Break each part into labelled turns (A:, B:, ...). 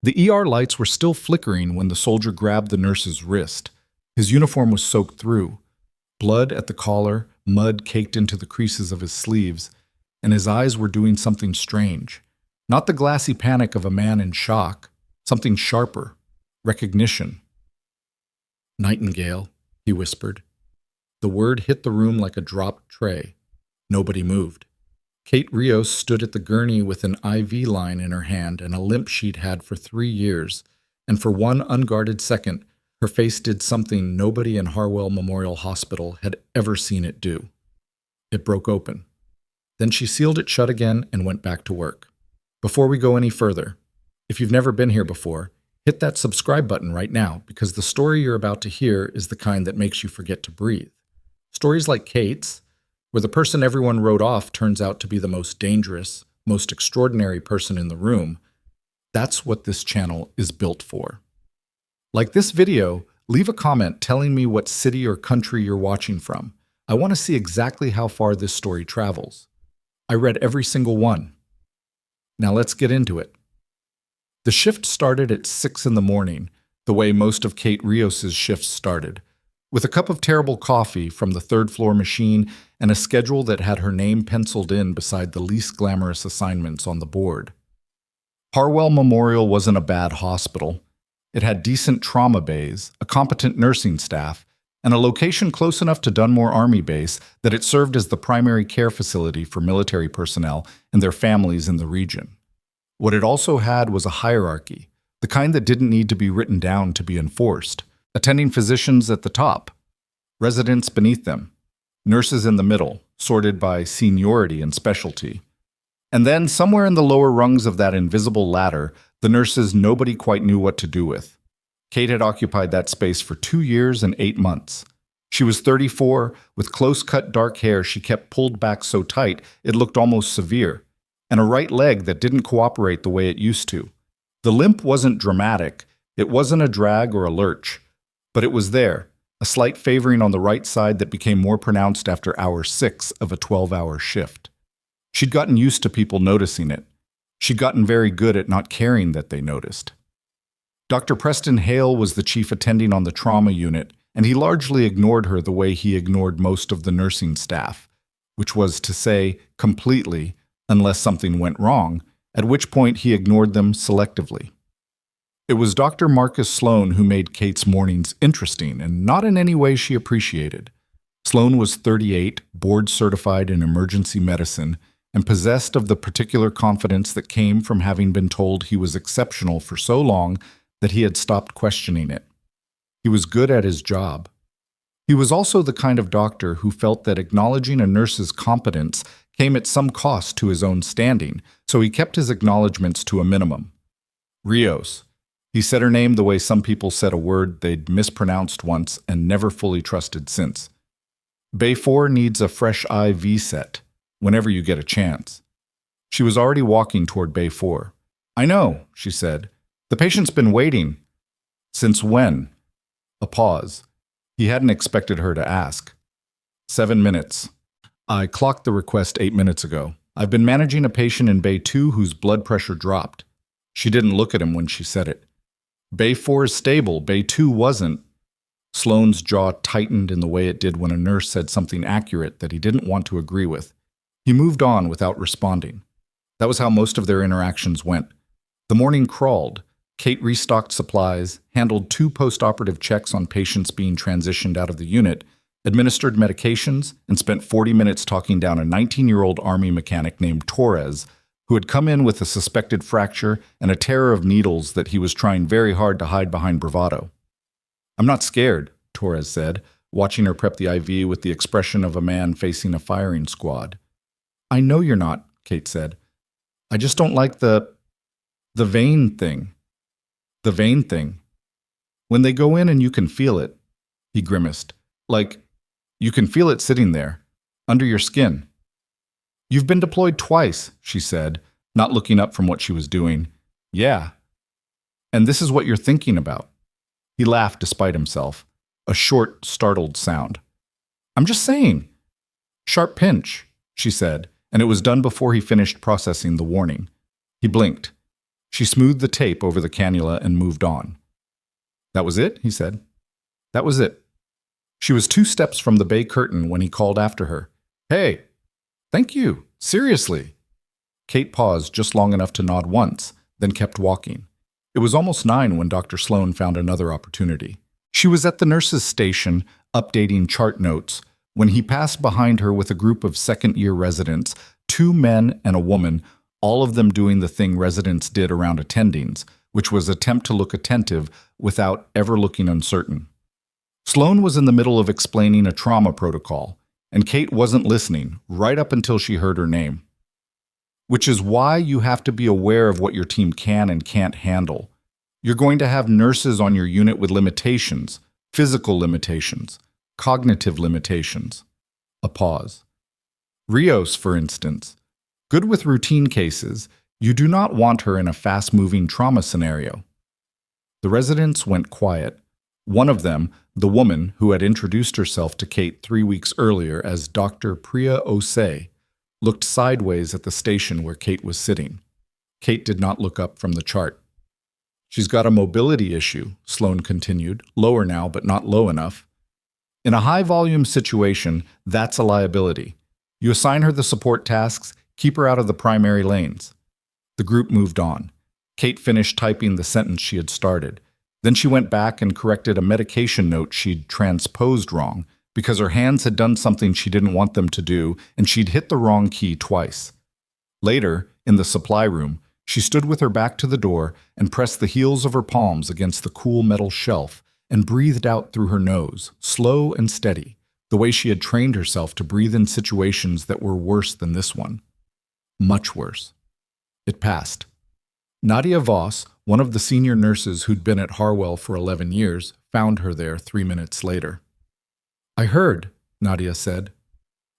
A: The ER lights were still flickering when the soldier grabbed the nurse's wrist. His uniform was soaked through, blood at the collar, mud caked into the creases of his sleeves, and his eyes were doing something strange. Not the glassy panic of a man in shock, something sharper, recognition. "Nightingale," he whispered. The word hit the room like a dropped tray. Nobody moved. Kate Rios stood at the gurney with an IV line in her hand and a limp she'd had for 3 years, and for one unguarded second, her face did something nobody in Harwell Memorial Hospital had ever seen it do. It broke open. Then she sealed it shut again and went back to work. Before we go any further, if you've never been here before, hit that subscribe button right now, because the story you're about to hear is the kind that makes you forget to breathe. Stories like Kate's, where the person everyone wrote off turns out to be the most dangerous, most extraordinary person in the room, that's what this channel is built for. Like this video, leave a comment telling me what city or country you're watching from. I want to see exactly how far this story travels. I read every single one. Now let's get into it. The shift started at 6 in the morning, the way most of Kate Rios' shifts started, with a cup of terrible coffee from the third-floor machine and a schedule that had her name penciled in beside the least glamorous assignments on the board. Harwell Memorial wasn't a bad hospital. It had decent trauma bays, a competent nursing staff, and a location close enough to Dunmore Army Base that it served as the primary care facility for military personnel and their families in the region. What it also had was a hierarchy, the kind that didn't need to be written down to be enforced. Attending physicians at the top, residents beneath them, nurses in the middle, sorted by seniority and specialty. And then, somewhere in the lower rungs of that invisible ladder, the nurses nobody quite knew what to do with. Kate had occupied that space for 2 years and 8 months. She was 34, with close-cut dark hair she kept pulled back so tight it looked almost severe, and a right leg that didn't cooperate the way it used to. The limp wasn't dramatic, it wasn't a drag or a lurch. But it was there, a slight favoring on the right side that became more pronounced after hour 6 of a 12-hour shift. She'd gotten used to people noticing it. She'd gotten very good at not caring that they noticed. Dr. Preston Hale was the chief attending on the trauma unit, and he largely ignored her the way he ignored most of the nursing staff, which was to say, completely, unless something went wrong, at which point he ignored them selectively. It was Dr. Marcus Sloan who made Kate's mornings interesting, and not in any way she appreciated. Sloan was 38, board-certified in emergency medicine, and possessed of the particular confidence that came from having been told he was exceptional for so long that he had stopped questioning it. He was good at his job. He was also the kind of doctor who felt that acknowledging a nurse's competence came at some cost to his own standing, so he kept his acknowledgments to a minimum. Rios. He said her name the way some people said a word they'd mispronounced once and never fully trusted since. Bay 4 needs a fresh IV set, whenever you get a chance. She was already walking toward Bay 4. "I know," she said. "The patient's been waiting." "Since when?" A pause. He hadn't expected her to ask. 7 minutes. "I clocked the request 8 minutes ago. I've been managing a patient in Bay 2 whose blood pressure dropped." She didn't look at him when she said it. "Bay 4 is stable, Bay 2 wasn't." Sloane's jaw tightened in the way it did when a nurse said something accurate that he didn't want to agree with. He moved on without responding. That was how most of their interactions went. The morning crawled. Kate restocked supplies, handled 2 post-operative checks on patients being transitioned out of the unit, administered medications, and spent 40 minutes talking down a 19-year-old Army mechanic named Torres, who had come in with a suspected fracture and a terror of needles that he was trying very hard to hide behind bravado. "I'm not scared," Torres said, watching her prep the IV with the expression of a man facing a firing squad. "I know you're not," Kate said. "I just don't like the vein thing." "The vein thing? When they go in and you can feel it," he grimaced. "Like, you can feel it sitting there, under your skin." "You've been deployed twice," she said, not looking up from what she was doing. "Yeah. And this is what you're thinking about." He laughed despite himself, a short, startled sound. "I'm just saying." "Sharp pinch," she said, and it was done before he finished processing the warning. He blinked. She smoothed the tape over the cannula and moved on. "That was it?" he said. "That was it." She was 2 steps from the bay curtain when he called after her. "Hey, thank you. Seriously." Kate paused just long enough to nod once, then kept walking. It was almost 9 when Dr. Sloan found another opportunity. She was at the nurse's station, updating chart notes, when he passed behind her with a group of second-year residents, 2 men and a woman, all of them doing the thing residents did around attendings, which was attempt to look attentive without ever looking uncertain. Sloan was in the middle of explaining a trauma protocol, and Kate wasn't listening right up until she heard her name. Which is why you have to be aware of what your team can and can't handle. You're going to have nurses on your unit with limitations, physical limitations, cognitive limitations. A pause. Rios, for instance. Good with routine cases, you do not want her in a fast-moving trauma scenario. The residents went quiet. One of them, the woman who had introduced herself to Kate 3 weeks earlier as Dr. Priya Osei, looked sideways at the station where Kate was sitting. Kate did not look up from the chart. "She's got a mobility issue," Sloan continued, lower now but not low enough. "In a high-volume situation, that's a liability. You assign her the support tasks, keep her out of the primary lanes." The group moved on. Kate finished typing the sentence she had started. Then she went back and corrected a medication note she'd transposed wrong because her hands had done something she didn't want them to do, and she'd hit the wrong key twice. Later, in the supply room, she stood with her back to the door and pressed the heels of her palms against the cool metal shelf and breathed out through her nose, slow and steady, the way she had trained herself to breathe in situations that were worse than this one. Much worse. It passed. Nadia Voss, one of the senior nurses who'd been at Harwell for 11 years, found her there 3 minutes later. "I heard," Nadia said.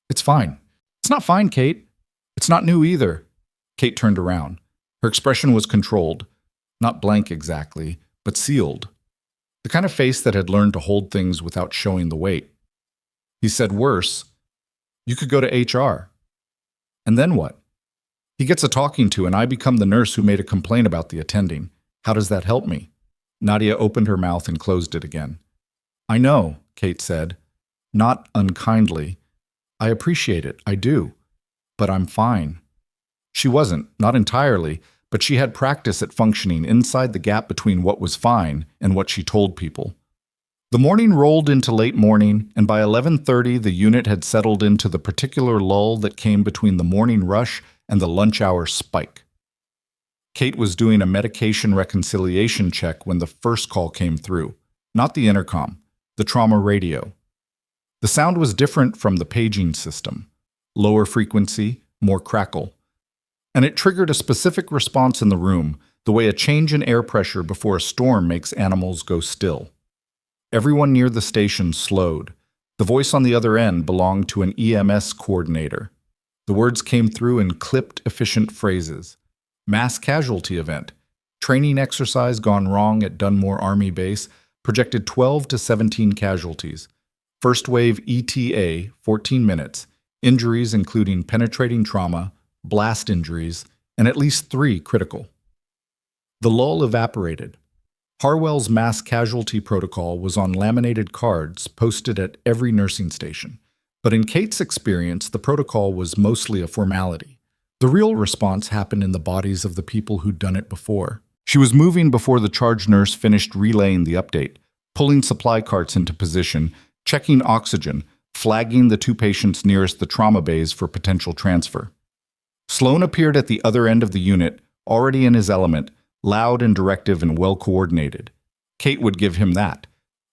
A: "It's fine." "It's not fine, Kate. It's not new either." Kate turned around. Her expression was controlled. Not blank exactly, but sealed. The kind of face that had learned to hold things without showing the weight. He said, "Worse. You could go to HR." "And then what?" "He gets a talking to, and I become the nurse who made a complaint about the attending. How does that help me?" Nadia opened her mouth and closed it again. "I know," Kate said. Not unkindly. "I appreciate it, I do. But I'm fine." She wasn't, not entirely, but she had practice at functioning inside the gap between what was fine and what she told people. The morning rolled into late morning, and by 11:30 the unit had settled into the particular lull that came between the morning rush and the lunch hour spike. Kate was doing a medication reconciliation check when the first call came through. Not the intercom, the trauma radio. The sound was different from the paging system. Lower frequency, more crackle. And it triggered a specific response in the room, the way a change in air pressure before a storm makes animals go still. Everyone near the station slowed. The voice on the other end belonged to an EMS coordinator. The words came through in clipped, efficient phrases. Mass casualty event. Training exercise gone wrong at Dunmore Army Base. Projected 12 to 17 casualties. First wave ETA, 14 minutes. Injuries including penetrating trauma, blast injuries, and at least 3 critical. The lull evaporated. Harwell's mass casualty protocol was on laminated cards posted at every nursing station. But in Kate's experience, the protocol was mostly a formality. The real response happened in the bodies of the people who'd done it before. She was moving before the charge nurse finished relaying the update, pulling supply carts into position, checking oxygen, flagging the 2 patients nearest the trauma bays for potential transfer. Sloan appeared at the other end of the unit, already in his element, loud and directive and well-coordinated. Kate would give him that.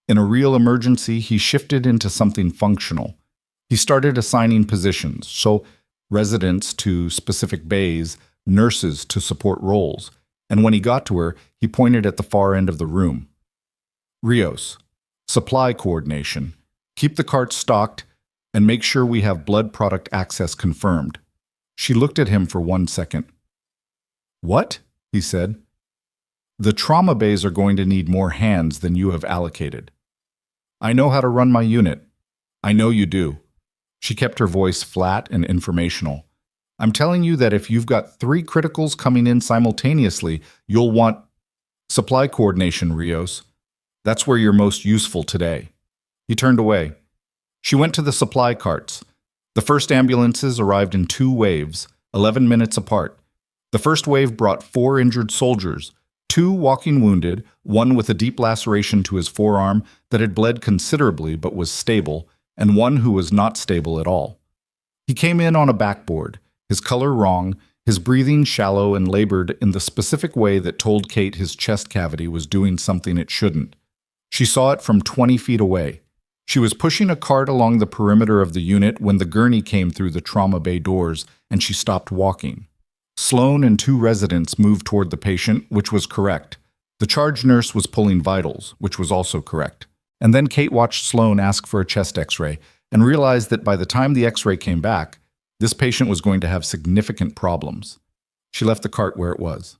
A: In a real emergency, he shifted into something functional. He started assigning positions, so residents to specific bays, nurses to support roles, and when he got to her, he pointed at the far end of the room. "Rios, supply coordination. Keep the carts stocked and make sure we have blood product access confirmed." She looked at him for 1 second. "What?" he said. "The trauma bays are going to need more hands than you have allocated." "I know how to run my unit." "I know you do." She kept her voice flat and informational. I'm telling you that if you've got 3 criticals coming in simultaneously, you'll want supply coordination, Rios. That's where you're most useful today." He turned away. She went to the supply carts. The first ambulances arrived in 2 waves, 11 minutes apart. The first wave brought 4 injured soldiers, 2 walking wounded, one with a deep laceration to his forearm that had bled considerably but was stable, and one who was not stable at all. He came in on a backboard, his color wrong, his breathing shallow and labored in the specific way that told Kate his chest cavity was doing something it shouldn't. She saw it from 20 feet away. She was pushing a cart along the perimeter of the unit when the gurney came through the trauma bay doors, and she stopped walking. Sloan and 2 residents moved toward the patient, which was correct. The charge nurse was pulling vitals, which was also correct. And then Kate watched Sloan ask for a chest x-ray and realized that by the time the x-ray came back, this patient was going to have significant problems. She left the cart where it was.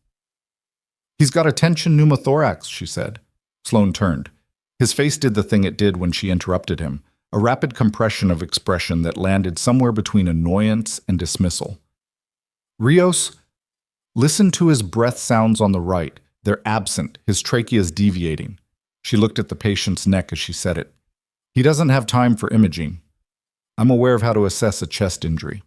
A: "He's got a tension pneumothorax," she said. Sloan turned. His face did the thing it did when she interrupted him, a rapid compression of expression that landed somewhere between annoyance and dismissal. "Rios, listen to his breath sounds on the right. They're absent. His trachea is deviating." She looked at the patient's neck as she said it. "He doesn't have time for imaging. I'm aware of how to assess a chest injury."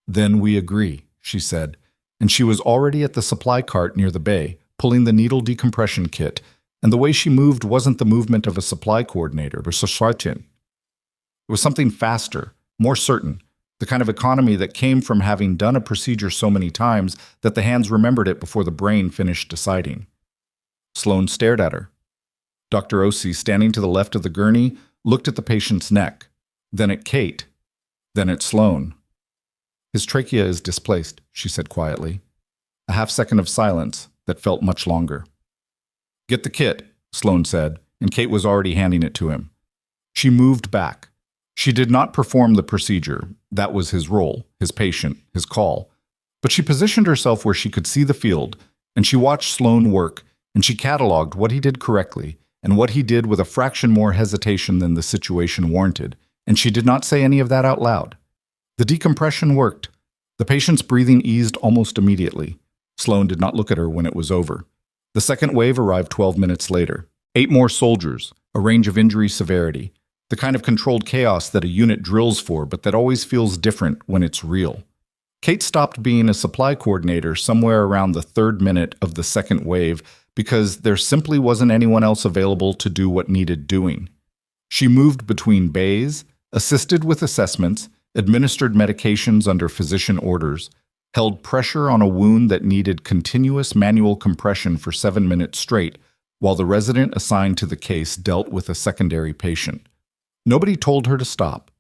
A: "Then we agree," she said, and she was already at the supply cart near the bay, pulling the needle decompression kit, and the way she moved wasn't the movement of a supply coordinator, but It was something faster, more certain, the kind of economy that came from having done a procedure so many times that the hands remembered it before the brain finished deciding. Sloan stared at her. Dr. Osei, standing to the left of the gurney, looked at the patient's neck, then at Kate, then at Sloan. "His trachea is displaced," she said quietly. A half-second of silence that felt much longer. "Get the kit," Sloan said, and Kate was already handing it to him. She moved back. She did not perform the procedure. That was his role, his patient, his call. But she positioned herself where she could see the field, and she watched Sloan work, and she cataloged what he did correctly, and what he did with a fraction more hesitation than the situation warranted, and she did not say any of that out loud. The decompression worked. The patient's breathing eased almost immediately. Sloan did not look at her when it was over. The second wave arrived 12 minutes later. 8 more soldiers, a range of injury severity, the kind of controlled chaos that a unit drills for but that always feels different when it's real. Kate stopped being a supply coordinator somewhere around the 3rd minute of the second wave because there simply wasn't anyone else available to do what needed doing. She moved between bays, assisted with assessments, administered medications under physician orders, held pressure on a wound that needed continuous manual compression for 7 minutes straight, while the resident assigned to the case dealt with a secondary patient. Nobody told her to stop.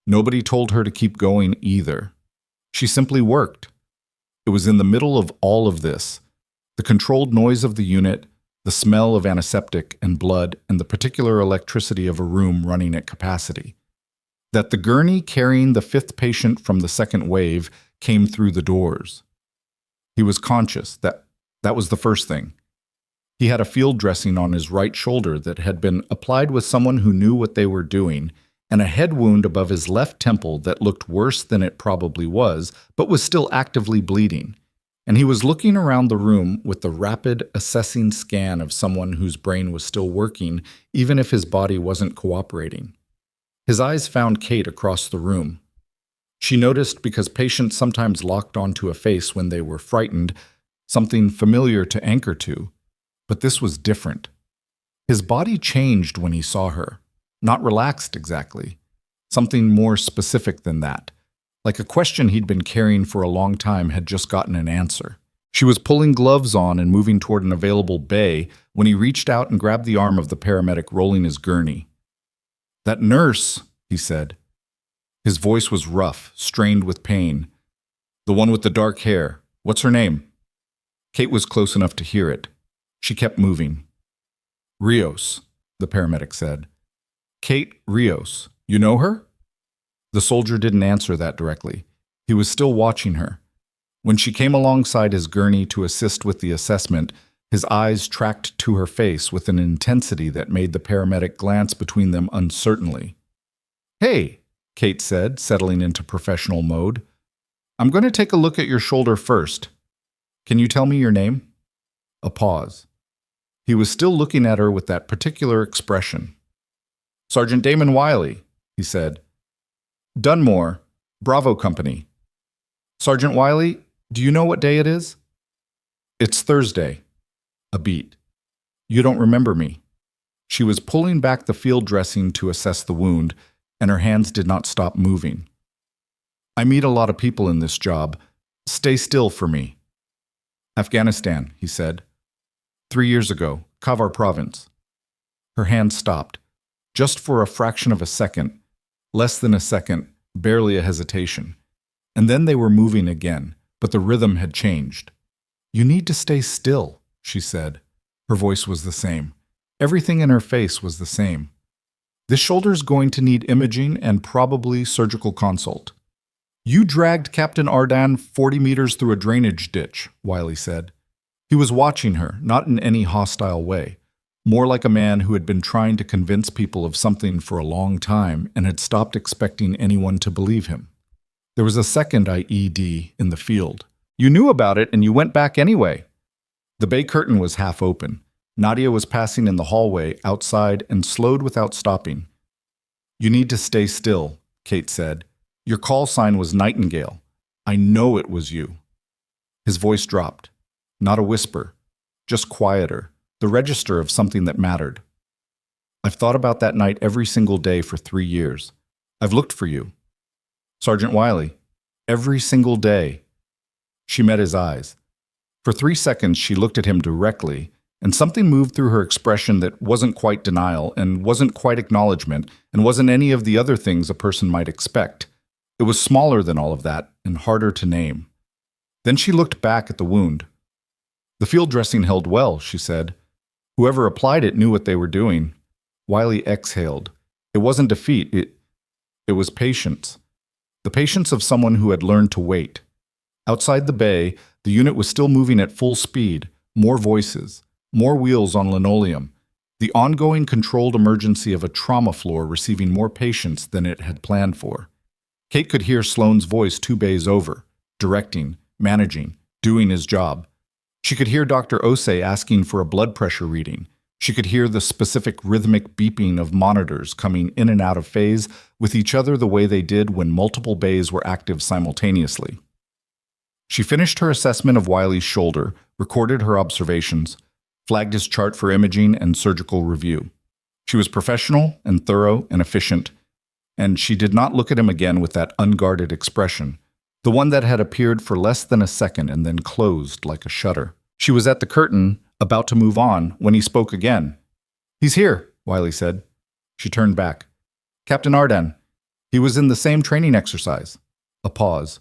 A: Nobody told her to keep going either. She simply worked. It was in the middle of all of this, the controlled noise of the unit, the smell of antiseptic and blood, and the particular electricity of a room running at capacity, that the gurney carrying the 5th patient from the second wave came through the doors. He was conscious. That was the first thing. He had a field dressing on his right shoulder that had been applied with someone who knew what they were doing, and a head wound above his left temple that looked worse than it probably was, but was still actively bleeding. And he was looking around the room with the rapid, assessing scan of someone whose brain was still working, even if his body wasn't cooperating. His eyes found Kate across the room. She noticed because patients sometimes locked onto a face when they were frightened, something familiar to anchor to. But this was different. His body changed when he saw her. Not relaxed exactly. Something more specific than that. Like a question he'd been carrying for a long time had just gotten an answer. She was pulling gloves on and moving toward an available bay when he reached out and grabbed the arm of the paramedic rolling his gurney. "That nurse," he said. His voice was rough, strained with pain. "The one with the dark hair. What's her name?" Kate was close enough to hear it. She kept moving. "Rios," the paramedic said. "Kate Rios. You know her?" The soldier didn't answer that directly. He was still watching her. When she came alongside his gurney to assist with the assessment, his eyes tracked to her face with an intensity that made the paramedic glance between them uncertainly. "Hey," Kate said, settling into professional mode. I'm going to take a look at your shoulder first. Can you tell me your name? A pause. He was still looking at her with that particular expression. Sergeant Damon Wiley, he said. Dunmore, Bravo Company. Sergeant Wiley, do you know what day it is? It's Thursday. A beat. You don't remember me. She was pulling back the field dressing to assess the wound, and her hands did not stop moving. I meet a lot of people in this job. Stay still for me. Afghanistan, he said. 3 years ago, Kavar province. Her hand stopped, just for a fraction of a second, less than a second, barely a hesitation. And then they were moving again, but the rhythm had changed. You need to stay still, she said. Her voice was the same. Everything in her face was the same. This shoulder's going to need imaging and probably surgical consult. You dragged Captain Ardan 40 meters through a drainage ditch, Wiley said. He was watching her, not in any hostile way, more like a man who had been trying to convince people of something for a long time and had stopped expecting anyone to believe him. There was a second IED in the field. You knew about it and you went back anyway. The bay curtain was half open. Nadia was passing in the hallway outside and slowed without stopping. You need to stay still, Kate said. Your call sign was Nightingale. I know it was you. His voice dropped. Not a whisper, just quieter, the register of something that mattered. I've thought about that night every single day for 3 years. I've looked for you. Sergeant Wiley, every single day. She met his eyes. For 3 seconds she looked at him directly, and something moved through her expression that wasn't quite denial and wasn't quite acknowledgement and wasn't any of the other things a person might expect. It was smaller than all of that and harder to name. Then she looked back at the wound. The field dressing held well, she said. Whoever applied it knew what they were doing. Wiley exhaled. It wasn't defeat, it was patience. The patience of someone who had learned to wait. Outside the bay, the unit was still moving at full speed, more voices, more wheels on linoleum, the ongoing controlled emergency of a trauma floor receiving more patients than it had planned for. Kate could hear Sloane's voice 2 bays over, directing, managing, doing his job. She could hear Dr. Osei asking for a blood pressure reading. She could hear the specific rhythmic beeping of monitors coming in and out of phase with each other the way they did when multiple bays were active simultaneously. She finished her assessment of Wiley's shoulder, recorded her observations, flagged his chart for imaging and surgical review. She was professional and thorough and efficient, and she did not look at him again with that unguarded expression, the one that had appeared for less than a second and then closed like a shutter. She was at the curtain, about to move on, when he spoke again. He's here, Wiley said. She turned back. Captain Ardan. He was in the same training exercise. A pause.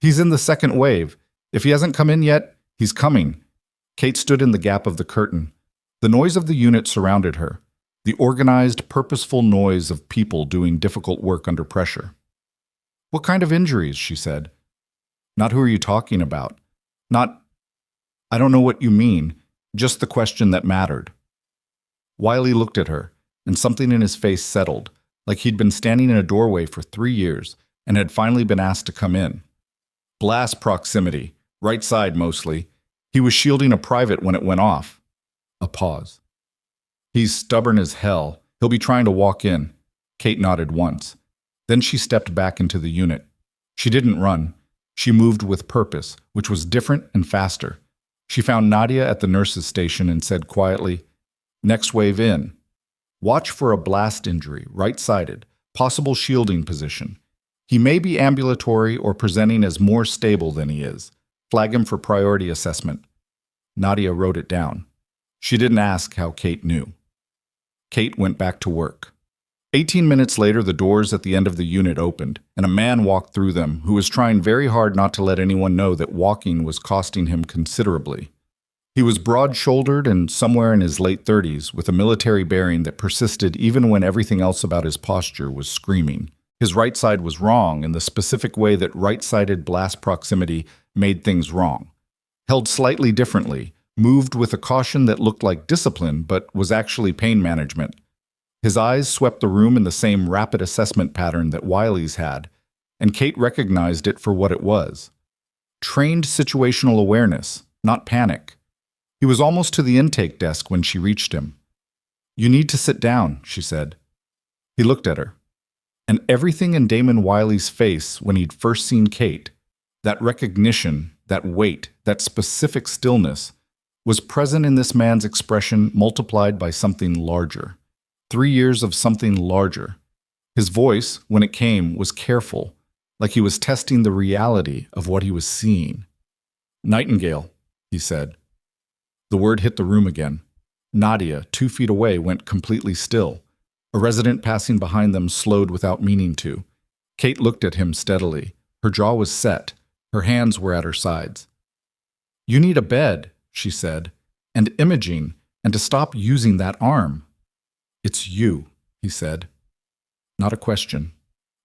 A: He's in the second wave. If he hasn't come in yet, he's coming. Kate stood in the gap of the curtain. The noise of the unit surrounded her. The organized, purposeful noise of people doing difficult work under pressure. What kind of injuries? She said. Not who are you talking about? Not, I don't know what you mean, just the question that mattered. Wiley looked at her, and something in his face settled, like he'd been standing in a doorway for 3 years and had finally been asked to come in. Blast proximity, right side mostly. He was shielding a private when it went off. A pause. He's stubborn as hell. He'll be trying to walk in. Kate nodded once. Then she stepped back into the unit. She didn't run. She moved with purpose, which was different and faster. She found Nadia at the nurse's station and said quietly, Next wave in. Watch for a blast injury, right-sided, possible shielding position. He may be ambulatory or presenting as more stable than he is. Flag him for priority assessment. Nadia wrote it down. She didn't ask how Kate knew. Kate went back to work. 18 minutes later, the doors at the end of the unit opened, and a man walked through them who was trying very hard not to let anyone know that walking was costing him considerably. He was broad-shouldered and somewhere in his late 30s, with a military bearing that persisted even when everything else about his posture was screaming. His right side was wrong in the specific way that right-sided blast proximity made things wrong. Held slightly differently, moved with a caution that looked like discipline but was actually pain management. His eyes swept the room in the same rapid assessment pattern that Wiley's had, and Kate recognized it for what it was. Trained situational awareness, not panic. He was almost to the intake desk when she reached him. "You need to sit down," she said. He looked at her. And everything in Damon Wiley's face when he'd first seen Kate, that recognition, that weight, that specific stillness, was present in this man's expression multiplied by something larger. 3 years of something larger. His voice, when it came, was careful, like he was testing the reality of what he was seeing. "Nightingale," he said. The word hit the room again. Nadia, 2 feet away, went completely still. A resident passing behind them slowed without meaning to. Kate looked at him steadily. Her jaw was set. Her hands were at her sides. "You need a bed," she said, "and imaging, and to stop using that arm." "It's you," he said. Not a question.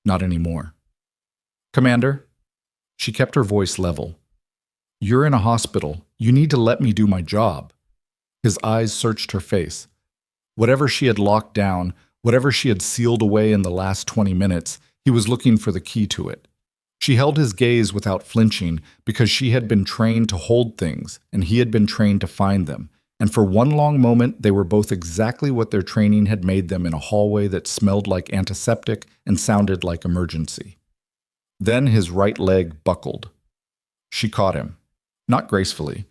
A: Not anymore. "Commander." She kept her voice level. "You're in a hospital. You need to let me do my job." His eyes searched her face. Whatever she had locked down, whatever she had sealed away in the last 20 minutes, he was looking for the key to it. She held his gaze without flinching because she had been trained to hold things and he had been trained to find them. And for one long moment, they were both exactly what their training had made them in a hallway that smelled like antiseptic and sounded like emergency. Then his right leg buckled. She caught him. Not gracefully.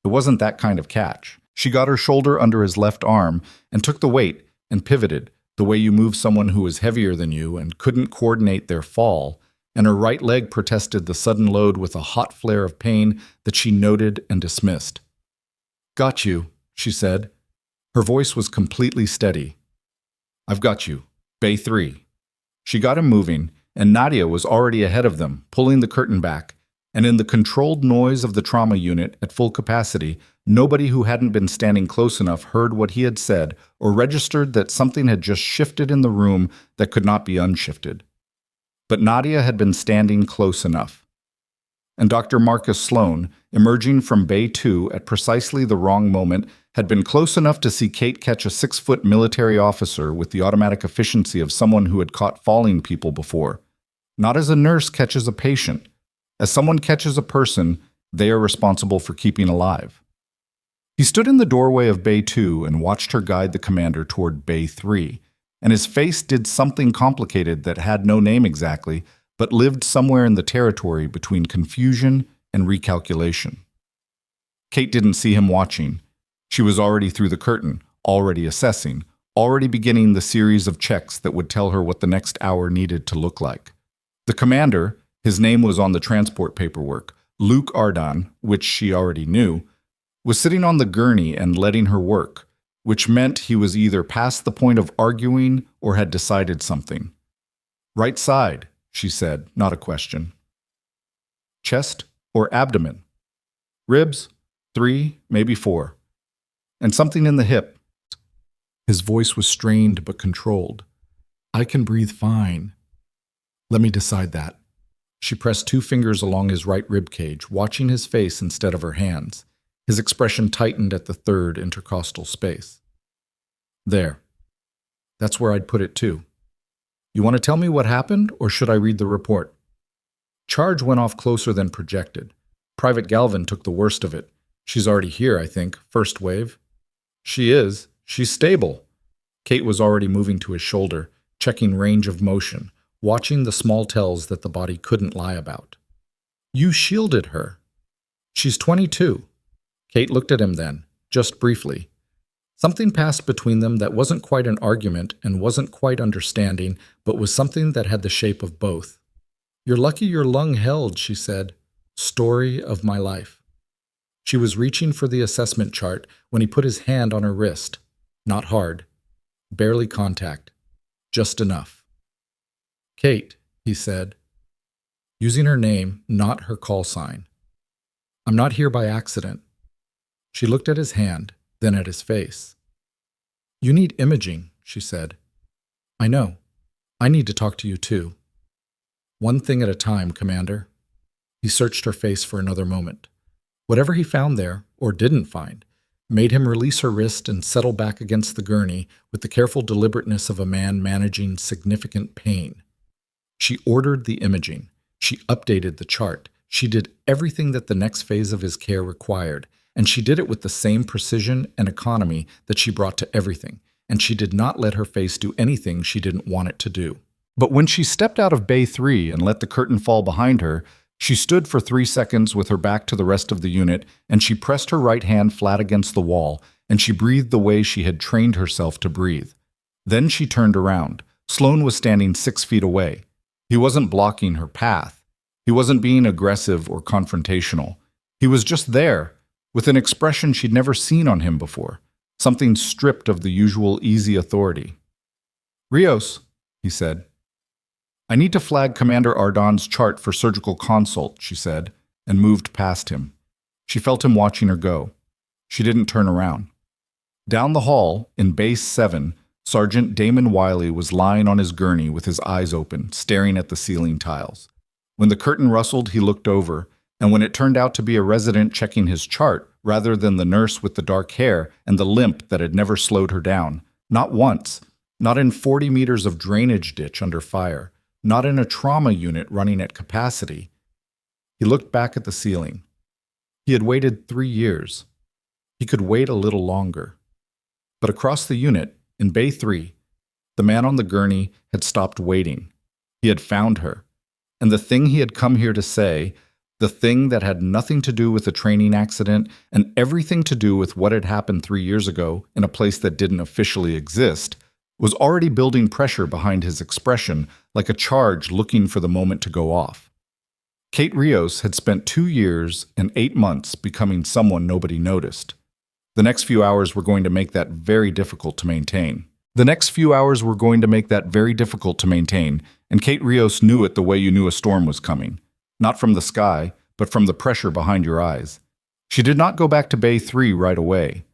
A: It wasn't that kind of catch. She got her shoulder under his left arm and took the weight and pivoted, the way you move someone who was heavier than you and couldn't coordinate their fall, and her right leg protested the sudden load with a hot flare of pain that she noted and dismissed. "Got you," she said. Her voice was completely steady. "I've got you. Bay 3. She got him moving, and Nadia was already ahead of them, pulling the curtain back, and in the controlled noise of the trauma unit at full capacity, nobody who hadn't been standing close enough heard what he had said or registered that something had just shifted in the room that could not be unshifted. But Nadia had been standing close enough. And Dr. Marcus Sloan, emerging from Bay 2 at precisely the wrong moment, had been close enough to see Kate catch a 6-foot military officer with the automatic efficiency of someone who had caught falling people before. Not as a nurse catches a patient. As someone catches a person, they are responsible for keeping alive. He stood in the doorway of Bay 2 and watched her guide the commander toward Bay 3, and his face did something complicated that had no name exactly, but lived somewhere in the territory between confusion and recalculation. Kate didn't see him watching. She was already through the curtain, already assessing, already beginning the series of checks that would tell her what the next hour needed to look like. The commander, his name was on the transport paperwork, Luke Ardan, which she already knew, was sitting on the gurney and letting her work, which meant he was either past the point of arguing or had decided something. "Right side," she said, not a question. "Chest or abdomen?" "Ribs, 3, maybe 4. And something in the hip." His voice was strained but controlled. "I can breathe fine." "Let me decide that." She pressed 2 fingers along his right rib cage, watching his face instead of her hands. His expression tightened at the 3rd intercostal space. "There. That's where I'd put it too. You want to tell me what happened, or should I read the report?" Charge went off closer than projected. Private Galvin took the worst of it. "She's already here, I think. First wave." "She is. She's stable." Kate was already moving to his shoulder, checking range of motion, watching the small tells that the body couldn't lie about. "You shielded her." "She's 22. Kate looked at him then, just briefly. Something passed between them that wasn't quite an argument and wasn't quite understanding, but was something that had the shape of both. "You're lucky your lung held," she said. "Story of my life." She was reaching for the assessment chart when he put his hand on her wrist. Not hard. Barely contact. Just enough. "Kate," he said, using her name, not her call sign. "I'm not here by accident." She looked at his hand, then at his face. "You need imaging," she said. "I know. I need to talk to you too." "One thing at a time, Commander." He searched her face for another moment. Whatever he found there, or didn't find, made him release her wrist and settle back against the gurney with the careful deliberateness of a man managing significant pain. She ordered the imaging. She updated the chart. She did everything that the next phase of his care required, and she did it with the same precision and economy that she brought to everything, and she did not let her face do anything she didn't want it to do. But when she stepped out of Bay 3 and let the curtain fall behind her, she stood for 3 seconds with her back to the rest of the unit, and she pressed her right hand flat against the wall, and she breathed the way she had trained herself to breathe. Then she turned around. Sloan was standing 6 feet away. He wasn't blocking her path. He wasn't being aggressive or confrontational. He was just there, with an expression she'd never seen on him before, something stripped of the usual easy authority. "Rios," he said. "I need to flag Commander Ardon's chart for surgical consult," she said, and moved past him. She felt him watching her go. She didn't turn around. Down the hall, in Base 7, Sergeant Damon Wiley was lying on his gurney with his eyes open, staring at the ceiling tiles. When the curtain rustled, he looked over, and when it turned out to be a resident checking his chart, rather than the nurse with the dark hair and the limp that had never slowed her down, not once, not in 40 meters of drainage ditch under fire, not in a trauma unit running at capacity. He looked back at the ceiling. He had waited 3 years. He could wait a little longer. But across the unit, in Bay 3, the man on the gurney had stopped waiting. He had found her. And the thing he had come here to say, the thing that had nothing to do with a training accident and everything to do with what had happened 3 years ago in a place that didn't officially exist, was already building pressure behind his expression like a charge looking for the moment to go off. Kate Rios had spent 2 years and 8 months becoming someone nobody noticed. The next few hours were going to make that very difficult to maintain. And Kate Rios knew it the way you knew a storm was coming. Not from the sky, but from the pressure behind your eyes. She did not go back to Bay 3 right away.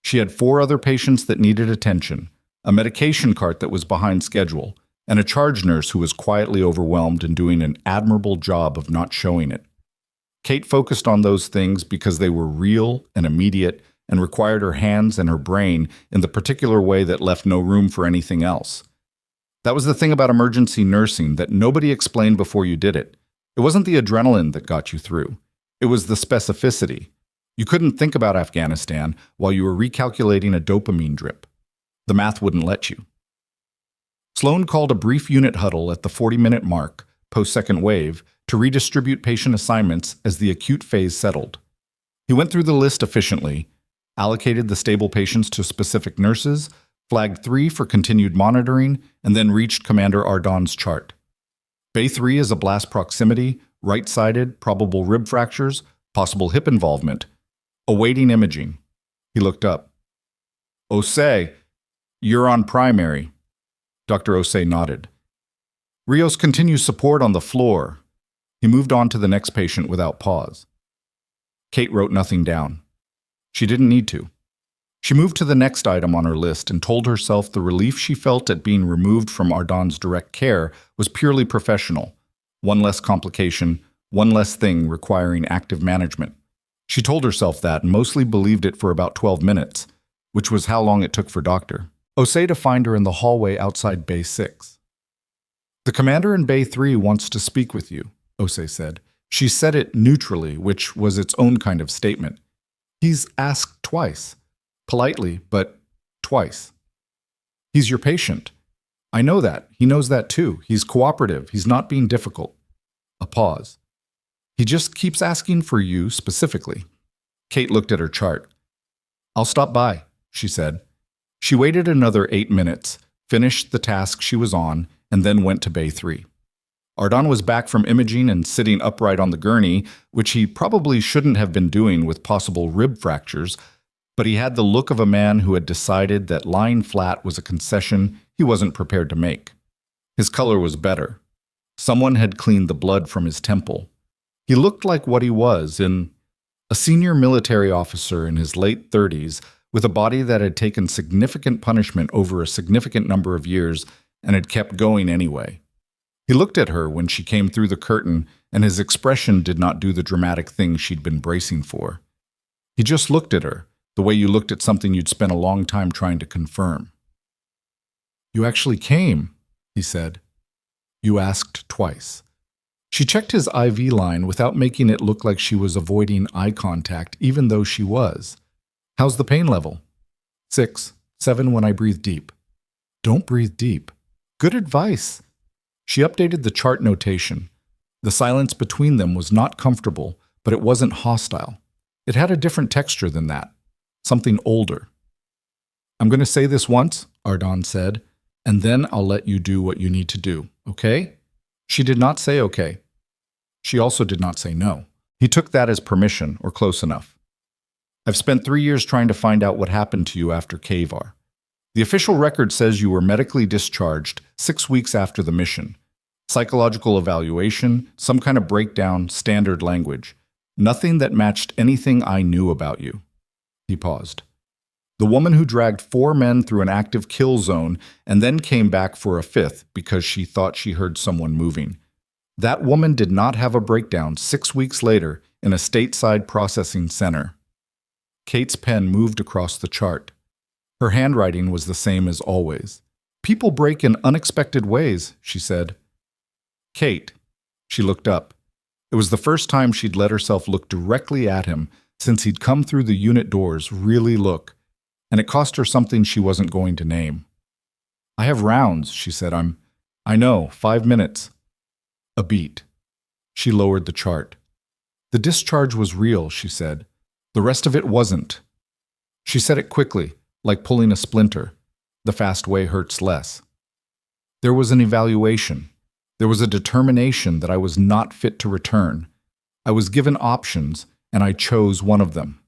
A: She had 4 other patients that needed attention, a medication cart that was behind schedule, and a charge nurse who was quietly overwhelmed and doing an admirable job of not showing it. Kate focused on those things because they were real and immediate and required her hands and her brain in the particular way that left no room for anything else. That was the thing about emergency nursing that nobody explained before you did it. It wasn't the adrenaline that got you through. It was the specificity. You couldn't think about Afghanistan while you were recalculating a dopamine drip. The math wouldn't let you. Sloan called a brief unit huddle at the 40-minute mark, post-second wave, to redistribute patient assignments as the acute phase settled. He went through the list efficiently, allocated the stable patients to specific nurses, flagged 3 for continued monitoring, and then reached Commander Ardon's chart. Bay 3 is a blast proximity, right-sided, probable rib fractures, possible hip involvement. Awaiting imaging. He looked up. "Osei, you're on primary." Dr. Osei nodded. Rios continues support on the floor. He moved on to the next patient without pause. Kate wrote nothing down. She didn't need to. She moved to the next item on her list and told herself the relief she felt at being removed from Ardon's direct care was purely professional. One less complication, one less thing requiring active management. She told herself that and mostly believed it for about 12 minutes, which was how long it took for Dr. Osei to find her in the hallway outside Bay 6. "The commander in Bay 3 wants to speak with you," Osei said. She said it neutrally, which was its own kind of statement. "He's asked twice. Politely, but twice. He's your patient. I know that. He knows that too. He's cooperative. He's not being difficult." A pause. "He just keeps asking for you specifically." Kate looked at her chart. "I'll stop by," she said. She waited another 8 minutes, finished the task she was on, and then went to Bay 3. Ardon was back from imaging and sitting upright on the gurney, which he probably shouldn't have been doing with possible rib fractures, but he had the look of a man who had decided that lying flat was a concession he wasn't prepared to make. His color was better. Someone had cleaned the blood from his temple. He looked like what he was, a senior military officer in his late 30s, with a body that had taken significant punishment over a significant number of years and had kept going anyway. He looked at her when she came through the curtain, and his expression did not do the dramatic thing she'd been bracing for. He just looked at her, the way you looked at something you'd spent a long time trying to confirm. "You actually came," he said. You asked twice. She checked his IV line without making it look like she was avoiding eye contact, even though she was. How's the pain level? 6, 7 when I breathe deep. Don't breathe deep. Good advice. She updated the chart notation. The silence between them was not comfortable, but it wasn't hostile. It had a different texture than that. Something older. I'm going to say this once, Ardon said, and then I'll let you do what you need to do, okay? She did not say okay. She also did not say no. He took that as permission, or close enough. I've spent 3 years trying to find out what happened to you after Kavar. The official record says you were medically discharged 6 weeks after the mission. Psychological evaluation, some kind of breakdown, standard language. Nothing that matched anything I knew about you. He paused. The woman who dragged 4 men through an active kill zone and then came back for a 5th because she thought she heard someone moving. That woman did not have a breakdown 6 weeks later in a stateside processing center. Kate's pen moved across the chart. Her handwriting was the same as always. People break in unexpected ways, she said. Kate. She looked up. It was the first time she'd let herself look directly at him since he'd come through the unit doors, really look. And it cost her something she wasn't going to name. I have rounds, she said. I know, 5 minutes. A beat. She lowered the chart. The discharge was real, she said. The rest of it wasn't. She said it quickly, like pulling a splinter. The fast way hurts less. There was an evaluation. There was a determination that I was not fit to return. I was given options, and I chose one of them.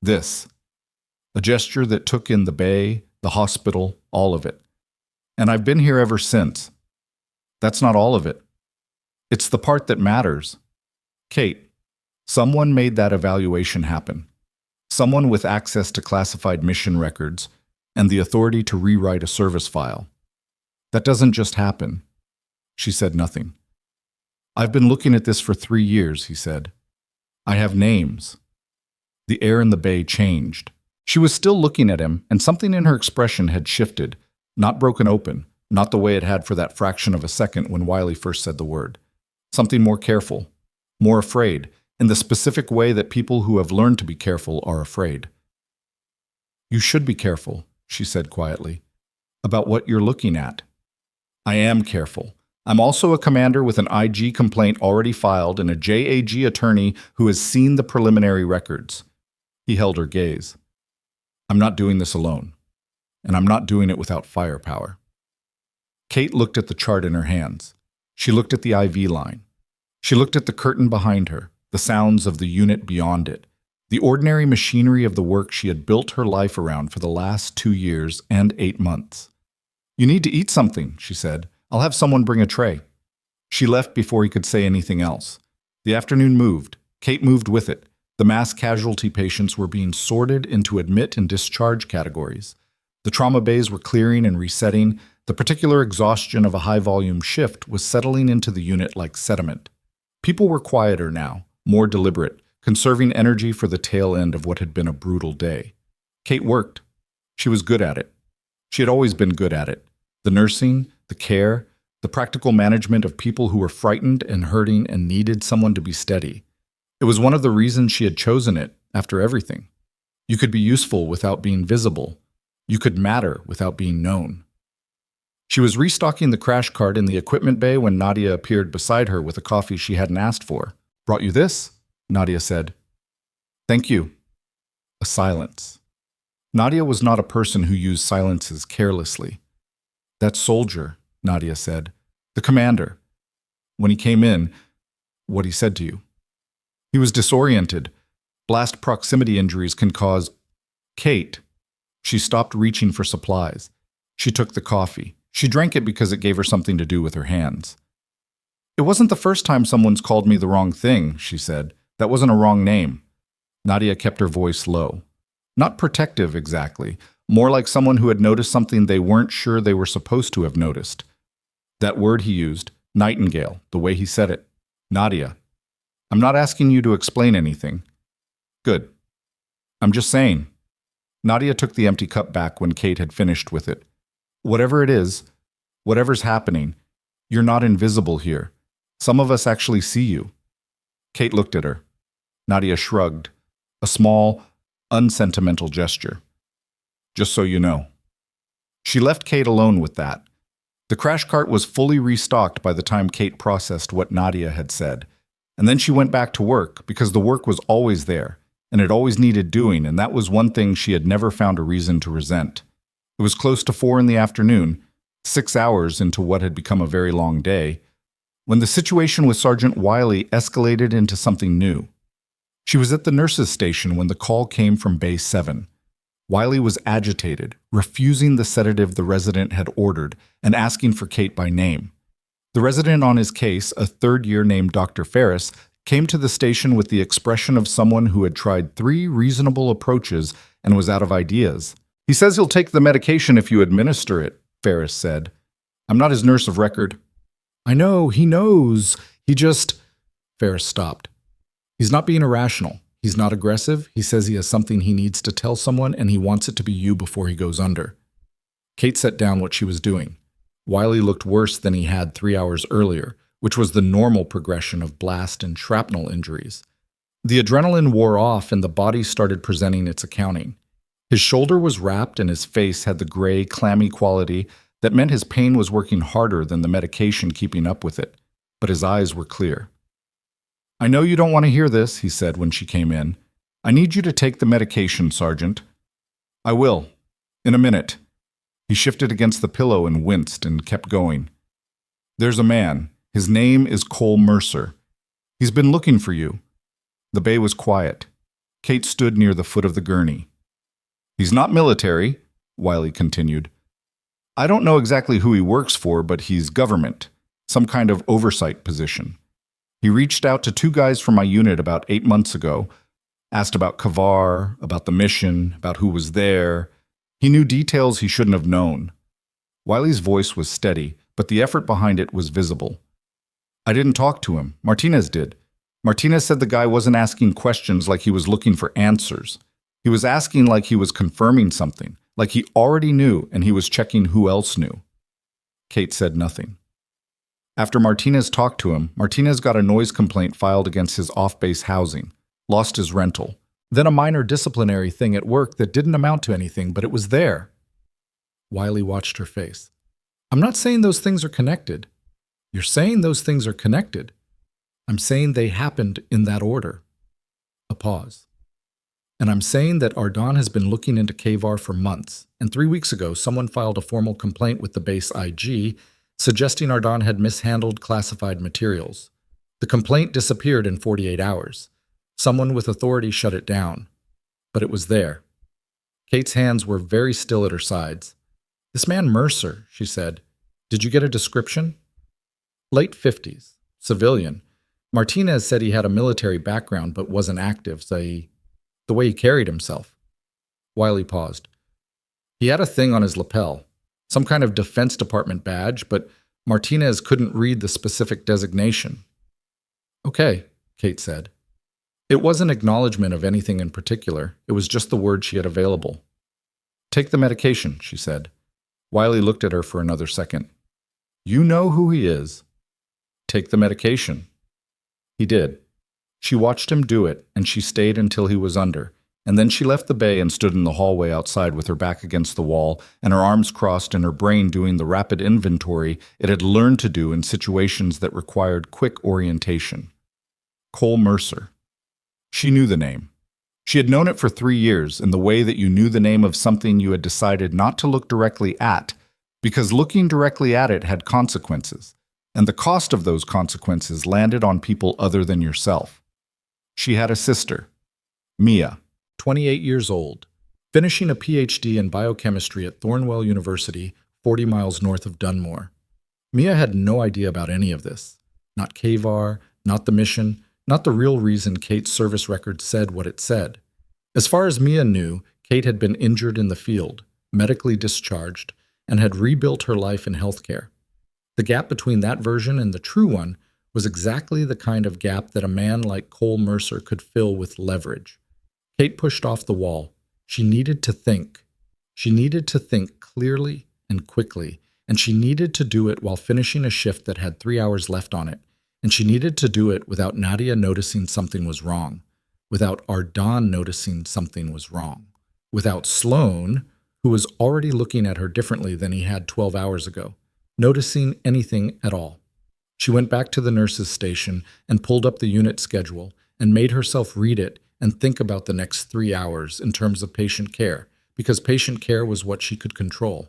A: This. A gesture that took in the bay, the hospital, all of it. And I've been here ever since. That's not all of it. It's the part that matters. Kate, someone made that evaluation happen. Someone with access to classified mission records and the authority to rewrite a service file. That doesn't just happen. She said nothing. I've been looking at this for 3 years, he said. I have names. The air in the bay changed. She was still looking at him, and something in her expression had shifted, not broken open, not the way it had for that fraction of a second when Wiley first said the word. Something more careful, more afraid, in the specific way that people who have learned to be careful are afraid. You should be careful, she said quietly, about what you're looking at. I am careful. I'm also a commander with an IG complaint already filed and a JAG attorney who has seen the preliminary records. He held her gaze. I'm not doing this alone, and I'm not doing it without firepower. Kate looked at the chart in her hands. She looked at the IV line. She looked at the curtain behind her, the sounds of the unit beyond it, the ordinary machinery of the work she had built her life around for the last 2 years and 8 months. You need to eat something, she said. I'll have someone bring a tray. She left before he could say anything else. The afternoon moved. Kate moved with it. The mass casualty patients were being sorted into admit and discharge categories. The trauma bays were clearing and resetting. The particular exhaustion of a high-volume shift was settling into the unit like sediment. People were quieter now, more deliberate, conserving energy for the tail end of what had been a brutal day. Kate worked. She was good at it. She had always been good at it. The nursing, the care, the practical management of people who were frightened and hurting and needed someone to be steady. It was one of the reasons she had chosen it, after everything. You could be useful without being visible. You could matter without being known. She was restocking the crash cart in the equipment bay when Nadia appeared beside her with a coffee she hadn't asked for. Brought you this? Nadia said. Thank you. A silence. Nadia was not a person who used silences carelessly. That soldier, Nadia said. The commander. When he came in, what he said to you. He was disoriented. Blast proximity injuries can cause... Kate. She stopped reaching for supplies. She took the coffee. She drank it because it gave her something to do with her hands. It wasn't the first time someone's called me the wrong thing, she said. That wasn't a wrong name. Nadia kept her voice low. Not protective, exactly. More like someone who had noticed something they weren't sure they were supposed to have noticed. That word he used, nightingale, the way he said it. Nadia. I'm not asking you to explain anything. Good. I'm just saying. Nadia took the empty cup back when Kate had finished with it. Whatever it is, whatever's happening, You're not invisible here. Some of us actually see you. Kate looked at her. Nadia shrugged, a small, unsentimental gesture. Just so you know. She left Kate alone with that. The crash cart was fully restocked by the time Kate processed what Nadia had said. And then she went back to work because the work was always there, and it always needed doing, and that was one thing she had never found a reason to resent. It was close to 4 in the afternoon, 6 hours into what had become a very long day, when the situation with Sergeant Wiley escalated into something new. She was at the nurses' station when the call came from Bay 7. Wiley was agitated, refusing the sedative the resident had ordered and asking for Kate by name. The resident on his case, a third-year named Dr. Ferris, came to the station with the expression of someone who had tried 3 reasonable approaches and was out of ideas. He says he'll take the medication if you administer it, Ferris said. I'm not his nurse of record. I know, he knows. He just... Ferris stopped. He's not being irrational. He's not aggressive. He says he has something he needs to tell someone and he wants it to be you before he goes under. Kate set down what she was doing. Wiley looked worse than he had 3 hours earlier, which was the normal progression of blast and shrapnel injuries. The adrenaline wore off and the body started presenting its accounting. His shoulder was wrapped and his face had the gray, clammy quality that meant his pain was working harder than the medication keeping up with it, but his eyes were clear. I know you don't want to hear this, he said when she came in. I need you to take the medication, Sergeant. I will. In a minute. He shifted against the pillow and winced and kept going. There's a man. His name is Cole Mercer. He's been looking for you. The bay was quiet. Kate stood near the foot of the gurney. He's not military, Wiley continued. I don't know exactly who he works for, but he's government, some kind of oversight position. He reached out to 2 guys from my unit about 8 months ago, asked about Kavar, about the mission, about who was there. He knew details he shouldn't have known. Wiley's voice was steady, but the effort behind it was visible. I didn't talk to him. Martinez did. Martinez said the guy wasn't asking questions like he was looking for answers. He was asking like he was confirming something, like he already knew and he was checking who else knew. Kate said nothing. After Martinez talked to him, Martinez got a noise complaint filed against his off-base housing, lost his rental, then a minor disciplinary thing at work that didn't amount to anything, but it was there. Wiley watched her face. I'm not saying those things are connected. You're saying those things are connected. I'm saying they happened in that order. A pause. And I'm saying that Ardon has been looking into Kavar for months, and 3 weeks ago someone filed a formal complaint with the base IG suggesting Ardon had mishandled classified materials. The complaint disappeared in 48 hours. Someone with authority shut it down. But it was there. Kate's hands were very still at her sides. This man Mercer, she said. Did you get a description? Late 50s. Civilian. Martinez said he had a military background but wasn't active, say, the way he carried himself. Wiley paused. He had a thing on his lapel, some kind of Defense Department badge, but Martinez couldn't read the specific designation. Okay, Kate said. It wasn't acknowledgement of anything in particular. It was just the word she had available. Take the medication, she said. Wiley looked at her for another second. You know who he is. Take the medication. He did. She watched him do it, and she stayed until he was under, and then she left the bay and stood in the hallway outside with her back against the wall and her arms crossed and her brain doing the rapid inventory it had learned to do in situations that required quick orientation. Cole Mercer. She knew the name. She had known it for 3 years in the way that you knew the name of something you had decided not to look directly at, because looking directly at it had consequences, and the cost of those consequences landed on people other than yourself. She had a sister, Mia, 28 years old, finishing a PhD in biochemistry at Thornwell University, 40 miles north of Dunmore. Mia had no idea about any of this. Not Kavar, not the mission, not the real reason Kate's service record said what it said. As far as Mia knew, Kate had been injured in the field, medically discharged, and had rebuilt her life in healthcare. The gap between that version and the true one was exactly the kind of gap that a man like Cole Mercer could fill with leverage. Kate pushed off the wall. She needed to think. She needed to think clearly and quickly, and she needed to do it while finishing a shift that had 3 hours left on it, and she needed to do it without Nadia noticing something was wrong, without Ardan noticing something was wrong, without Sloan, who was already looking at her differently than he had 12 hours ago, noticing anything at all. She went back to the nurse's station and pulled up the unit schedule and made herself read it and think about the next 3 hours in terms of patient care, because patient care was what she could control.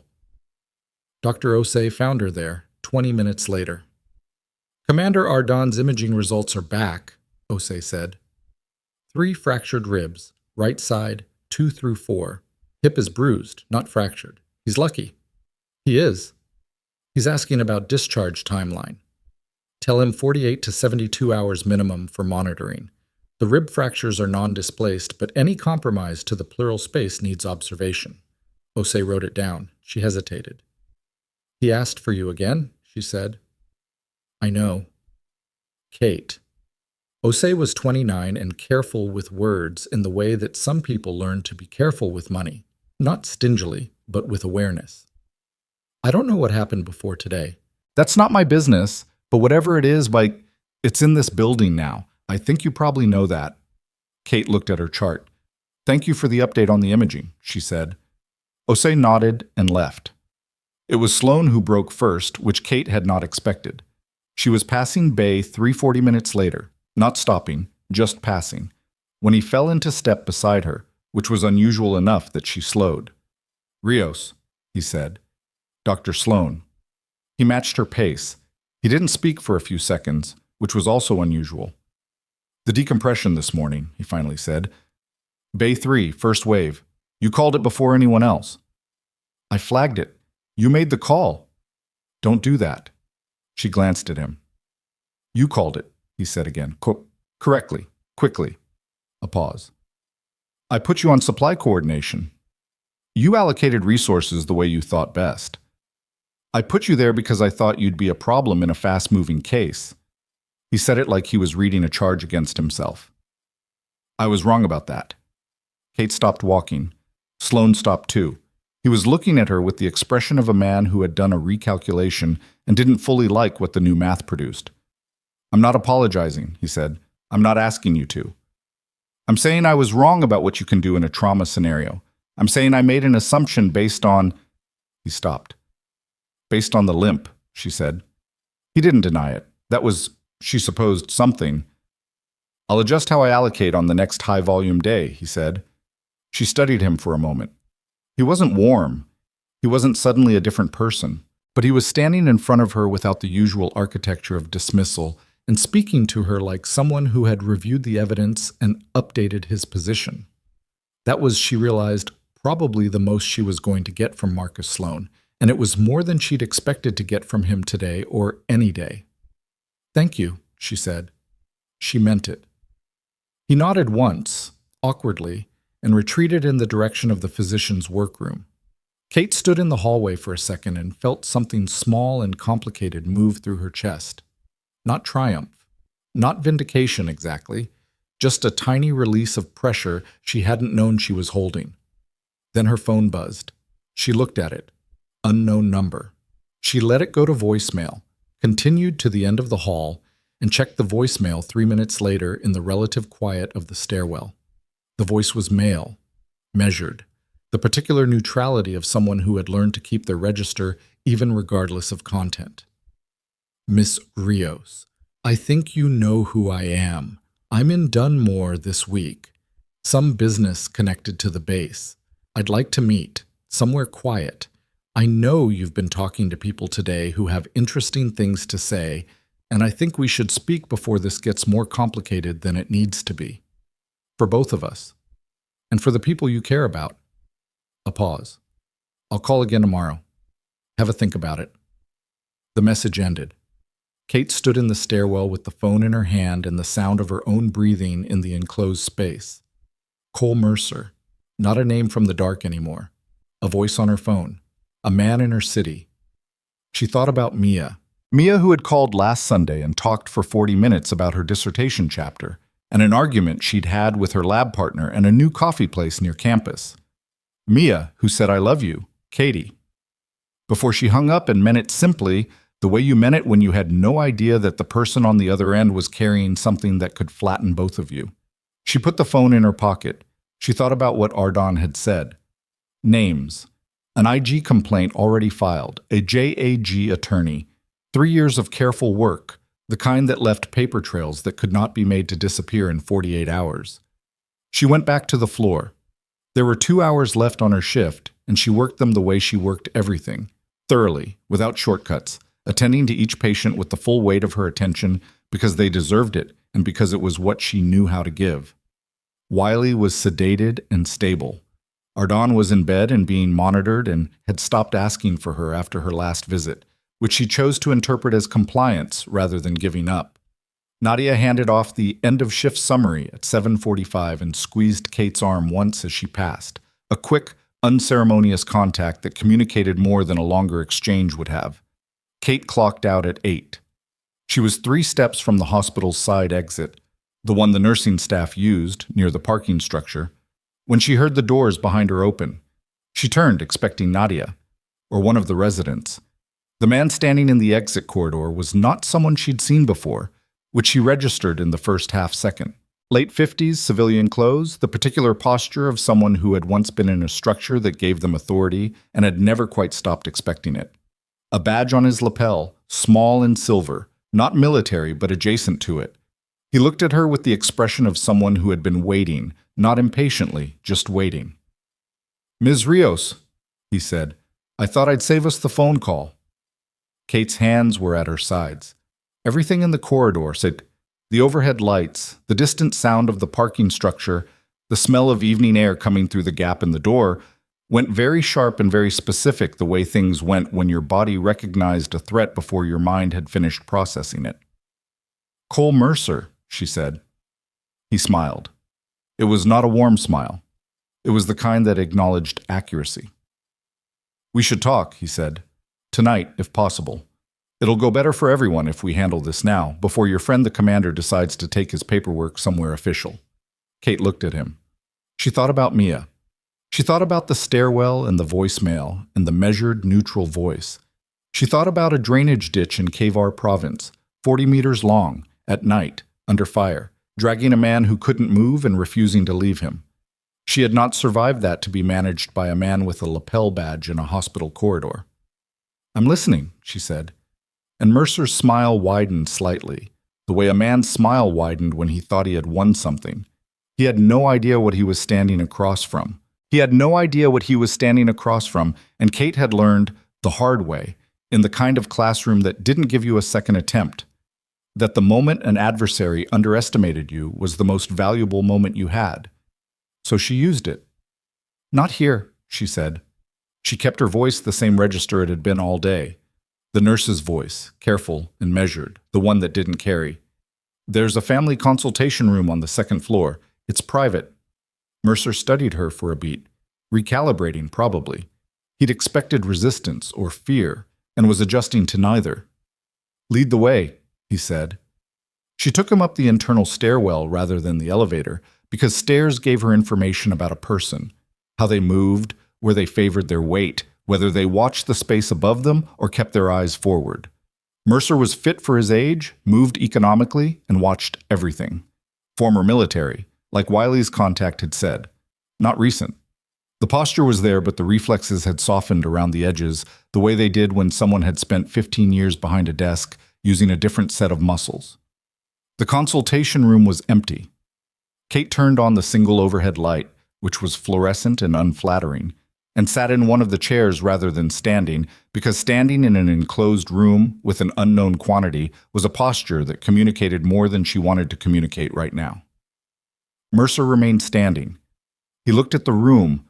A: Dr. Osei found her there 20 minutes later. "Commander Ardan's imaging results are back," Osei said. 3 fractured ribs, right side, 2 through 4. Hip is bruised, not fractured. He's lucky. He is. He's asking about discharge timeline. Tell him 48 to 72 hours minimum for monitoring. The rib fractures are non-displaced, but any compromise to the pleural space needs observation. Osei wrote it down. She hesitated. "He asked for you again," she said. "I know." Kate. Osei was 29 and careful with words in the way that some people learn to be careful with money, not stingily, but with awareness. "I don't know what happened before today." "That's not my business, but whatever it is, it's in this building now. I think you probably know that." Kate looked at her chart. "Thank you for the update on the imaging," she said. Osei nodded and left. It was Sloan who broke first, which Kate had not expected. She was passing Bay 3:40 minutes later, not stopping, just passing, when he fell into step beside her, which was unusual enough that she slowed. "Rios," he said. "Dr. Sloan." He matched her pace. He didn't speak for a few seconds, which was also unusual. "The decompression this morning," he finally said. "Bay 3, first wave. You called it before anyone else." "I flagged it. You made the call." "Don't do that." She glanced at him. "You called it," he said again. Correctly, quickly." A pause. "I put you on supply coordination. You allocated resources the way you thought best. I put you there because I thought you'd be a problem in a fast-moving case." He said it like he was reading a charge against himself. "I was wrong about that." Kate stopped walking. Sloan stopped too. He was looking at her with the expression of a man who had done a recalculation and didn't fully like what the new math produced. "I'm not apologizing," he said. "I'm not asking you to. I'm saying I was wrong about what you can do in a trauma scenario. I'm saying I made an assumption based on—" He stopped. "Based on the limp," she said. He didn't deny it. That was, she supposed, something. "I'll adjust how I allocate on the next high-volume day," he said. She studied him for a moment. He wasn't warm. He wasn't suddenly a different person. But he was standing in front of her without the usual architecture of dismissal and speaking to her like someone who had reviewed the evidence and updated his position. That was, she realized, probably the most she was going to get from Marcus Sloan, and it was more than she'd expected to get from him today or any day. "Thank you," she said. She meant it. He nodded once, awkwardly, and retreated in the direction of the physician's workroom. Kate stood in the hallway for a second and felt something small and complicated move through her chest. Not triumph, not vindication exactly, just a tiny release of pressure she hadn't known she was holding. Then her phone buzzed. She looked at it. Unknown number. She let it go to voicemail, continued to the end of the hall, and checked the voicemail 3 minutes later in the relative quiet of the stairwell. The voice was male, measured, the particular neutrality of someone who had learned to keep their register even regardless of content. "Miss Rios, I think you know who I am. I'm in Dunmore this week. Some business connected to the base. I'd like to meet, somewhere quiet. I know you've been talking to people today who have interesting things to say, and I think we should speak before this gets more complicated than it needs to be. For both of us. And for the people you care about." A pause. "I'll call again tomorrow. Have a think about it." The message ended. Kate stood in the stairwell with the phone in her hand and the sound of her own breathing in the enclosed space. Cole Mercer. Not a name from the dark anymore. A voice on her phone. A man in her city. She thought about Mia. Mia, who had called last Sunday and talked for 40 minutes about her dissertation chapter, and an argument she'd had with her lab partner and a new coffee place near campus. Mia, who said, "I love you," Katie. before she hung up and meant it simply, the way you meant it when you had no idea that the person on the other end was carrying something that could flatten both of you. She put the phone in her pocket. She thought about what Ardon had said. Names. An IG complaint already filed, a JAG attorney, 3 years of careful work, the kind that left paper trails that could not be made to disappear in 48 hours. She went back to the floor. There were 2 hours left on her shift, and she worked them the way she worked everything, thoroughly, without shortcuts, attending to each patient with the full weight of her attention because they deserved it and because it was what she knew how to give. Wiley was sedated and stable. Ardon was in bed and being monitored and had stopped asking for her after her last visit, which she chose to interpret as compliance rather than giving up. Nadia handed off the end-of-shift summary at 7:45 and squeezed Kate's arm once as she passed, a quick, unceremonious contact that communicated more than a longer exchange would have. Kate clocked out at 8. She was 3 steps from the hospital's side exit, the one the nursing staff used near the parking structure, when she heard the doors behind her open. She turned, expecting Nadia, or one of the residents. The man standing in the exit corridor was not someone she'd seen before, which she registered in the first half-second. Late 50s, civilian clothes, the particular posture of someone who had once been in a structure that gave them authority and had never quite stopped expecting it. A badge on his lapel, small and silver, not military but adjacent to it. He looked at her with the expression of someone who had been waiting, not impatiently, just waiting. "Ms. Rios," he said, "I thought I'd save us the phone call." Kate's hands were at her sides. Everything in the corridor said, the overhead lights, the distant sound of the parking structure, the smell of evening air coming through the gap in the door, went very sharp and very specific the way things went when your body recognized a threat before your mind had finished processing it. "Cole Mercer," she said. He smiled. It was not a warm smile. It was the kind that acknowledged accuracy. "We should talk," he said. "Tonight, if possible. It'll go better for everyone if we handle this now, before your friend the commander decides to take his paperwork somewhere official." Kate looked at him. She thought about Mia. She thought about the stairwell and the voicemail and the measured, neutral voice. She thought about a drainage ditch in Kavar province, 40 meters long, at night, under fire, dragging a man who couldn't move and refusing to leave him. She had not survived that to be managed by a man with a lapel badge in a hospital corridor. "I'm listening," she said. And Mercer's smile widened slightly, the way a man's smile widened when he thought he had won something. He had no idea what he was standing across from. And Kate had learned, the hard way, in the kind of classroom that didn't give you a second attempt, that the moment an adversary underestimated you was the most valuable moment you had. So she used it. "Not here," she said. She kept her voice the same register it had been all day. The nurse's voice, careful and measured, the one that didn't carry. "There's a family consultation room on the 2nd floor. It's private." Mercer studied her for a beat, recalibrating probably. He'd expected resistance or fear, and was adjusting to neither. "Lead the way," he said. She took him up the internal stairwell rather than the elevator, because stairs gave her information about a person, how they moved, where they favored their weight, whether they watched the space above them or kept their eyes forward. Mercer was fit for his age, moved economically, and watched everything. Former military, like Wiley's contact had said. Not recent. The posture was there, but the reflexes had softened around the edges, the way they did when someone had spent 15 years behind a desk, using a different set of muscles. The consultation room was empty. Kate turned on the single overhead light, which was fluorescent and unflattering, and sat in one of the chairs rather than standing, because standing in an enclosed room with an unknown quantity was a posture that communicated more than she wanted to communicate right now. Mercer remained standing. He looked at the room,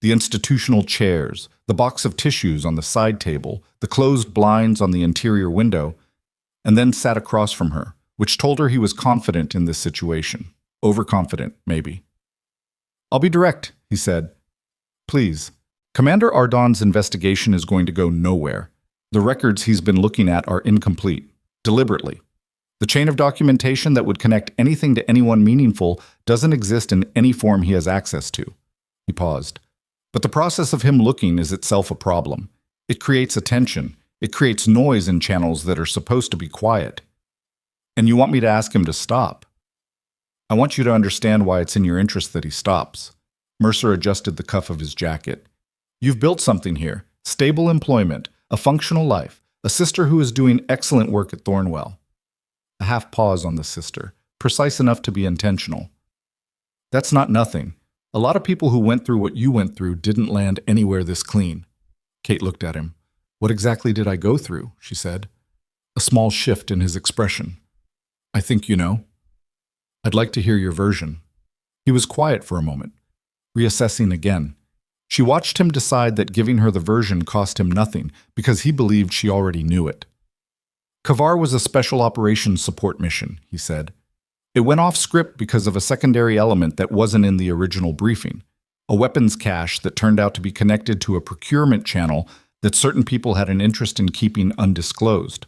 A: the institutional chairs, the box of tissues on the side table, the closed blinds on the interior window, and then sat across from her, which told her he was confident in this situation. Overconfident, maybe. "I'll be direct," he said. "Please. Commander Ardon's investigation is going to go nowhere. The records he's been looking at are incomplete, deliberately. The chain of documentation that would connect anything to anyone meaningful doesn't exist in any form he has access to." He paused. "But the process of him looking is itself a problem. It creates attention. It creates noise in channels that are supposed to be quiet. And you want me to ask him to stop? I want you to understand why it's in your interest that he stops. Mercer adjusted the cuff of his jacket. You've built something here. Stable employment, a functional life, a sister who is doing excellent work at Thornwell. A half pause on the sister, precise enough to be intentional. That's not nothing. A lot of people who went through what you went through didn't land anywhere this clean. Kate looked at him. What exactly did I go through? She said. A small shift in his expression. I think you know. I'd like to hear your version. He was quiet for a moment, reassessing again. She watched him decide that giving her the version cost him nothing because he believed she already knew it. Kavar was a special operations support mission, he said. It went off script because of a secondary element that wasn't in the original briefing, a weapons cache that turned out to be connected to a procurement channel that certain people had an interest in keeping undisclosed.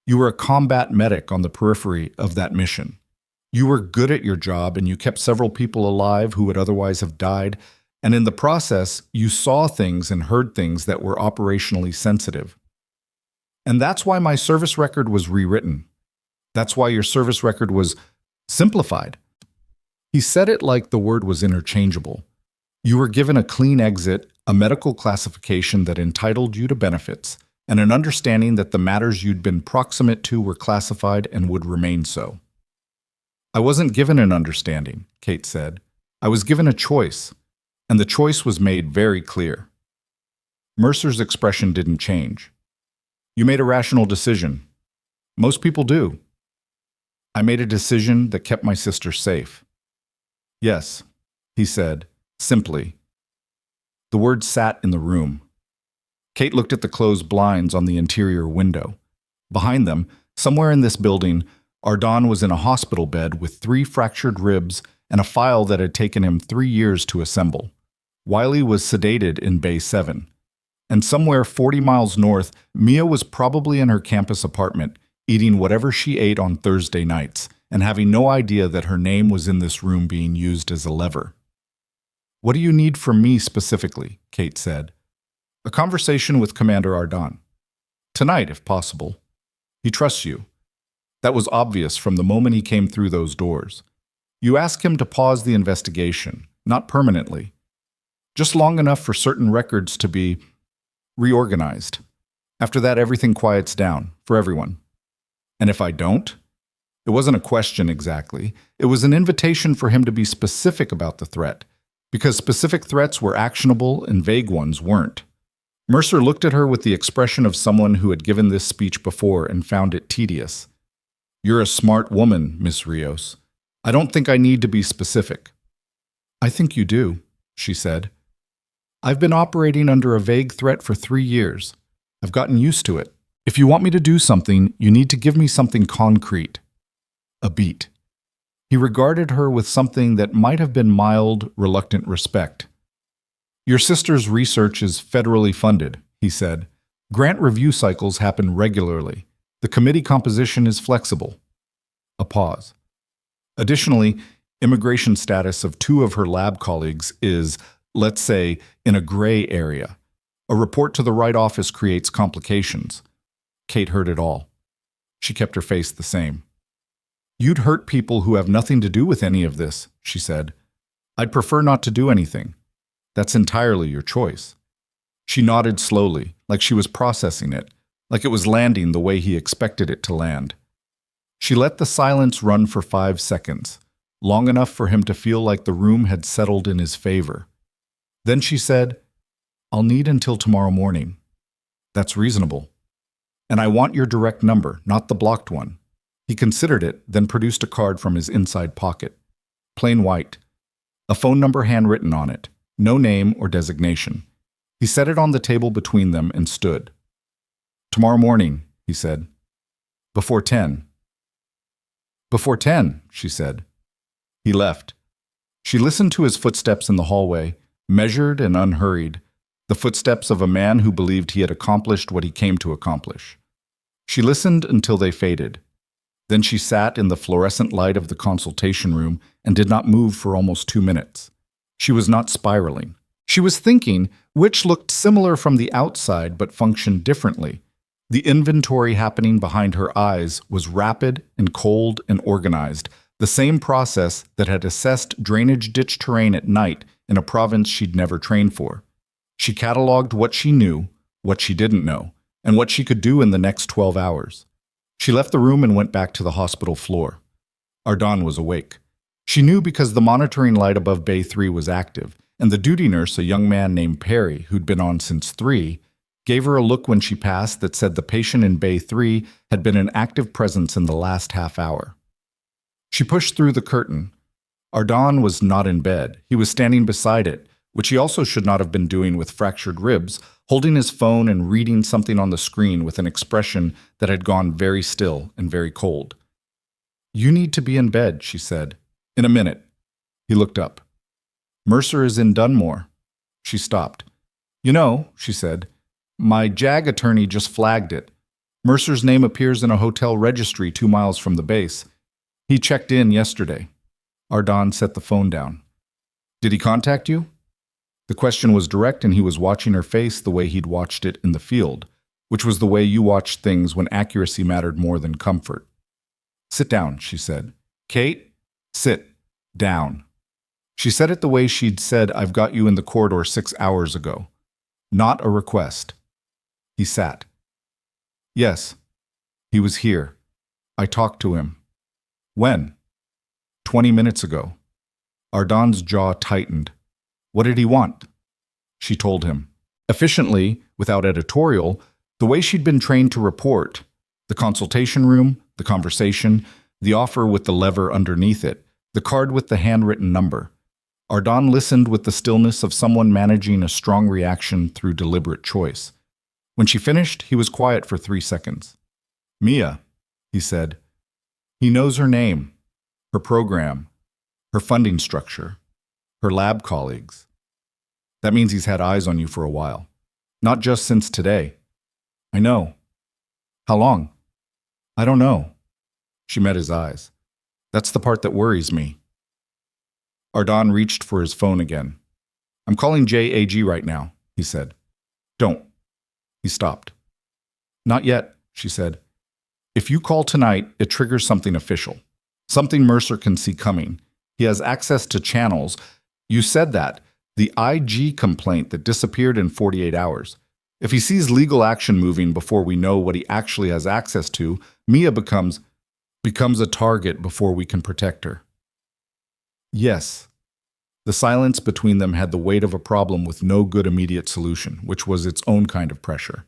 A: You were a combat medic on the periphery of that mission. You were good at your job and you kept several people alive who would otherwise have died, and in the process, you saw things and heard things that were operationally sensitive. And that's why my service record was rewritten. That's why your service record was simplified. He said it like the word was interchangeable. You were given a clean exit, a medical classification that entitled you to benefits, and an understanding that the matters you'd been proximate to were classified and would remain so. I wasn't given an understanding, Kate said. I was given a choice, and the choice was made very clear. Mercer's expression didn't change. You made a rational decision. Most people do. I made a decision that kept my sister safe. Yes, he said, simply. The words sat in the room. Kate looked at the closed blinds on the interior window. Behind them, somewhere in this building, Ardon was in a hospital bed with 3 fractured ribs and a file that had taken him 3 years to assemble. Wiley was sedated in Bay 7. And somewhere 40 miles north, Mia was probably in her campus apartment, eating whatever she ate on Thursday nights, and having no idea that her name was in this room being used as a lever. What do you need from me specifically? Kate said. A conversation with Commander Ardon. Tonight, if possible. He trusts you. That was obvious from the moment he came through those doors. You ask him to pause the investigation, not permanently. Just long enough for certain records to be reorganized. After that, everything quiets down, for everyone. And if I don't? It wasn't a question exactly. It was an invitation for him to be specific about the threat, because specific threats were actionable and vague ones weren't. Mercer looked at her with the expression of someone who had given this speech before and found it tedious. You're a smart woman, Miss Rios. I don't think I need to be specific. I think you do, she said. I've been operating under a vague threat for 3 years. I've gotten used to it. If you want me to do something, you need to give me something concrete. A beat. He regarded her with something that might have been mild, reluctant respect. Your sister's research is federally funded, he said. Grant review cycles happen regularly. The committee composition is flexible. A pause. Additionally, immigration status of 2 of her lab colleagues is, let's say, in a gray area. A report to the right office creates complications. Kate heard it all. She kept her face the same. You'd hurt people who have nothing to do with any of this, she said. I'd prefer not to do anything. That's entirely your choice. She nodded slowly, like she was processing it, like it was landing the way he expected it to land. She let the silence run for 5 seconds, long enough for him to feel like the room had settled in his favor. Then she said, I'll need until tomorrow morning. That's reasonable. And I want your direct number, not the blocked one. He considered it, then produced a card from his inside pocket. Plain white. A phone number handwritten on it. No name or designation. He set it on the table between them and stood. Tomorrow morning, he said. Before 10. Before 10, she said. He left. She listened to his footsteps in the hallway, measured and unhurried, the footsteps of a man who believed he had accomplished what he came to accomplish. She listened until they faded. Then she sat in the fluorescent light of the consultation room and did not move for almost 2 minutes. She was not spiraling. She was thinking, which looked similar from the outside but functioned differently. The inventory happening behind her eyes was rapid and cold and organized, the same process that had assessed drainage ditch terrain at night in a province she'd never trained for. She cataloged what she knew, what she didn't know, and what she could do in the next 12 hours. She left the room and went back to the hospital floor. Ardon was awake. She knew because the monitoring light above Bay 3 was active, and the duty nurse, a young man named Perry, who'd been on since 3, gave her a look when she passed that said the patient in Bay 3 had been an active presence in the last half hour. She pushed through the curtain. Ardon was not in bed. He was standing beside it, which he also should not have been doing with fractured ribs, holding his phone and reading something on the screen with an expression that had gone very still and very cold. "You need to be in bed," she said. "In a minute." He looked up. "Mercer is in Dunmore." She stopped. "You know," she said, "my JAG attorney just flagged it. Mercer's name appears in a hotel registry 2 miles from the base. He checked in yesterday." Ardon set the phone down. "Did he contact you?" The question was direct, and he was watching her face the way he'd watched it in the field, which was the way you watched things when accuracy mattered more than comfort. "Sit down," she said. "Kate, sit down." She said it the way she'd said, "I've got you in the corridor 6 hours ago." Not a request. He sat. "Yes, he was here. I talked to him." "When?" 20 minutes ago." Ardon's jaw tightened. What did he want? She told him. Efficiently, without editorial, the way she'd been trained to report. The consultation room, the conversation, the offer with the lever underneath it, the card with the handwritten number. Ardon listened with the stillness of someone managing a strong reaction through deliberate choice. When she finished, he was quiet for 3 seconds. "Mia," he said. He knows her name, her program, her funding structure, her lab colleagues. That means he's had eyes on you for a while. Not just since today. "I know." "How long?" "I don't know." She met his eyes. "That's the part that worries me." Ardon reached for his phone again. "I'm calling JAG right now," he said. "Don't." He stopped. "Not yet," she said. "If you call tonight, it triggers something official. Something Mercer can see coming. He has access to channels. You said that. The IG complaint that disappeared in 48 hours. If he sees legal action moving before we know what he actually has access to, Mia becomes a target before we can protect her." Yes. The silence between them had the weight of a problem with no good immediate solution, which was its own kind of pressure.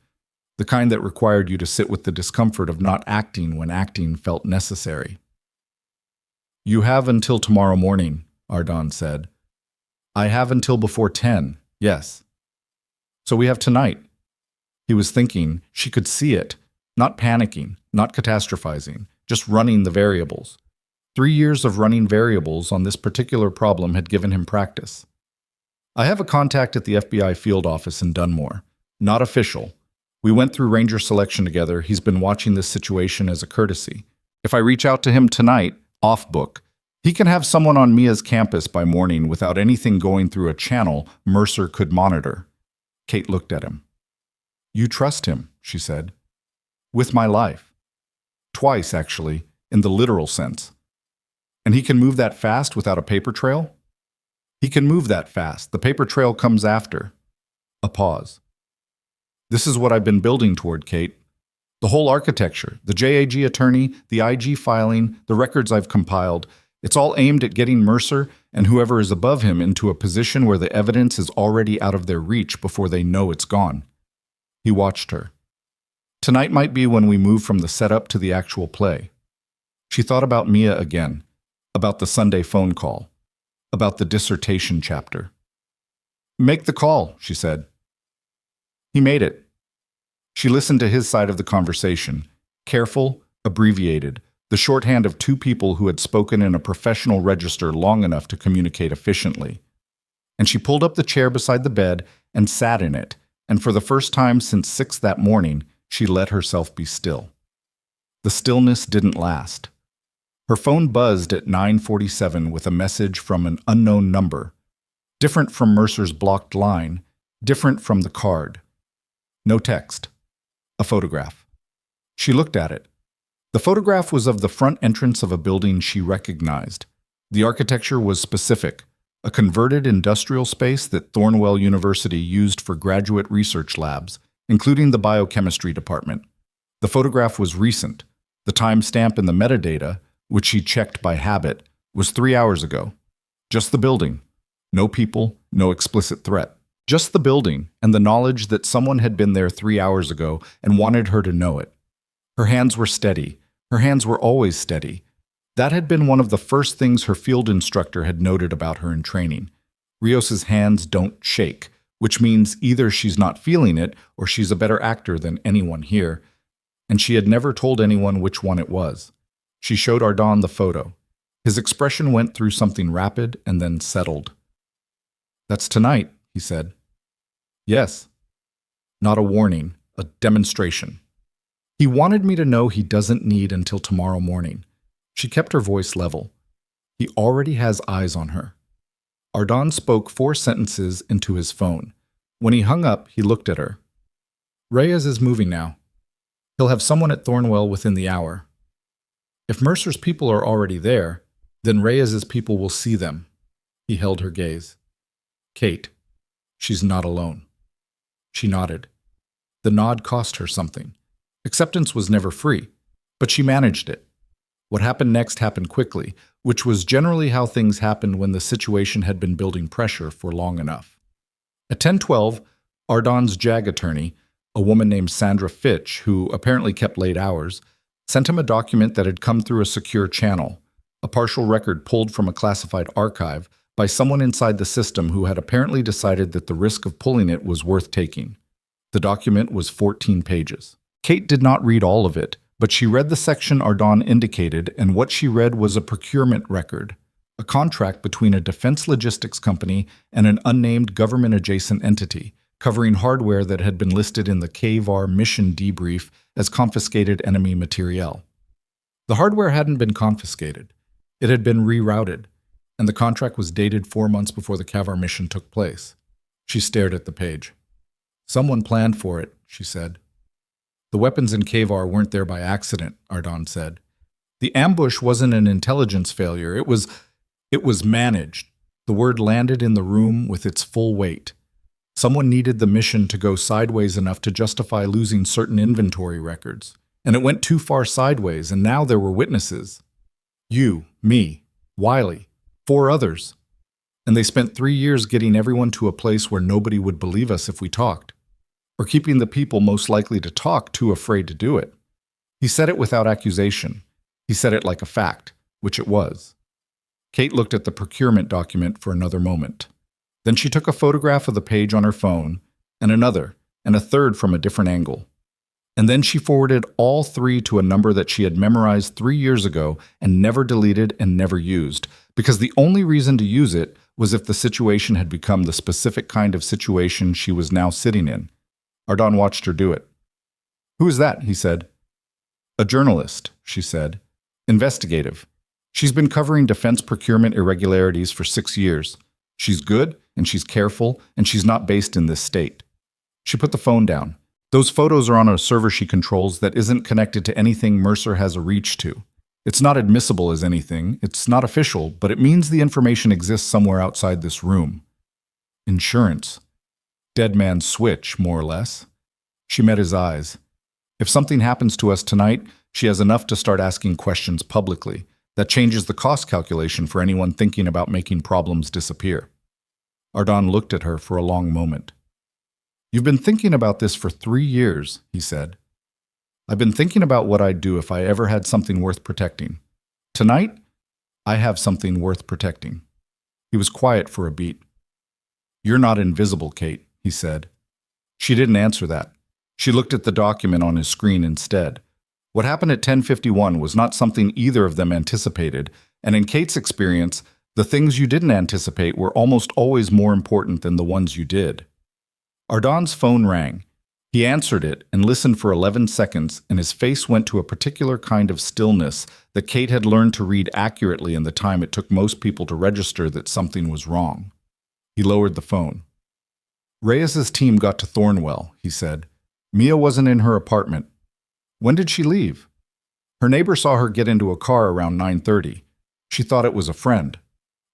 A: The kind that required you to sit with the discomfort of not acting when acting felt necessary. "You have until tomorrow morning," Ardon said. "I have until before 10, yes." "So we have tonight." He was thinking, she could see it, not panicking, not catastrophizing, just running the variables. 3 years of running variables on this particular problem had given him practice. "I have a contact at the FBI field office in Dunmore. Not official. We went through ranger selection together. He's been watching this situation as a courtesy. If I reach out to him tonight, off book, he can have someone on Mia's campus by morning without anything going through a channel Mercer could monitor." Kate looked at him. "You trust him," she said. "With my life. Twice, actually, in the literal sense. And he can move that fast without a paper trail?" "He can move that fast. The paper trail comes after." A pause. "This is what I've been building toward, Kate. The whole architecture, the JAG attorney, the IG filing, the records I've compiled, it's all aimed at getting Mercer and whoever is above him into a position where the evidence is already out of their reach before they know it's gone." He watched her. "Tonight might be when we move from the setup to the actual play." She thought about Mia again, about the Sunday phone call, about the dissertation chapter. "Make the call," she said. He made it. She listened to his side of the conversation, careful, abbreviated, the shorthand of 2 people who had spoken in a professional register long enough to communicate efficiently. And she pulled up the chair beside the bed and sat in it, and for the first time since 6 that morning, she let herself be still. The stillness didn't last. Her phone buzzed at 9:47 with a message from an unknown number. Different from Mercer's blocked line, different from the card. No text. A photograph. She looked at it. The photograph was of the front entrance of a building she recognized. The architecture was specific, a converted industrial space that Thornwell University used for graduate research labs, including the biochemistry department. The photograph was recent. The timestamp in the metadata, which she checked by habit, was 3 hours ago. Just the building. No people, no explicit threat. Just the building and the knowledge that someone had been there 3 hours ago and wanted her to know it. Her hands were steady. Her hands were always steady. That had been one of the first things her field instructor had noted about her in training. Rios's hands don't shake, which means either she's not feeling it or she's a better actor than anyone here. And she had never told anyone which one it was. She showed Ardon the photo. His expression went through something rapid and then settled. "That's tonight," he said. "Yes." Not a warning, a demonstration. "He wanted me to know he doesn't need until tomorrow morning." She kept her voice level. "He already has eyes on her." Ardon spoke 4 sentences into his phone. When he hung up, he looked at her. "Reyes is moving now. He'll have someone at Thornwell within the hour. If Mercer's people are already there, then Reyes's people will see them." He held her gaze. "Kate, she's not alone." She nodded. The nod cost her something. Acceptance was never free, but she managed it. What happened next happened quickly, which was generally how things happened when the situation had been building pressure for long enough. At 10:12, Ardon's JAG attorney, a woman named Sandra Fitch, who apparently kept late hours, sent him a document that had come through a secure channel, a partial record pulled from a classified archive by someone inside the system who had apparently decided that the risk of pulling it was worth taking. The document was 14 pages. Kate did not read all of it, but she read the section Ardon indicated, and what she read was a procurement record, a contract between a defense logistics company and an unnamed government-adjacent entity, covering hardware that had been listed in the KVAR mission debrief as confiscated enemy materiel. The hardware hadn't been confiscated. It had been rerouted, and the contract was dated 4 months before the KVAR mission took place. She stared at the page. "Someone planned for it," she said. "The weapons in KVAR weren't there by accident," Ardon said. "The ambush wasn't an intelligence failure. It was managed." The word landed in the room with its full weight. Someone needed the mission to go sideways enough to justify losing certain inventory records. And it went too far sideways, and now there were witnesses. You, me, Wiley, 4 others. And they spent 3 years getting everyone to a place where nobody would believe us if we talked. Or keeping the people most likely to talk too afraid to do it. He said it without accusation. He said it like a fact, which it was. Kate looked at the procurement document for another moment. Then she took a photograph of the page on her phone, and another, and a third from a different angle. And then she forwarded all 3 to a number that she had memorized 3 years ago and never deleted and never used, because the only reason to use it was if the situation had become the specific kind of situation she was now sitting in. Ardon watched her do it. "Who is that?" he said. "A journalist," she said. "Investigative. She's been covering defense procurement irregularities for 6 years. She's good, and she's careful, and she's not based in this state." She put the phone down. "Those photos are on a server she controls that isn't connected to anything Mercer has a reach to. It's not admissible as anything, it's not official, but it means the information exists somewhere outside this room." Insurance. Dead man's switch, more or less. She met his eyes. If something happens to us tonight, she has enough to start asking questions publicly. That changes the cost calculation for anyone thinking about making problems disappear. Ardon looked at her for a long moment. "You've been thinking about this for 3 years," he said. "I've been thinking about what I'd do if I ever had something worth protecting. Tonight, I have something worth protecting." He was quiet for a beat. "You're not invisible, Kate," he said. She didn't answer that. She looked at the document on his screen instead. What happened at 10:51 was not something either of them anticipated, and in Kate's experience, the things you didn't anticipate were almost always more important than the ones you did. Ardon's phone rang. He answered it and listened for 11 seconds, and his face went to a particular kind of stillness that Kate had learned to read accurately in the time it took most people to register that something was wrong. He lowered the phone. Reyes's team got to Thornwell, he said. Mia wasn't in her apartment. When did she leave? Her neighbor saw her get into a car around 9:30. She thought it was a friend.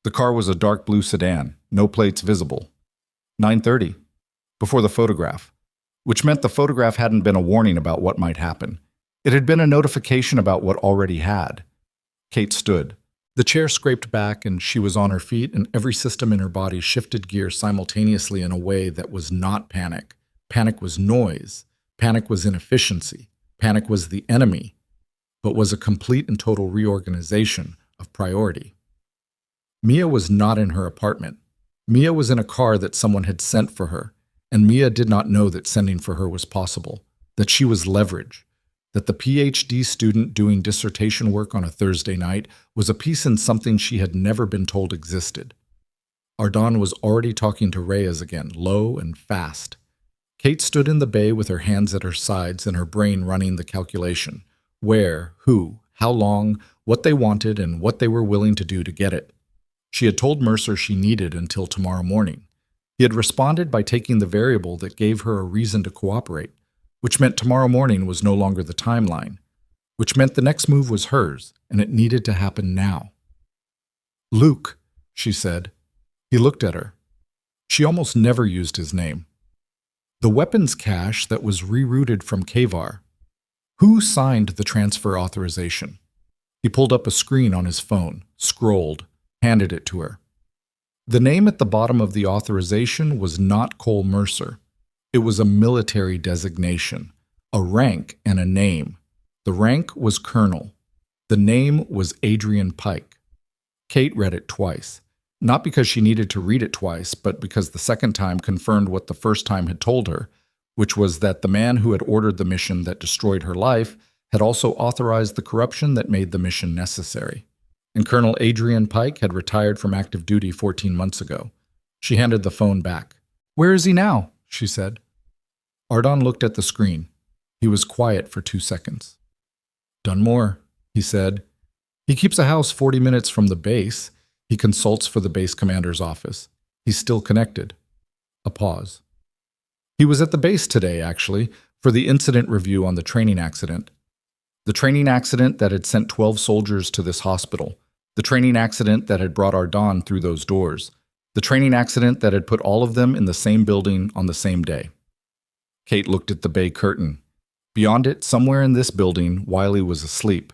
A: The car was a dark blue sedan, no plates visible. 9:30, before the photograph, which meant the photograph hadn't been a warning about what might happen. It had been a notification about what already had. Kate stood. The chair scraped back and she was on her feet, and every system in her body shifted gear simultaneously in a way that was not panic. Panic was noise. Panic was inefficiency. Panic was the enemy, but was a complete and total reorganization of priority. Mia was not in her apartment. Mia was in a car that someone had sent for her, and Mia did not know that sending for her was possible, that she was leverage, that the PhD student doing dissertation work on a Thursday night was a piece in something she had never been told existed. Ardon was already talking to Reyes again, low and fast. Kate stood in the bay with her hands at her sides and her brain running the calculation. Where, who, how long, what they wanted, and what they were willing to do to get it. She had told Mercer she needed until tomorrow morning. He had responded by taking the variable that gave her a reason to cooperate, which meant tomorrow morning was no longer the timeline, which meant the next move was hers, and it needed to happen now. Luke, she said. He looked at her. She almost never used his name. The weapons cache that was rerouted from Kavar. Who signed the transfer authorization? He pulled up a screen on his phone, scrolled, handed it to her. The name at the bottom of the authorization was not Cole Mercer. It was a military designation, a rank and a name. The rank was Colonel. The name was Adrian Pike. Kate read it twice, not because she needed to read it twice, but because the second time confirmed what the first time had told her, which was that the man who had ordered the mission that destroyed her life had also authorized the corruption that made the mission necessary. And Colonel Adrian Pike had retired from active duty 14 months ago. She handed the phone back. "Where is he now?" she said. Ardon looked at the screen. He was quiet for 2 seconds. "Dunmore," he said. "He keeps a house 40 minutes from the base. He consults for the base commander's office. He's still connected." A pause. "He was at the base today, actually, for the incident review on the training accident. The training accident that had sent 12 soldiers to this hospital. The training accident that had brought Ardon through those doors. The training accident that had put all of them in the same building on the same day." Kate looked at the bay curtain. Beyond it, somewhere in this building, Wiley was asleep.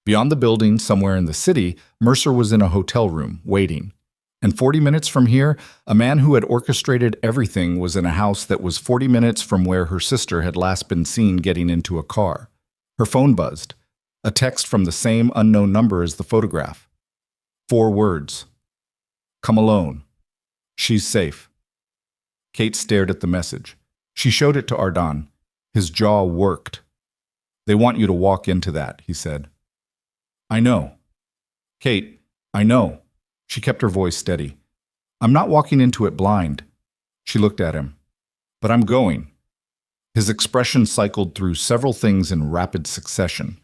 A: Beyond the building, somewhere in the city, Mercer was in a hotel room, waiting. And 40 minutes from here, a man who had orchestrated everything was in a house that was 40 minutes from where her sister had last been seen getting into a car. Her phone buzzed. A text from the same unknown number as the photograph. 4 words. "Come alone. She's safe." Kate stared at the message. She showed it to Ardon. His jaw worked. "They want you to walk into that," he said. "I know." "Kate, I know." She kept her voice steady. "I'm not walking into it blind." She looked at him. "But I'm going." His expression cycled through several things in rapid succession.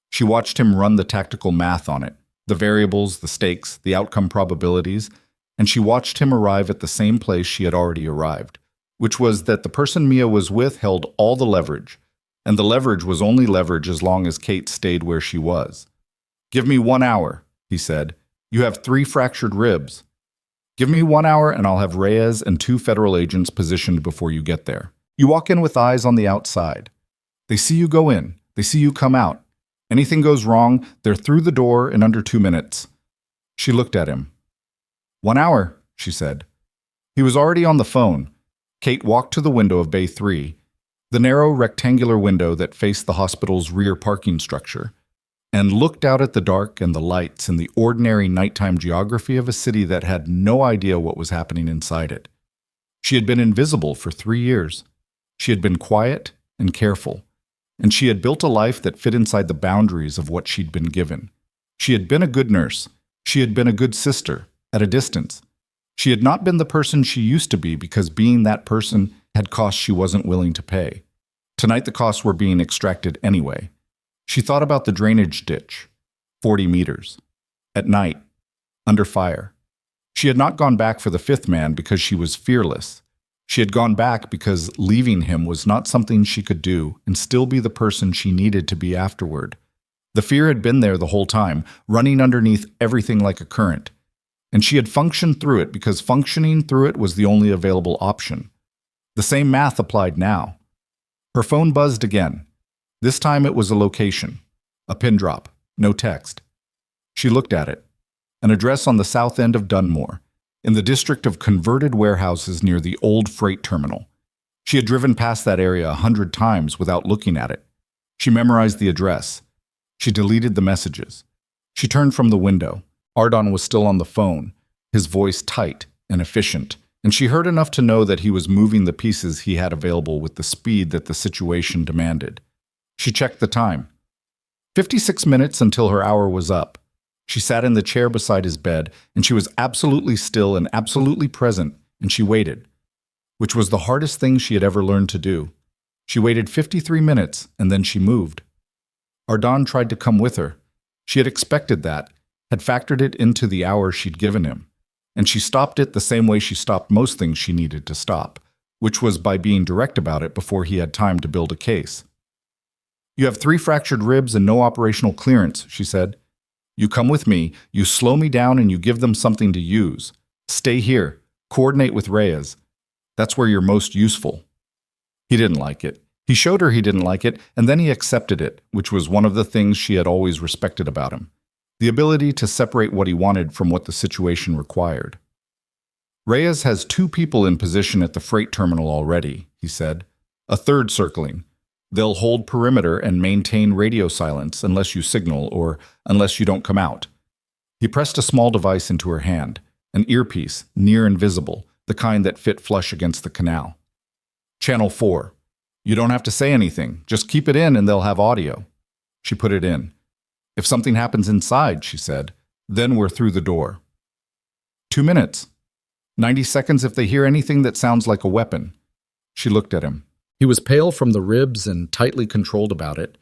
A: She watched him run the tactical math on it, the variables, the stakes, the outcome probabilities, and she watched him arrive at the same place she had already arrived, which was that the person Mia was with held all the leverage, and the leverage was only leverage as long as Kate stayed where she was. "Give me 1 hour," he said. "You have 3 fractured ribs. Give me 1 hour and I'll have Reyes and 2 federal agents positioned before you get there. You walk in with eyes on the outside. They see you go in. They see you come out. Anything goes wrong, they're through the door in under 2 minutes." She looked at him. 1 hour, she said. He was already on the phone. Kate walked to the window of Bay 3, the narrow rectangular window that faced the hospital's rear parking structure, and looked out at the dark and the lights and the ordinary nighttime geography of a city that had no idea what was happening inside it. She had been invisible for 3 years. She had been quiet and careful, and she had built a life that fit inside the boundaries of what she'd been given. She had been a good nurse. She had been a good sister, at a distance. She had not been the person she used to be because being that person had costs she wasn't willing to pay. Tonight the costs were being extracted anyway. She thought about the drainage ditch, 40 meters. At night, under fire. She had not gone back for the fifth man because she was fearless. She had gone back because leaving him was not something she could do and still be the person she needed to be afterward. The fear had been there the whole time, running underneath everything like a current. And she had functioned through it because functioning through it was the only available option. The same math applied now. Her phone buzzed again. This time it was a location. A pin drop. No text. She looked at it. An address on the south end of Dunmore, in the district of converted warehouses near the old freight terminal. She had driven past that area 100 times without looking at it. She memorized the address. She deleted the messages. She turned from the window. Ardon was still on the phone, his voice tight and efficient, and she heard enough to know that he was moving the pieces he had available with the speed that the situation demanded. She checked the time. 56 minutes until her hour was up. She sat in the chair beside his bed, and she was absolutely still and absolutely present, and she waited, which was the hardest thing she had ever learned to do. She waited 53 minutes, and then she moved. Ardon tried to come with her. She had expected that, had factored it into the hour she'd given him, and she stopped it the same way she stopped most things she needed to stop, which was by being direct about it before he had time to build a case. "You have 3 fractured ribs and no operational clearance," she said. "You come with me, you slow me down, and you give them something to use. Stay here. Coordinate with Reyes. That's where you're most useful." He didn't like it. He showed her he didn't like it, and then he accepted it, which was one of the things she had always respected about him. The ability to separate what he wanted from what the situation required. "Reyes has 2 people in position at the freight terminal already," he said. "A third circling. They'll hold perimeter and maintain radio silence unless you signal or unless you don't come out." He pressed a small device into her hand, an earpiece, near invisible, the kind that fit flush against the canal. "Channel 4. You don't have to say anything. Just keep it in and they'll have audio." She put it in. "If something happens inside," she said, "then we're through the door." 2 minutes. 90 seconds if they hear anything that sounds like a weapon. She looked at him. He was pale from the ribs and tightly controlled about it,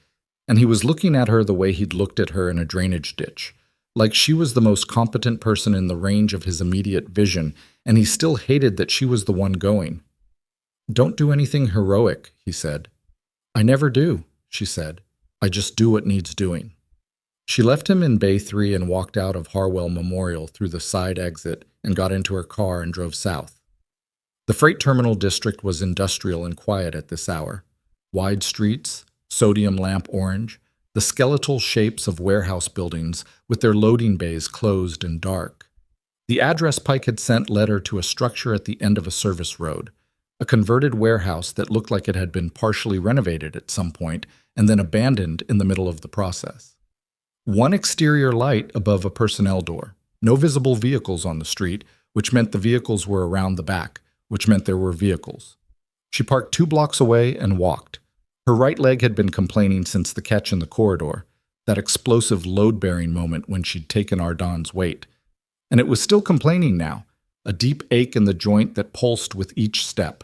A: and he was looking at her the way he'd looked at her in a drainage ditch, like she was the most competent person in the range of his immediate vision, and he still hated that she was the one going. "Don't do anything heroic," he said. "I never do," she said. "I just do what needs doing." She left him in Bay 3 and walked out of Harwell Memorial through the side exit and got into her car and drove south. The freight terminal district was industrial and quiet at this hour. Wide streets, sodium lamp orange, the skeletal shapes of warehouse buildings with their loading bays closed and dark. The address Pike had sent led her to a structure at the end of a service road, a converted warehouse that looked like it had been partially renovated at some point and then abandoned in the middle of the process. One exterior light above a personnel door, no visible vehicles on the street, which meant the vehicles were around the back, which meant there were vehicles. She parked 2 blocks away and walked. Her right leg had been complaining since the catch in the corridor, that explosive load-bearing moment when she'd taken Ardon's weight. And it was still complaining now, a deep ache in the joint that pulsed with each step.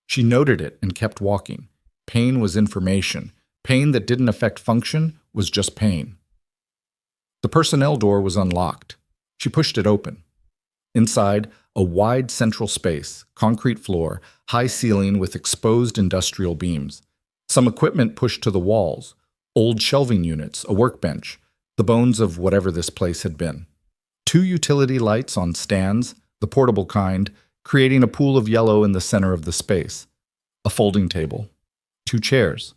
A: She noted it and kept walking. Pain was information. Pain that didn't affect function was just pain. The personnel door was unlocked. She pushed it open. Inside, a wide central space, concrete floor, high ceiling with exposed industrial beams. Some equipment pushed to the walls, old shelving units, a workbench, the bones of whatever this place had been. 2 utility lights on stands, the portable kind, creating a pool of yellow in the center of the space. A folding table. 2 chairs.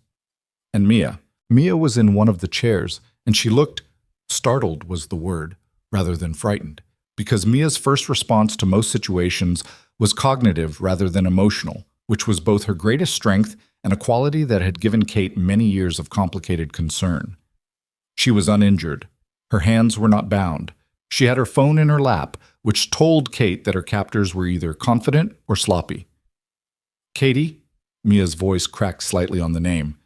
A: And Mia. Mia was in one of the chairs, and she looked, startled was the word, rather than frightened, because Mia's first response to most situations was cognitive rather than emotional, which was both her greatest strength and a quality that had given Kate many years of complicated concern. She was uninjured. Her hands were not bound. She had her phone in her lap, which told Kate that her captors were either confident or sloppy. "Katie?" Mia's voice cracked slightly on the name.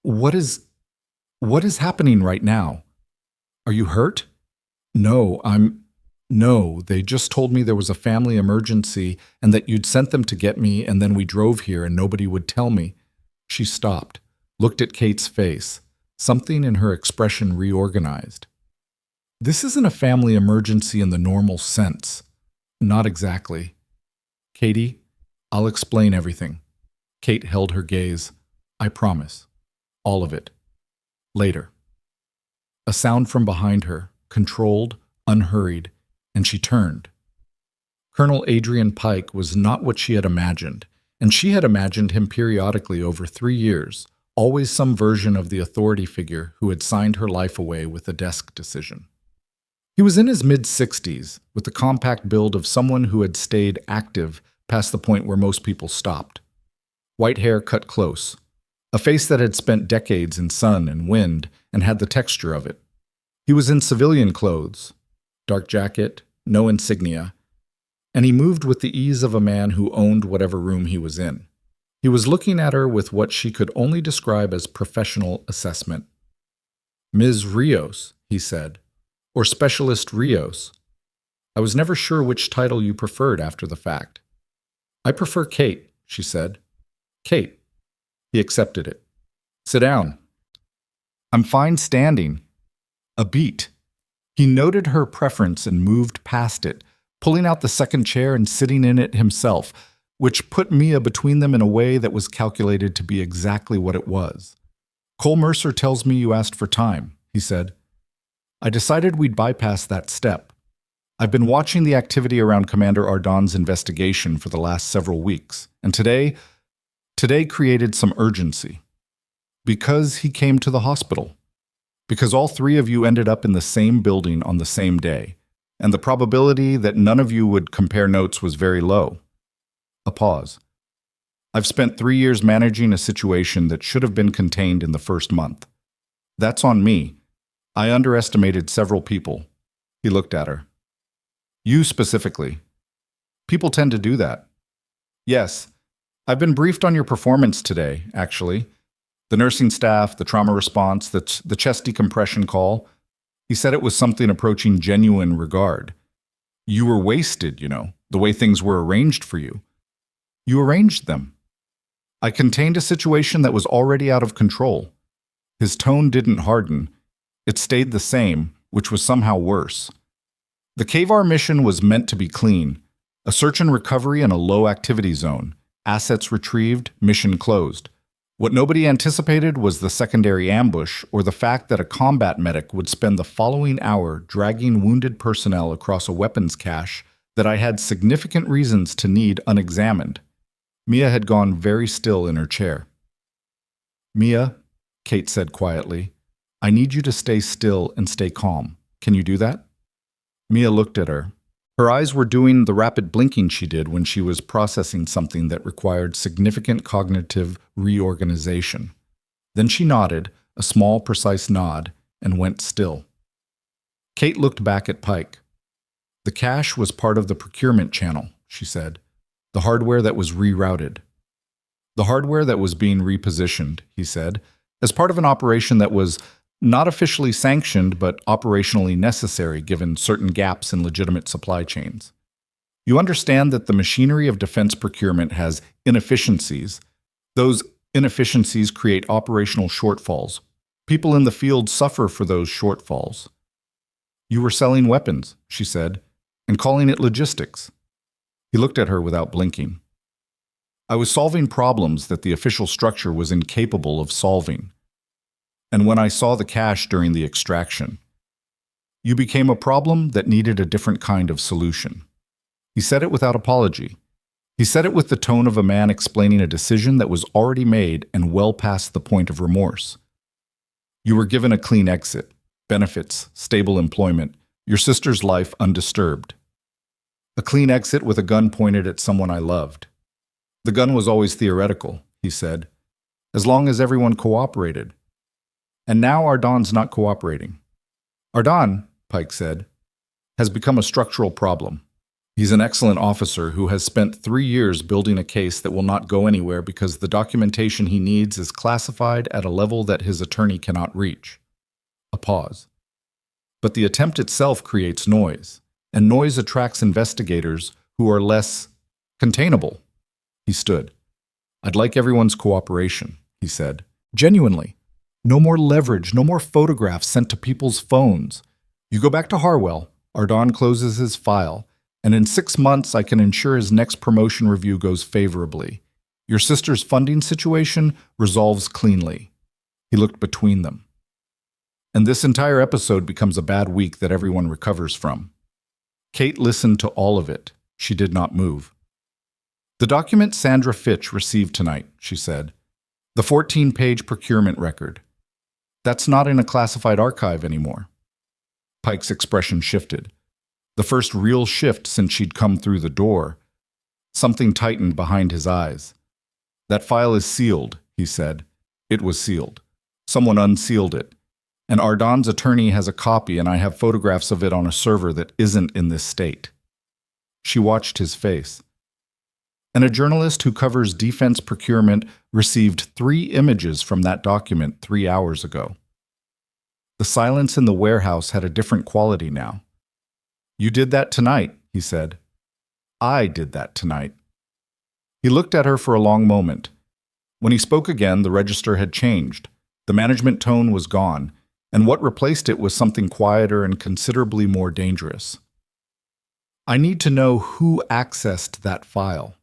A: What is happening right now? Are you hurt?" No, they just told me there was a family emergency and that you'd sent them to get me, and then we drove here and nobody would tell me." She stopped, looked at Kate's face. Something in her expression reorganized. "This isn't a family emergency in the normal sense. Not exactly. Katie, I'll explain everything. Kate held her gaze. I promise. All of it. Later. A sound from behind her, controlled, unhurried, and she turned. Colonel Adrian Pike was not what she had imagined, and she had imagined him periodically over 3 years, always some version of the authority figure who had signed her life away with a desk decision. He was in his mid-60s, with the compact build of someone who had stayed active past the point where most people stopped. White hair cut close, a face that had spent decades in sun and wind and had the texture of it. He was in civilian clothes, dark jacket, no insignia, and he moved with the ease of a man who owned whatever room he was in. He was looking at her with what she could only describe as professional assessment. "Ms. Rios," he said, "or Specialist Rios. I was never sure which title you preferred after the fact." "I prefer Kate," she said. "Kate." He accepted it. "Sit down." "I'm fine standing." A beat. He noted her preference and moved past it, pulling out the second chair and sitting in it himself, which put Mia between them in a way that was calculated to be exactly what it was. "Cole Mercer tells me you asked for time," he said. "I decided we'd bypass that step. I've been watching the activity around Commander Ardon's investigation for the last several weeks, and today created some urgency. Because he came to the hospital. Because all 3 of you ended up in the same building on the same day, and the probability that none of you would compare notes was very low." A pause. "I've spent 3 years managing a situation that should have been contained in the first month. That's on me. I underestimated several people." He looked at her. "You specifically. People tend to do that." "Yes. I've been briefed on your performance today, actually. The nursing staff, the trauma response, the chest decompression call. He said it was something approaching genuine regard. You were wasted, the way things were arranged for you. You arranged them. I contained a situation that was already out of control." His tone didn't harden. It stayed the same, which was somehow worse. "The KVAR mission was meant to be clean. A search and recovery in a low-activity zone. Assets retrieved, mission closed. What nobody anticipated was the secondary ambush or the fact that a combat medic would spend the following hour dragging wounded personnel across a weapons cache that I had significant reasons to need unexamined." Mia had gone very still in her chair. "Mia," Kate said quietly, "I need you to stay still and stay calm. Can you do that?" Mia looked at her. Her eyes were doing the rapid blinking she did when she was processing something that required significant cognitive reorganization. Then she nodded, a small, precise nod, and went still. Kate looked back at Pike. "The cache was part of the procurement channel," she said. "The hardware that was rerouted." "The hardware that was being repositioned," he said, "as part of an operation that was not officially sanctioned but operationally necessary given certain gaps in legitimate supply chains. You understand that the machinery of defense procurement has inefficiencies. Those inefficiencies create operational shortfalls. People in the field suffer for those shortfalls." "You were selling weapons," she said, "and calling it logistics." He looked at her without blinking. "I was solving problems that the official structure was incapable of solving. And when I saw the cache during the extraction, you became a problem that needed a different kind of solution." He said it without apology. He said it with the tone of a man explaining a decision that was already made and well past the point of remorse. "You were given a clean exit, benefits, stable employment, your sister's life undisturbed. A clean exit with a gun pointed at someone I loved. The gun was always theoretical," he said, "as long as everyone cooperated. And now Ardon's not cooperating." "Ardon," Pike said, "has become a structural problem. He's an excellent officer who has spent 3 years building a case that will not go anywhere because the documentation he needs is classified at a level that his attorney cannot reach." A pause. "But the attempt itself creates noise, and noise attracts investigators who are less containable." He stood. "I'd like everyone's cooperation," he said. "Genuinely. No more leverage, no more photographs sent to people's phones. You go back to Harwell, Ardon closes his file, And in 6 months, I can ensure his next promotion review goes favorably. Your sister's funding situation resolves cleanly. He looked between them. And this entire episode becomes a bad week that everyone recovers from. Kate listened to all of it. She did not move. The document Sandra Fitch received tonight, she said. The 14-page procurement record. That's not in a classified archive anymore. Pike's expression shifted. The first real shift since she'd come through the door. Something tightened behind his eyes. That file is sealed, he said. It was sealed. Someone unsealed it. And Ardon's attorney has a copy, and I have photographs of it on a server that isn't in this state. She watched his face. And a journalist who covers defense procurement received 3 images from that document 3 hours ago. The silence in the warehouse had a different quality now. You did that tonight, he said. I did that tonight. He looked at her for a long moment. When he spoke again, the register had changed. The management tone was gone, and what replaced it was something quieter and considerably more dangerous. I need to know who accessed that file.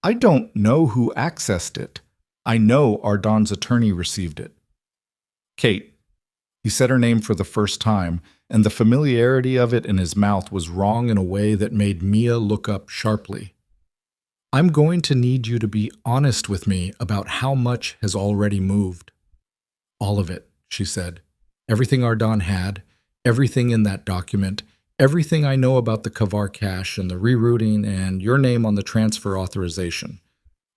A: I don't know who accessed it. I know Ardon's attorney received it. Kate. He said her name for the first time, and the familiarity of it in his mouth was wrong in a way that made Mia look up sharply. I'm going to need you to be honest with me about how much has already moved. All of it, she said. Everything Ardon had, everything in that document, everything I know about the Kavar cache and the rerouting and your name on the transfer authorization.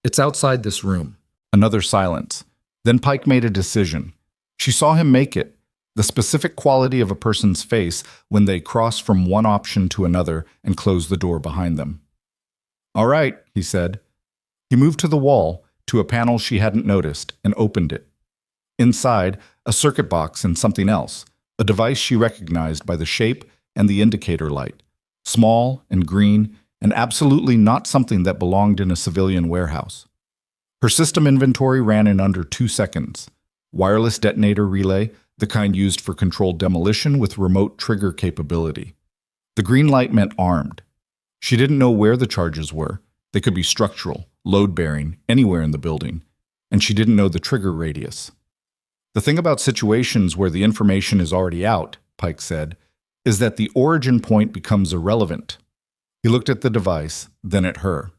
A: It's outside this room. Another silence. Then Pike made a decision. She saw him make it. The specific quality of a person's face when they cross from one option to another and close the door behind them. All right, he said. He moved to the wall, to a panel she hadn't noticed, and opened it. Inside, a circuit box and something else, a device she recognized by the shape and the indicator light, small and green, and absolutely not something that belonged in a civilian warehouse. Her system inventory ran in under 2 seconds. Wireless detonator relay, the kind used for controlled demolition with remote trigger capability. The green light meant armed. She didn't know where the charges were. They could be structural, load-bearing, anywhere in the building. And she didn't know the trigger radius. The thing about situations where the information is already out, Pike said, is that the origin point becomes irrelevant. He looked at the device, then at her.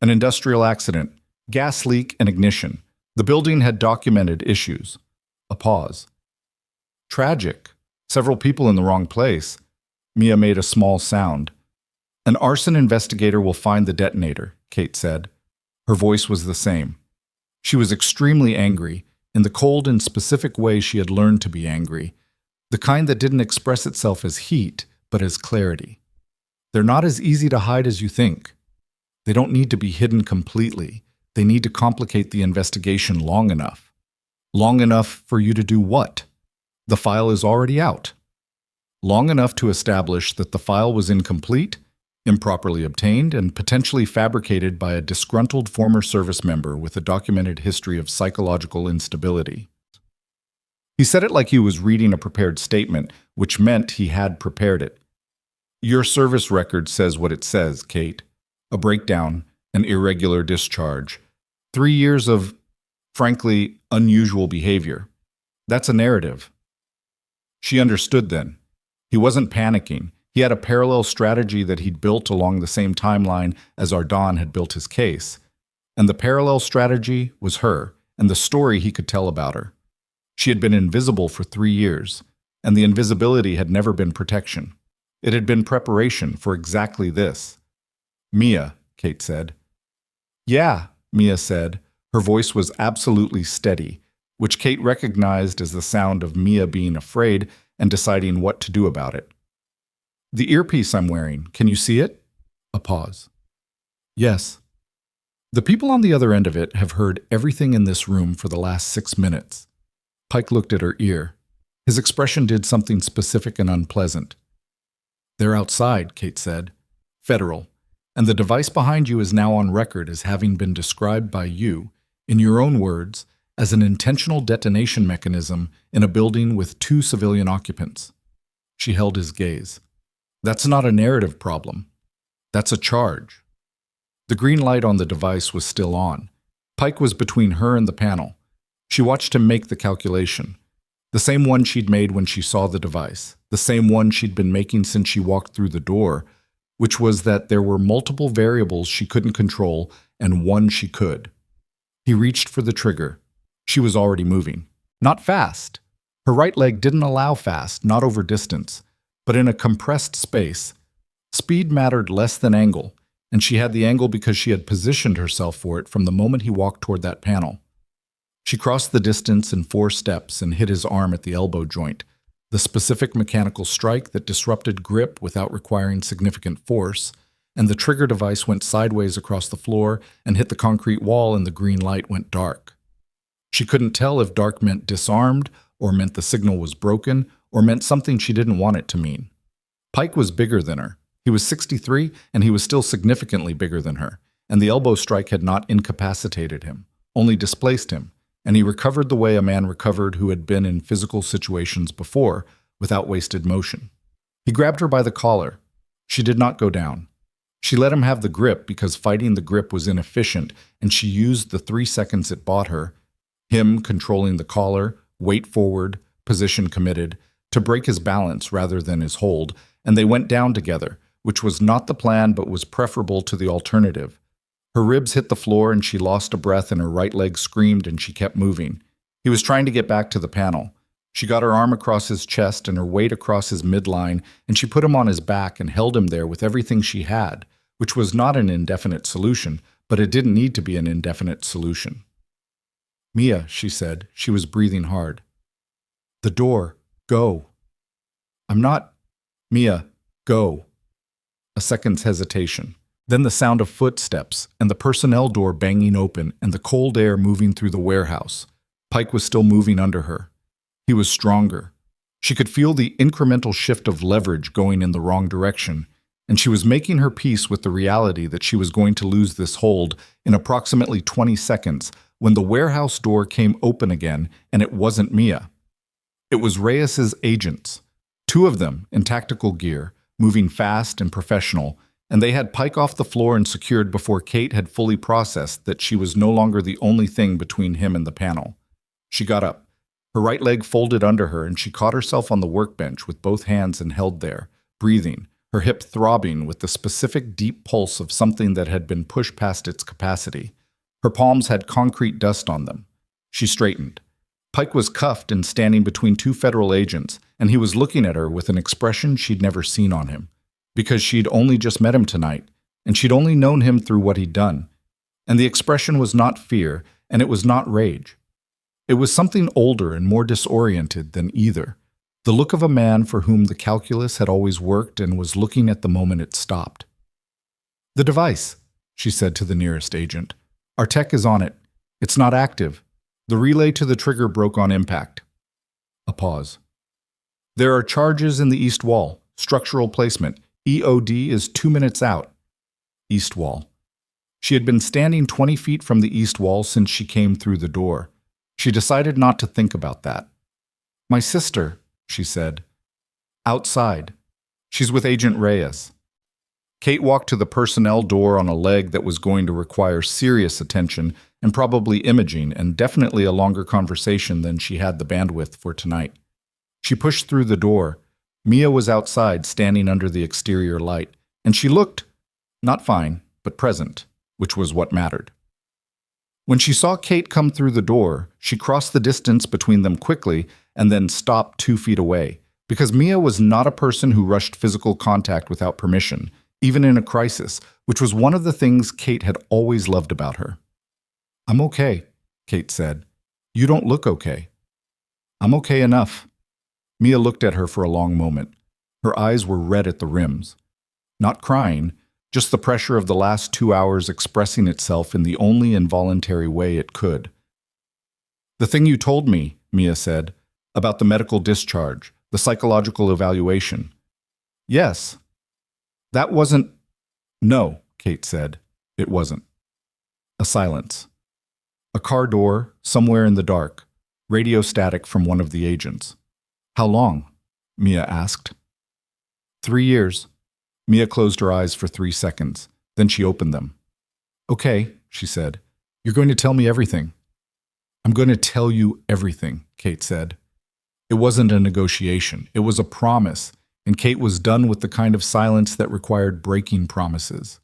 A: An industrial accident, gas leak and ignition. The building had documented issues. A pause. Tragic. Several people in the wrong place. Mia made a small sound. An arson investigator will find the detonator, Kate said. Her voice was the same. She was extremely angry, in the cold and specific way she had learned to be angry, the kind that didn't express itself as heat, but as clarity. They're not as easy to hide as you think. They don't need to be hidden completely. They need to complicate the investigation long enough. Long enough for you to do what? The file is already out. Long enough to establish that the file was incomplete, improperly obtained, and potentially fabricated by a disgruntled former service member with a documented history of psychological instability. He said it like he was reading a prepared statement, which meant he had prepared it. Your service record says what it says, Kate. A breakdown, an irregular discharge. 3 years of, frankly, unusual behavior. That's a narrative. She understood then. He wasn't panicking. He had a parallel strategy that he'd built along the same timeline as Ardon had built his case. And the parallel strategy was her, and the story he could tell about her. She had been invisible for 3 years, and the invisibility had never been protection. It had been preparation for exactly this. Mia, Kate said. Yeah, Mia said. Her voice was absolutely steady, which Kate recognized as the sound of Mia being afraid and deciding what to do about it. The earpiece I'm wearing, can you see it? A pause. Yes. The people on the other end of it have heard everything in this room for the last 6 minutes. Pike looked at her ear. His expression did something specific and unpleasant. They're outside, Kate said. Federal. And the device behind you is now on record as having been described by you, in your own words, as an intentional detonation mechanism in a building with 2 civilian occupants. She held his gaze. That's not a narrative problem. That's a charge. The green light on the device was still on. Pike was between her and the panel. She watched him make the calculation. The same one she'd made when she saw the device. The same one she'd been making since she walked through the door, which was that there were multiple variables she couldn't control and one she could. He reached for the trigger. She was already moving. Not fast. Her right leg didn't allow fast, not over distance, but in a compressed space. Speed mattered less than angle, and she had the angle because she had positioned herself for it from the moment he walked toward that panel. She crossed the distance in 4 steps and hit his arm at the elbow joint, the specific mechanical strike that disrupted grip without requiring significant force, and the trigger device went sideways across the floor and hit the concrete wall, and the green light went dark. She couldn't tell if dark meant disarmed, or meant the signal was broken, or meant something she didn't want it to mean. Pike was bigger than her. He was 63, and he was still significantly bigger than her, and the elbow strike had not incapacitated him, only displaced him, and he recovered the way a man recovered who had been in physical situations before, without wasted motion. He grabbed her by the collar. She did not go down. She let him have the grip because fighting the grip was inefficient, and she used the 3 seconds it bought her, him controlling the collar, weight forward, position committed, to break his balance rather than his hold, and they went down together, which was not the plan but was preferable to the alternative. Her ribs hit the floor and she lost a breath and her right leg screamed and she kept moving. He was trying to get back to the panel. She got her arm across his chest and her weight across his midline, and she put him on his back and held him there with everything she had, which was not an indefinite solution, but it didn't need to be an indefinite solution. "Mia," she said. She was breathing hard. "The door. Go." "I'm not." "Mia, go." A second's hesitation. Then the sound of footsteps, and the personnel door banging open, and the cold air moving through the warehouse. Pike was still moving under her. He was stronger. She could feel the incremental shift of leverage going in the wrong direction, and she was making her peace with the reality that she was going to lose this hold in approximately 20 seconds when the warehouse door came open again, and it wasn't Mia. It was Reyes's agents, 2 of them in tactical gear, moving fast and professional, and they had Pike off the floor and secured before Kate had fully processed that she was no longer the only thing between him and the panel. She got up. Her right leg folded under her, and she caught herself on the workbench with both hands and held there, breathing, her hip throbbing with the specific deep pulse of something that had been pushed past its capacity. Her palms had concrete dust on them. She straightened. Pike was cuffed and standing between 2 federal agents, and he was looking at her with an expression she'd never seen on him, because she'd only just met him tonight, and she'd only known him through what he'd done. And the expression was not fear, and it was not rage. It was something older and more disoriented than either, the look of a man for whom the calculus had always worked and was looking at the moment it stopped. "The device," she said to the nearest agent. "Our tech is on it. It's not active. The relay to the trigger broke on impact." A pause. "There are charges in the east wall. Structural placement. EOD is 2 minutes out." East wall. She had been standing 20 feet from the east wall since she came through the door. She decided not to think about that. "My sister," she said. "Outside. She's with Agent Reyes." Kate walked to the personnel door on a leg that was going to require serious attention and probably imaging and definitely a longer conversation than she had the bandwidth for tonight. She pushed through the door. Mia was outside, standing under the exterior light, and she looked, not fine, but present, which was what mattered. When she saw Kate come through the door, she crossed the distance between them quickly and then stopped 2 feet away, because Mia was not a person who rushed physical contact without permission, even in a crisis, which was one of the things Kate had always loved about her. "I'm okay," Kate said. "You don't look okay." "I'm okay enough." Mia looked at her for a long moment. Her eyes were red at the rims. Not crying, just the pressure of the last 2 hours expressing itself in the only involuntary way it could. "The thing you told me," Mia said, "about the medical discharge, the psychological evaluation." "Yes." "That wasn't—" "No," Kate said. "It wasn't." A silence. A car door, somewhere in the dark. Radio static from one of the agents. "How long?" Mia asked. 3 years. Mia closed her eyes for 3 seconds. Then she opened them. Okay, she said. You're going to tell me everything. I'm going to tell you everything, Kate said. It wasn't a negotiation. It was a promise, and Kate was done with the kind of silence that required breaking promises.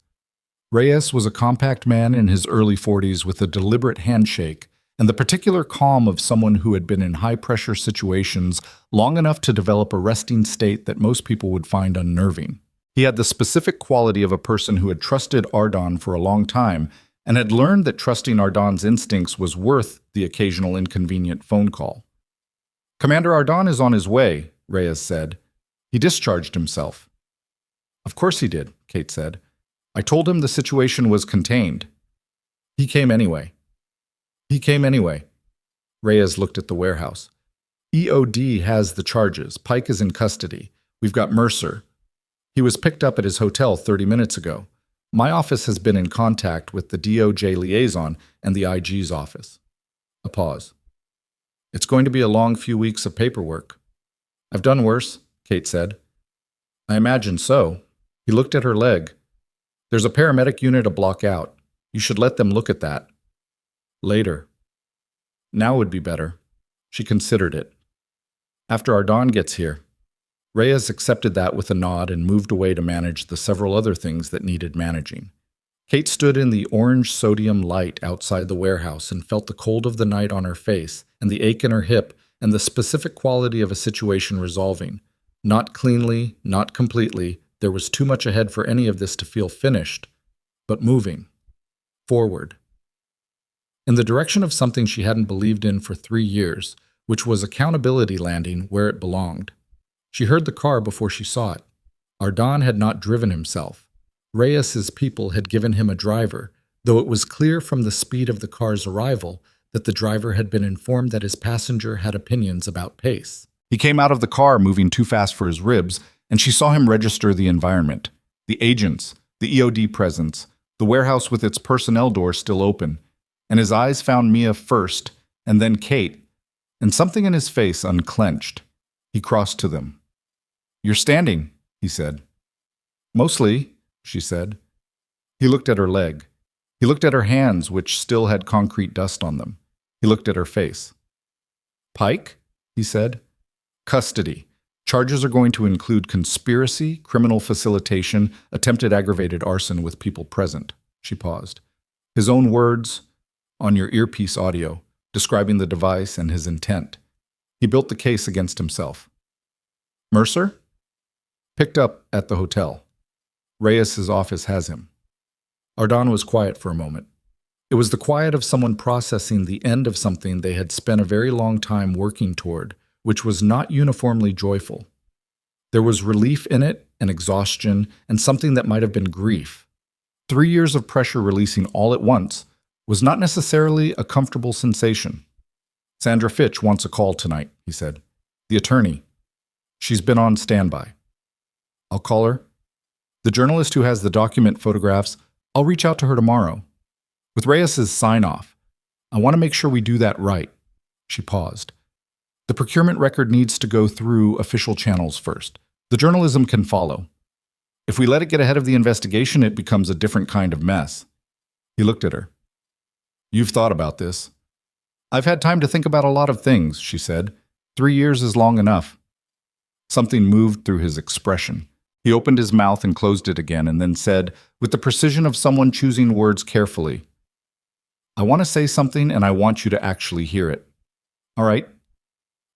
A: Reyes was a compact man in his early 40s with a deliberate handshake and the particular calm of someone who had been in high-pressure situations long enough to develop a resting state that most people would find unnerving. He had the specific quality of a person who had trusted Ardon for a long time and had learned that trusting Ardon's instincts was worth the occasional inconvenient phone call. Commander Ardon is on his way, Reyes said. He discharged himself. Of course he did, Kate said. I told him the situation was contained. He came anyway. Reyes looked at the warehouse. EOD has the charges. Pike is in custody. We've got Mercer. He was picked up at his hotel 30 minutes ago. My office has been in contact with the DOJ liaison and the IG's office. A pause. It's going to be a long few weeks of paperwork. I've done worse, Kate said. I imagine so. He looked at her leg. There's a paramedic unit a block out. You should let them look at that. Later. Now would be better. She considered it. After Ardon gets here. Reyes accepted that with a nod and moved away to manage the several other things that needed managing. Kate stood in the orange sodium light outside the warehouse and felt the cold of the night on her face and the ache in her hip and the specific quality of a situation resolving. Not cleanly, not completely. There was too much ahead for any of this to feel finished, but moving. Forward. In the direction of something she hadn't believed in for 3 years, which was accountability landing where it belonged. She heard the car before she saw it. Ardon had not driven himself. Reyes's people had given him a driver, though it was clear from the speed of the car's arrival that the driver had been informed that his passenger had opinions about pace. He came out of the car moving too fast for his ribs, and she saw him register the environment, the agents, the EOD presence, the warehouse with its personnel door still open, and his eyes found Mia first, and then Kate, and something in his face unclenched. He crossed to them. You're standing, he said. Mostly, she said. He looked at her leg. He looked at her hands, which still had concrete dust on them. He looked at her face. Pike, he said. Custody. Charges are going to include conspiracy, criminal facilitation, attempted aggravated arson with people present. She paused. His own words on your earpiece audio, describing the device and his intent. He built the case against himself. Mercer? Picked up at the hotel. Reyes's office has him. Ardon was quiet for a moment. It was the quiet of someone processing the end of something they had spent a very long time working toward, which was not uniformly joyful. There was relief in it, and exhaustion, and something that might have been grief. 3 years of pressure releasing all at once was not necessarily a comfortable sensation. Sandra Fitch wants a call tonight, he said. The attorney. She's been on standby. I'll call her. The journalist who has the document photographs, I'll reach out to her tomorrow. With Reyes's sign-off, I want to make sure we do that right. She paused. The procurement record needs to go through official channels first. The journalism can follow. If we let it get ahead of the investigation, it becomes a different kind of mess. He looked at her. You've thought about this. I've had time to think about a lot of things, she said. 3 years is long enough. Something moved through his expression. He opened his mouth and closed it again and then said, with the precision of someone choosing words carefully, I want to say something and I want you to actually hear it. All right?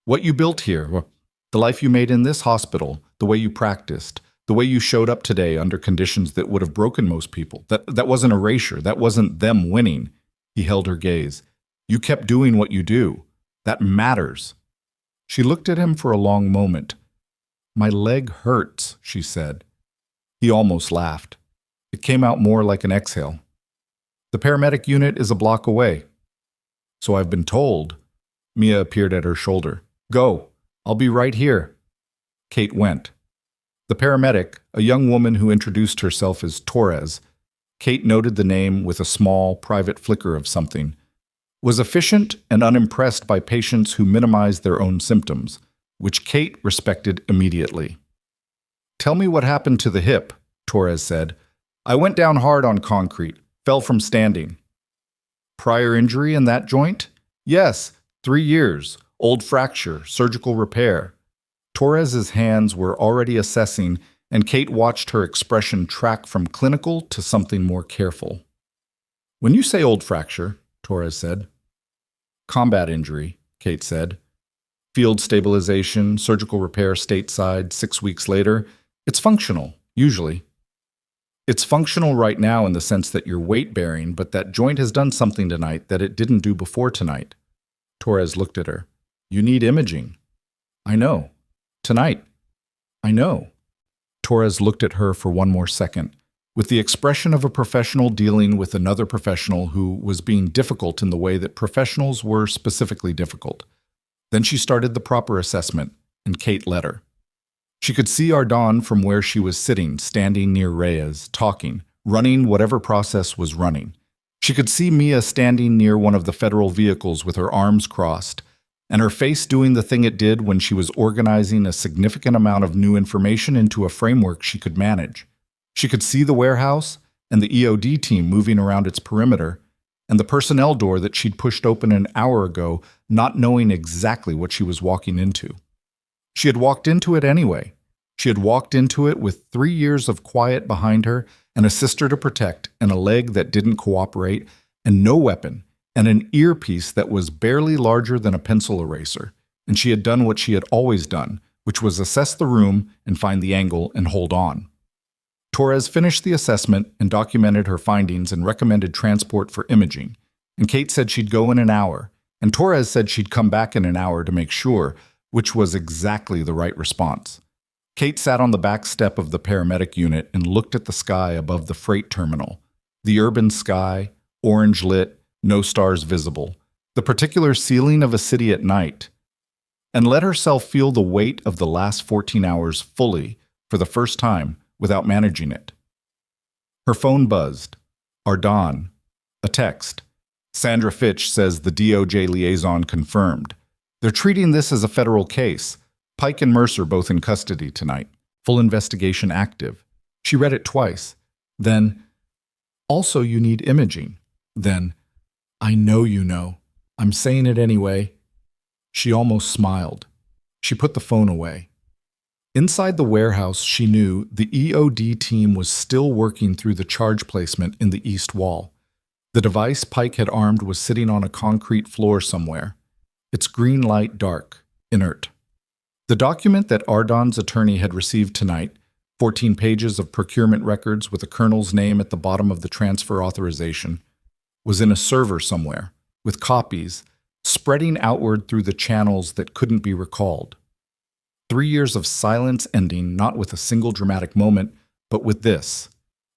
A: What you built here, the life you made in this hospital, the way you practiced, the way you showed up today under conditions that would have broken most people, that wasn't erasure, that wasn't them winning. He held her gaze. You kept doing what you do. That matters. She looked at him for a long moment. My leg hurts, she said. He almost laughed. It came out more like an exhale. The paramedic unit is a block away. So I've been told. Mia appeared at her shoulder. Go. I'll be right here. Kate went. The paramedic, a young woman who introduced herself as Torres, Kate noted the name with a small, private flicker of something, was efficient and unimpressed by patients who minimized their own symptoms, which Kate respected immediately. Tell me what happened to the hip, Torres said. I went down hard on concrete, fell from standing. Prior injury in that joint? Yes, 3 years, old fracture, surgical repair. Torres's hands were already assessing, and Kate watched her expression track from clinical to something more careful. When you say old fracture, Torres said. Combat injury, Kate said. Field stabilization, surgical repair stateside 6 weeks later. It's functional, usually. It's functional right now in the sense that you're weight-bearing, but that joint has done something tonight that it didn't do before tonight. Torres looked at her. You need imaging. I know. Tonight. I know. Torres looked at her for one more second, with the expression of a professional dealing with another professional who was being difficult in the way that professionals were specifically difficult. Then she started the proper assessment, and Kate led her. She could see Ardon from where she was sitting, standing near Reyes, talking, running whatever process was running. She could see Mia standing near one of the federal vehicles with her arms crossed, and her face doing the thing it did when she was organizing a significant amount of new information into a framework she could manage. She could see the warehouse and the EOD team moving around its perimeter, and the personnel door that she'd pushed open an hour ago, not knowing exactly what she was walking into. She had walked into it anyway. She had walked into it with 3 years of quiet behind her, and a sister to protect, and a leg that didn't cooperate, and no weapon, and an earpiece that was barely larger than a pencil eraser. And she had done what she had always done, which was assess the room and find the angle and hold on. Torres finished the assessment and documented her findings and recommended transport for imaging. And Kate said she'd go in an hour, and Torres said she'd come back in an hour to make sure, which was exactly the right response. Kate sat on the back step of the paramedic unit and looked at the sky above the freight terminal. The urban sky, orange lit, no stars visible, the particular ceiling of a city at night, and let herself feel the weight of the last 14 hours fully, for the first time, without managing it. Her phone buzzed. Ardon. A text. Sandra Fitch says the DOJ liaison confirmed. They're treating this as a federal case. Pike and Mercer both in custody tonight. Full investigation active. She read it twice. Then, also you need imaging. Then, I know you know. I'm saying it anyway. She almost smiled. She put the phone away. Inside the warehouse, she knew the EOD team was still working through the charge placement in the east wall. The device Pike had armed was sitting on a concrete floor somewhere. Its green light dark, inert. The document that Ardon's attorney had received tonight, 14 pages of procurement records with a colonel's name at the bottom of the transfer authorization, was in a server somewhere, with copies, spreading outward through the channels that couldn't be recalled. 3 years of silence ending not with a single dramatic moment, but with this.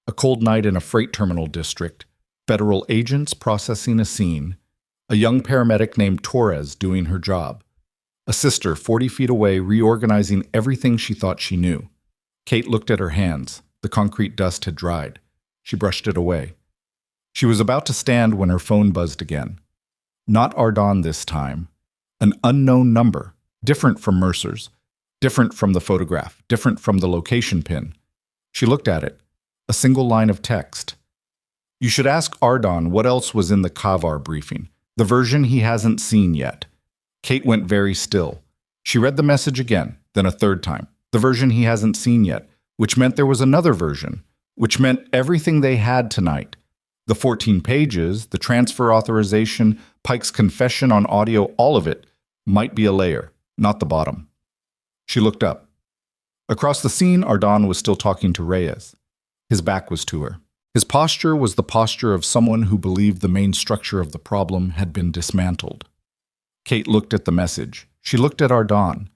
A: A cold night in a freight terminal district, federal agents processing a scene, a young paramedic named Torres doing her job, a sister 40 feet away reorganizing everything she thought she knew. Kate looked at her hands. The concrete dust had dried. She brushed it away. She was about to stand when her phone buzzed again. Not Ardon this time. An unknown number, different from Mercer's, different from the photograph, different from the location pin. She looked at it. A single line of text. You should ask Ardon what else was in the Kavar briefing, the version he hasn't seen yet. Kate went very still. She read the message again, then a third time. The version he hasn't seen yet, which meant there was another version, which meant everything they had tonight. The 14 pages, the transfer authorization, Pike's confession on audio, all of it, might be a layer, not the bottom. She looked up. Across the scene, Ardon was still talking to Reyes. His back was to her. His posture was the posture of someone who believed the main structure of the problem had been dismantled. Kate looked at the message. She looked at Ardon.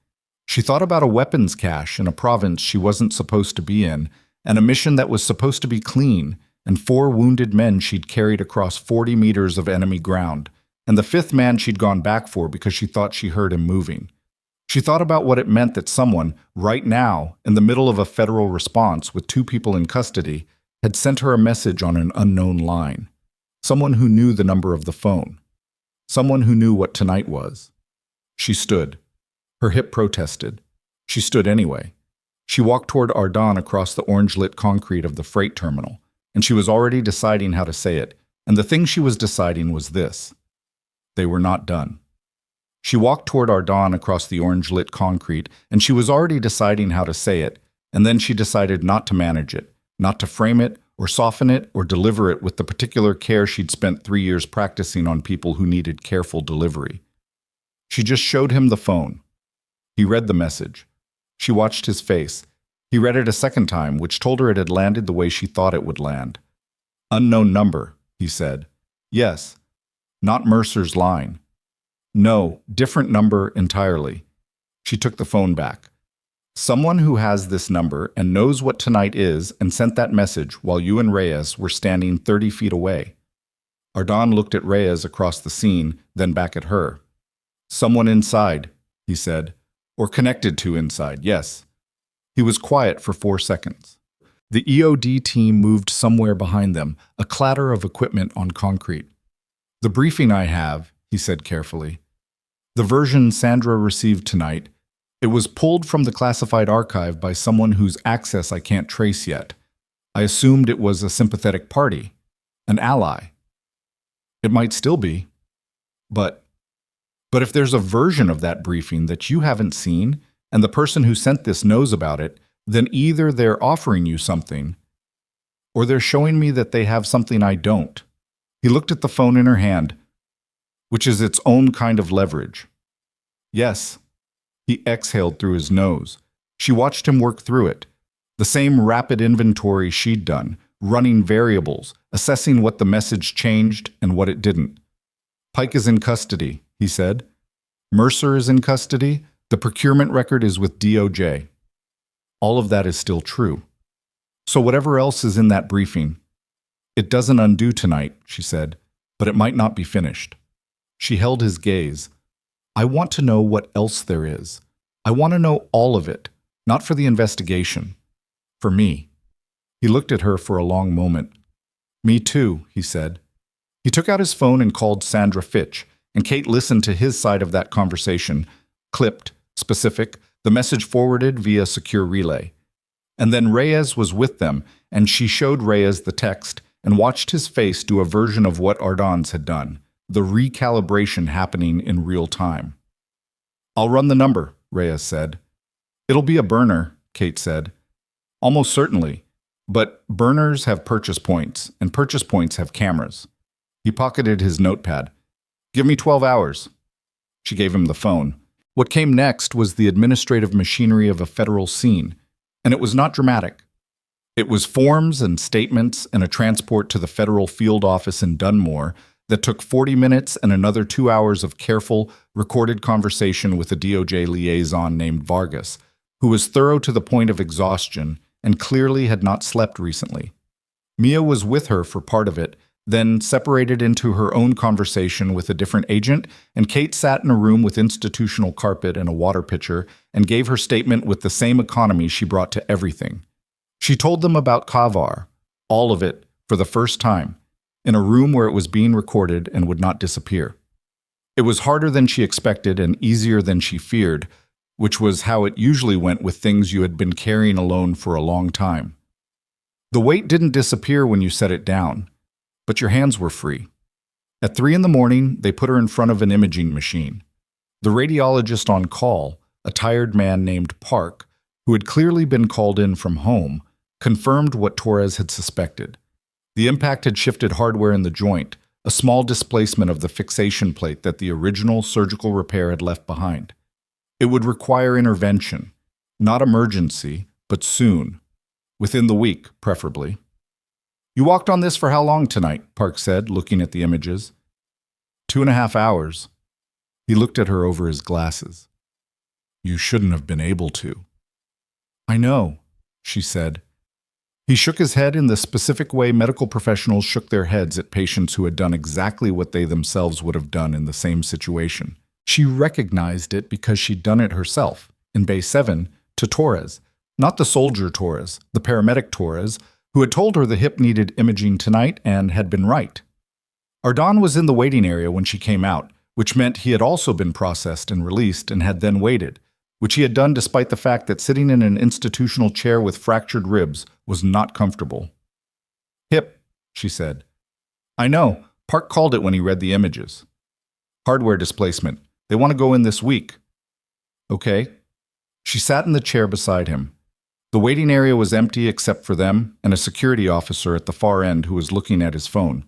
A: She thought about a weapons cache in a province she wasn't supposed to be in, and a mission that was supposed to be clean, and 4 wounded men she'd carried across 40 meters of enemy ground, and the 5th man she'd gone back for because she thought she heard him moving. She thought about what it meant that someone, right now, in the middle of a federal response with 2 people in custody, had sent her a message on an unknown line. Someone who knew the number of the phone. Someone who knew what tonight was. She stood. Her hip protested. She stood anyway. She walked toward Ardon across the orange-lit concrete of the freight terminal, and she was already deciding how to say it, and the thing she was deciding was this. They were not done. She walked toward Ardon across the orange-lit concrete, and she was already deciding how to say it, and then she decided not to manage it, not to frame it, or soften it, or deliver it with the particular care she'd spent 3 years practicing on people who needed careful delivery. She just showed him the phone. He read the message. She watched his face. He read it a second time, which told her it had landed the way she thought it would land. Unknown number, he said. Yes. Not Mercer's line. No, different number entirely. She took the phone back. Someone who has this number and knows what tonight is and sent that message while you and Reyes were standing 30 feet away. Ardon looked at Reyes across the scene, then back at her. Someone inside, he said. Or connected to inside, yes. He was quiet for 4 seconds. The EOD team moved somewhere behind them, a clatter of equipment on concrete. The briefing I have, he said carefully. The version Sandra received tonight, it was pulled from the classified archive by someone whose access I can't trace yet. I assumed it was a sympathetic party, an ally. It might still be. But if there's a version of that briefing that you haven't seen, and the person who sent this knows about it, then either they're offering you something, or they're showing me that they have something I don't. He looked at the phone in her hand, which is its own kind of leverage. Yes. He exhaled through his nose. She watched him work through it. The same rapid inventory she'd done, running variables, assessing what the message changed and what it didn't. Pike is in custody, he said. Mercer is in custody. The procurement record is with DOJ. All of that is still true. So whatever else is in that briefing, it doesn't undo tonight, she said, but it might not be finished. She held his gaze. I want to know what else there is. I want to know all of it, not for the investigation. For me. He looked at her for a long moment. Me too, he said. He took out his phone and called Sandra Fitch, and Kate listened to his side of that conversation, clipped, specific, the message forwarded via secure relay. And then Reyes was with them, and she showed Reyes the text and watched his face do a version of what Ardon's had done, the recalibration happening in real time. I'll run the number, Reyes said. It'll be a burner, Kate said. Almost certainly, but burners have purchase points, and purchase points have cameras. He pocketed his notepad. Give me 12 hours. She gave him the phone. What came next was the administrative machinery of a federal scene, and it was not dramatic. It was forms and statements and a transport to the federal field office in Dunmore that took 40 minutes and another 2 hours of careful, recorded conversation with a DOJ liaison named Vargas, who was thorough to the point of exhaustion and clearly had not slept recently. Mia was with her for part of it, then separated into her own conversation with a different agent, and Kate sat in a room with institutional carpet and a water pitcher and gave her statement with the same economy she brought to everything. She told them about Kavar, all of it, for the first time, in a room where it was being recorded and would not disappear. It was harder than she expected and easier than she feared, which was how it usually went with things you had been carrying alone for a long time. The weight didn't disappear when you set it down, but your hands were free. At 3 a.m, they put her in front of an imaging machine. The radiologist on call, a tired man named Park, who had clearly been called in from home, confirmed what Torres had suspected. The impact had shifted hardware in the joint, a small displacement of the fixation plate that the original surgical repair had left behind. It would require intervention, not emergency, but soon, within the week, preferably. You walked on this for how long tonight? Park said, looking at the images. 2.5 hours. He looked at her over his glasses. You shouldn't have been able to. I know, she said. He shook his head in the specific way medical professionals shook their heads at patients who had done exactly what they themselves would have done in the same situation. She recognized it because she'd done it herself, in Bay 7, to Torres, not the soldier Torres, the paramedic Torres, who had told her the hip needed imaging tonight and had been right. Ardon was in the waiting area when she came out, which meant he had also been processed and released and had then waited, which he had done despite the fact that sitting in an institutional chair with fractured ribs was not comfortable. Hip, she said. I know. Park called it when he read the images. Hardware displacement. They want to go in this week. Okay. She sat in the chair beside him. The waiting area was empty except for them and a security officer at the far end who was looking at his phone.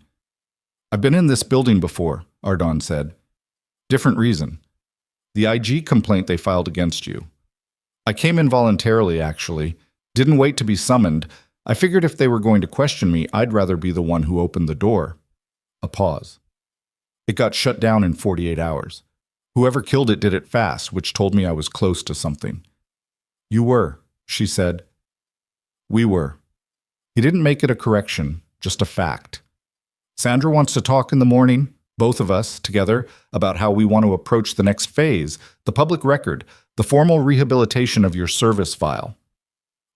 A: I've been in this building before, Ardon said. Different reason. The IG complaint they filed against you. I came in voluntarily, actually. Didn't wait to be summoned. I figured if they were going to question me, I'd rather be the one who opened the door. A pause. It got shut down in 48 hours. Whoever killed it did it fast, which told me I was close to something. You were, she said. We were. He didn't make it a correction, just a fact. Sandra wants to talk in the morning, both of us, together, about how we want to approach the next phase, the public record, the formal rehabilitation of your service file.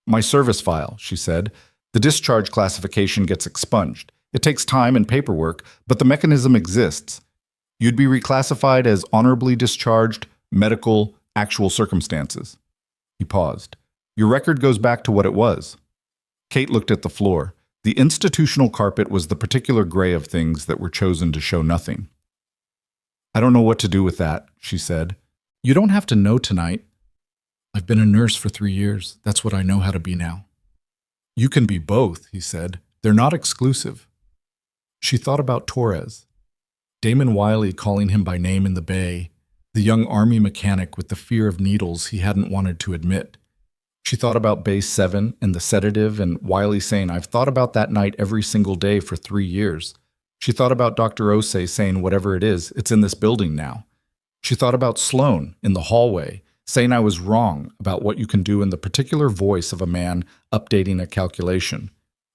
A: My service file, she said. The discharge classification gets expunged. It takes time and paperwork, but the mechanism exists. You'd be reclassified as honorably discharged, medical, actual circumstances. He paused. Your record goes back to what it was. Kate looked at the floor. The institutional carpet was the particular gray of things that were chosen to show nothing. I don't know what to do with that, she said. You don't have to know tonight. I've been a nurse for 3 years. That's what I know how to be now. You can be both, he said. They're not exclusive. She thought about Torres. Damon Wiley calling him by name in the bay, the young army mechanic with the fear of needles he hadn't wanted to admit. She thought about Base 7 and the sedative and Wiley saying, I've thought about that night every single day for 3 years. She thought about Dr. Osei saying, whatever it is, it's in this building now. She thought about Sloan in the hallway, saying I was wrong about what you can do in the particular voice of a man updating a calculation.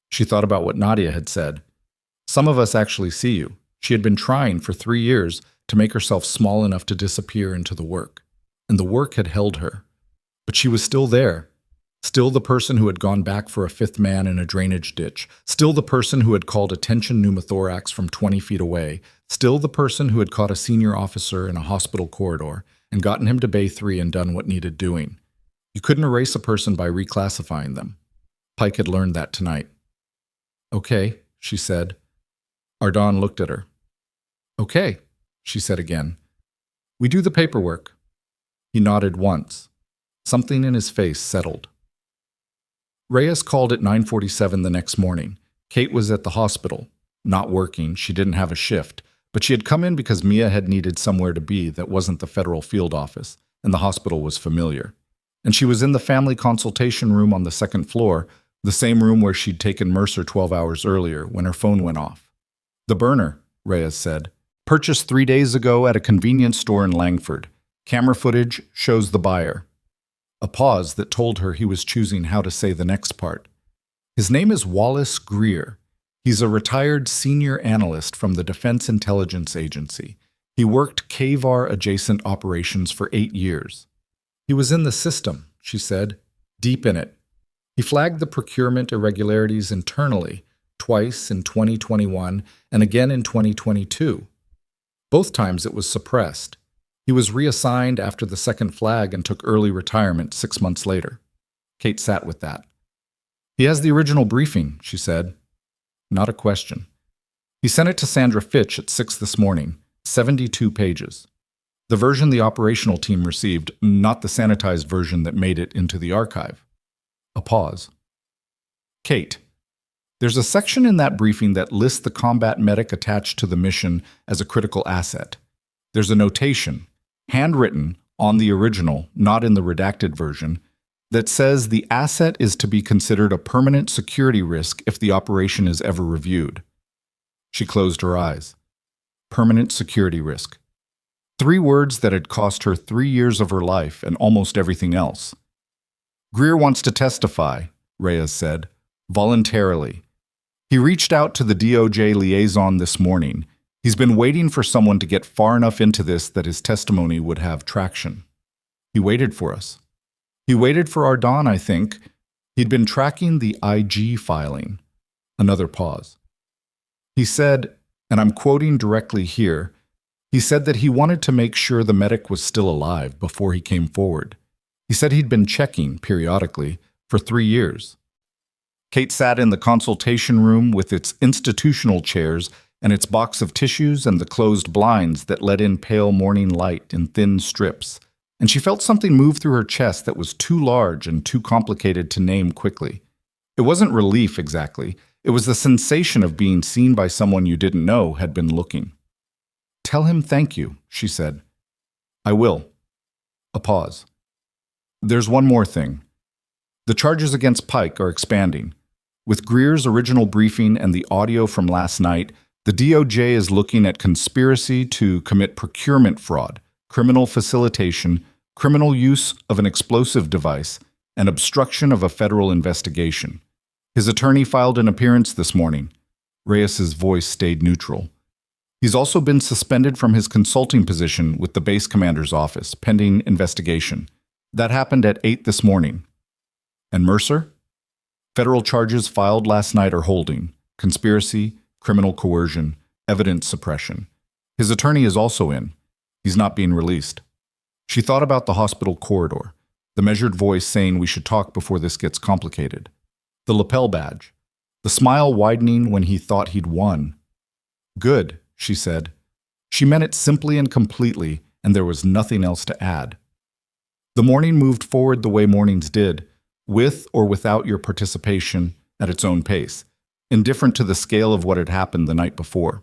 A: She thought about what Nadia had said. Some of us actually see you. She had been trying for 3 years to make herself small enough to disappear into the work. And the work had held her. But she was still there. Still the person who had gone back for a fifth man in a drainage ditch. Still the person who had called attention pneumothorax from 20 feet away. Still the person who had caught a senior officer in a hospital corridor and gotten him to Bay 3 and done what needed doing. You couldn't erase a person by reclassifying them. Pike had learned that tonight. Okay, she said. Ardon looked at her. Okay, she said again. We do the paperwork. He nodded once. Something in his face settled. Reyes called at 9:47 the next morning. Kate was at the hospital. Not working, she didn't have a shift, but she had come in because Mia had needed somewhere to be that wasn't the federal field office, and the hospital was familiar. And she was in the family consultation room on the second floor, the same room where she'd taken Mercer 12 hours earlier when her phone went off. The burner, Reyes said. Purchased 3 days ago at a convenience store in Langford. Camera footage shows the buyer. A pause that told her he was choosing how to say the next part. His name is Wallace Greer. He's a retired senior analyst from the Defense Intelligence Agency. He worked KVAR-adjacent operations for 8 years. He was in the system, she said, deep in it. He flagged the procurement irregularities internally, twice in 2021 and again in 2022. Both times it was suppressed. He was reassigned after the second flag and took early retirement 6 months later. Kate sat with that. He has the original briefing, she said. Not a question. He sent it to Sandra Fitch at 6 this morning, 72 pages. The version the operational team received, not the sanitized version that made it into the archive. A pause. Kate, there's a section in that briefing that lists the combat medic attached to the mission as a critical asset. There's a notation, handwritten on the original, not in the redacted version, that says the asset is to be considered a permanent security risk if the operation is ever reviewed. She closed her eyes. Permanent security risk. 3 words that had cost her 3 years of her life and almost everything else. Greer wants to testify, Reyes said, voluntarily. He reached out to the DOJ liaison this morning. He's been waiting for someone to get far enough into this that his testimony would have traction. He waited for us. He waited for Ardon, I think. He'd been tracking the IG filing. Another pause. He said, and I'm quoting directly here, he said that he wanted to make sure the medic was still alive before he came forward. He said he'd been checking, periodically, for 3 years. Kate sat in the consultation room with its institutional chairs and its box of tissues and the closed blinds that let in pale morning light in thin strips, and she felt something move through her chest that was too large and too complicated to name quickly. It wasn't relief exactly. It was the sensation of being seen by someone you didn't know had been looking. "Tell him thank you," she said. "I will." A pause. "There's one more thing. The charges against Pike are expanding. With Greer's original briefing and the audio from last night, the DOJ is looking at conspiracy to commit procurement fraud, criminal facilitation, criminal use of an explosive device, and obstruction of a federal investigation. His attorney filed an appearance this morning." Reyes's voice stayed neutral. "He's also been suspended from his consulting position with the base commander's office, pending investigation. That happened at 8 this morning." "And Mercer?" "Federal charges filed last night are holding: conspiracy, criminal coercion, evidence suppression. His attorney is also in. He's not being released." She thought about the hospital corridor, the measured voice saying we should talk before this gets complicated. The lapel badge, the smile widening when he thought he'd won. "Good," she said. She meant it simply and completely, and there was nothing else to add. The morning moved forward the way mornings did, with or without your participation, at its own pace, indifferent to the scale of what had happened the night before.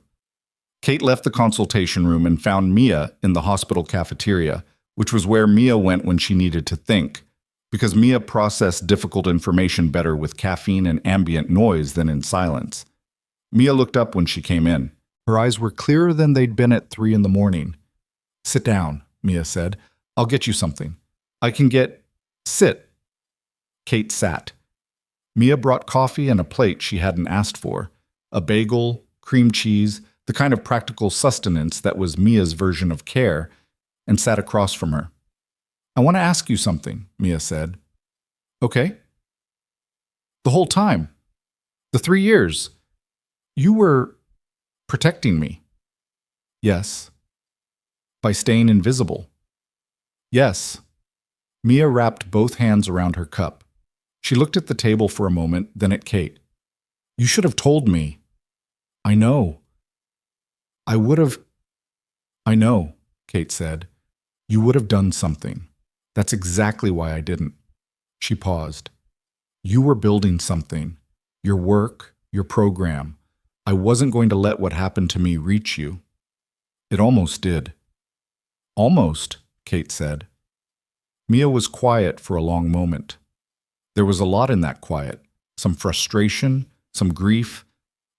A: Kate left the consultation room and found Mia in the hospital cafeteria, which was where Mia went when she needed to think, because Mia processed difficult information better with caffeine and ambient noise than in silence. Mia looked up when she came in. Her eyes were clearer than they'd been at 3 in the morning. "Sit down," Mia said. "I'll get you something. I can get—" "Sit." Kate sat. Mia brought coffee and a plate she hadn't asked for, a bagel, cream cheese, the kind of practical sustenance that was Mia's version of care, and sat across from her. "I want to ask you something," Mia said. "Okay." "The whole time, the 3 years, you were protecting me." "Yes." "By staying invisible." "Yes." Mia wrapped both hands around her cup. She looked at the table for a moment, then at Kate. "You should have told me." "I know." "I would have—" "I know," Kate said. "You would have done something. That's exactly why I didn't." She paused. "You were building something. Your work, your program. I wasn't going to let what happened to me reach you." "It almost did." "Almost," Kate said. Mia was quiet for a long moment. There was a lot in that quiet, some frustration, some grief,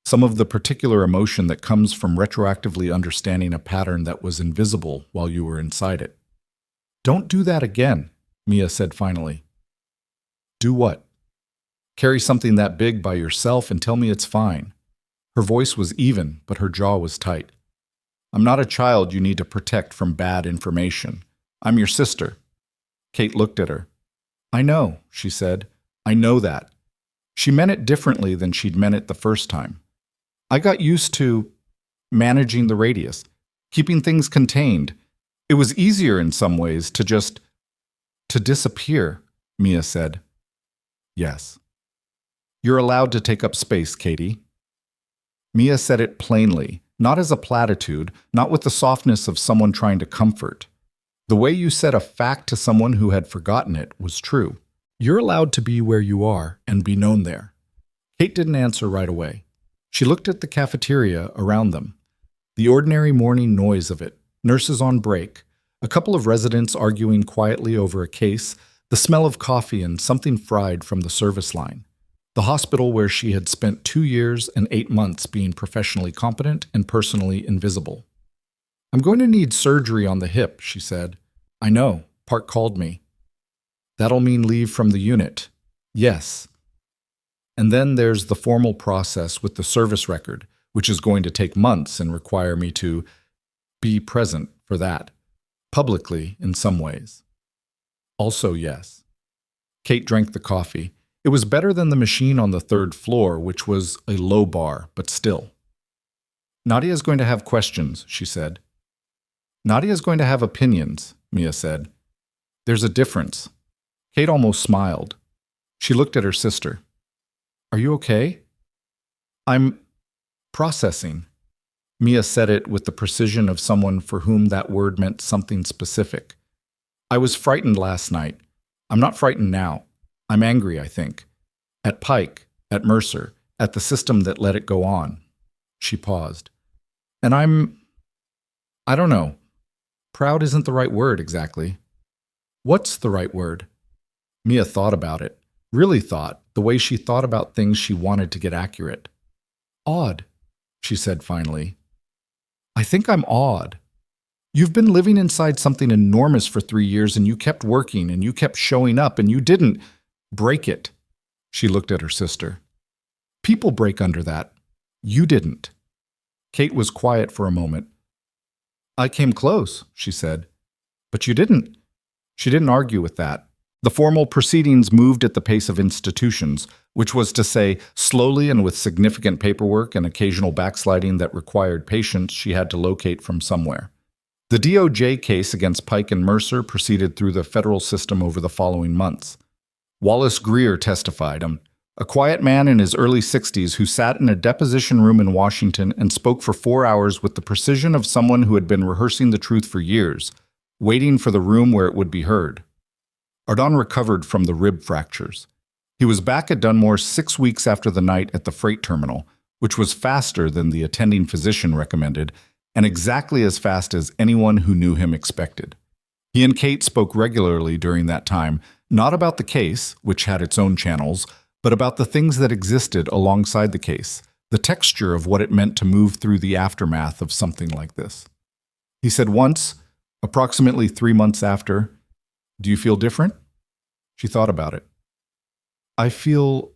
A: some of the particular emotion that comes from retroactively understanding a pattern that was invisible while you were inside it. "Don't do that again," Mia said finally. "Do what?" "Carry something that big by yourself and tell me it's fine." Her voice was even, but her jaw was tight. "I'm not a child you need to protect from bad information. I'm your sister." Kate looked at her. "I know," she said. "I know that." She meant it differently than she'd meant it the first time. "I got used to managing the radius, keeping things contained. It was easier in some ways to disappear," Mia said. "Yes." "You're allowed to take up space, Katie." Mia said it plainly, not as a platitude, not with the softness of someone trying to comfort. The way you said a fact to someone who had forgotten it was true. You're allowed to be where you are and be known there. Kate didn't answer right away. She looked at the cafeteria around them. The ordinary morning noise of it, nurses on break, a couple of residents arguing quietly over a case, the smell of coffee and something fried from the service line. The hospital where she had spent 2 years and 8 months being professionally competent and personally invisible. "I'm going to need surgery on the hip," she said. "I know. Park called me." "That'll mean leave from the unit." "Yes." "And then there's the formal process with the service record, which is going to take months and require me to be present for that, publicly in some ways." "Also yes." Kate drank the coffee. It was better than the machine on the 3rd floor, which was a low bar, but still. "Nadia's going to have questions," she said. "Nadia's going to have opinions," Mia said. "There's a difference." Kate almost smiled. She looked at her sister. Are you okay? I'm processing. Mia said it with the precision of someone for whom that word meant something specific. I was frightened last night. I'm not frightened now. I'm angry, I think. At Pike, at Mercer, at the system that let it go on. She paused. And I don't know. Proud isn't the right word exactly. What's the right word? Mia thought about it. Really thought, the way she thought about things she wanted to get accurate. Awed, she said finally. I think I'm awed. You've been living inside something enormous for 3 years and you kept working and you kept showing up and you didn't break it. She looked at her sister. People break under that. You didn't. Kate was quiet for a moment. I came close, she said. But you didn't. She didn't argue with that. The formal proceedings moved at the pace of institutions, which was to say, slowly and with significant paperwork and occasional backsliding that required patience she had to locate from somewhere. The DOJ case against Pike and Mercer proceeded through the federal system over the following months. Wallace Greer testified, a quiet man in his early 60s who sat in a deposition room in Washington and spoke for 4 hours with the precision of someone who had been rehearsing the truth for years, waiting for the room where it would be heard. Ardon recovered from the rib fractures. He was back at Dunmore 6 weeks after the night at the freight terminal, which was faster than the attending physician recommended, and exactly as fast as anyone who knew him expected. He and Kate spoke regularly during that time, not about the case, which had its own channels, but about the things that existed alongside the case, the texture of what it meant to move through the aftermath of something like this. He said once, approximately 3 months after, "Do you feel different?" She thought about it. "I feel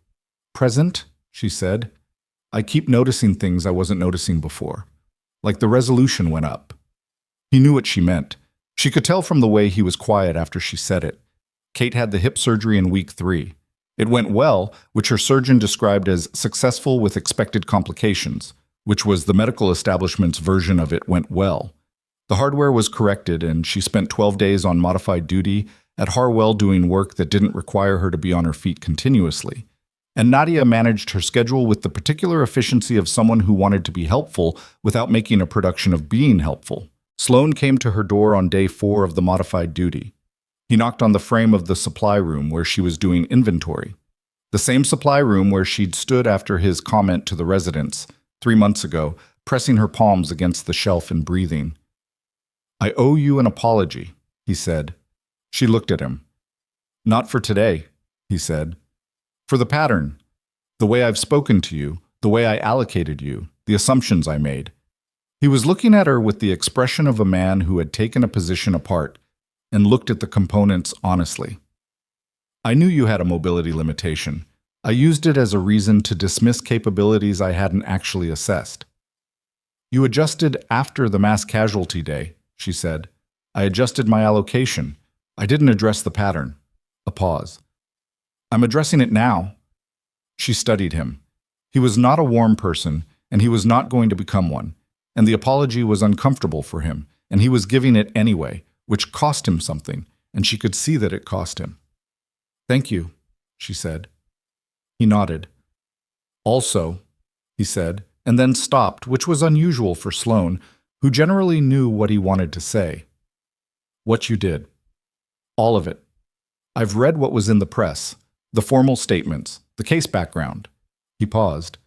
A: present," she said. "I keep noticing things I wasn't noticing before. Like the resolution went up." He knew what she meant. She could tell from the way he was quiet after she said it. Kate had the hip surgery in week 3. It went well, which her surgeon described as successful with expected complications, which was the medical establishment's version of it went well. The hardware was corrected, and she spent 12 days on modified duty at Harwell doing work that didn't require her to be on her feet continuously. And Nadia managed her schedule with the particular efficiency of someone who wanted to be helpful without making a production of being helpful. Sloan came to her door on day 4 of the modified duty. He knocked on the frame of the supply room where she was doing inventory. The same supply room where she'd stood after his comment to the residents 3 months ago, pressing her palms against the shelf and breathing. "I owe you an apology," he said. She looked at him. "Not for today," he said. "For the pattern, the way I've spoken to you, the way I allocated you, the assumptions I made." He was looking at her with the expression of a man who had taken a position apart and looked at the components honestly. "I knew you had a mobility limitation. I used it as a reason to dismiss capabilities I hadn't actually assessed." "You adjusted after the mass casualty day," she said. "I adjusted my allocation. I didn't address the pattern." A pause. "I'm addressing it now." She studied him. He was not a warm person, and he was not going to become one, and the apology was uncomfortable for him, and he was giving it anyway, which cost him something, and she could see that it cost him. "Thank you," she said. He nodded. "Also," he said, and then stopped, which was unusual for Sloan, who generally knew what he wanted to say. "What you did. All of it. I've read what was in the press, the formal statements, the case background." He paused.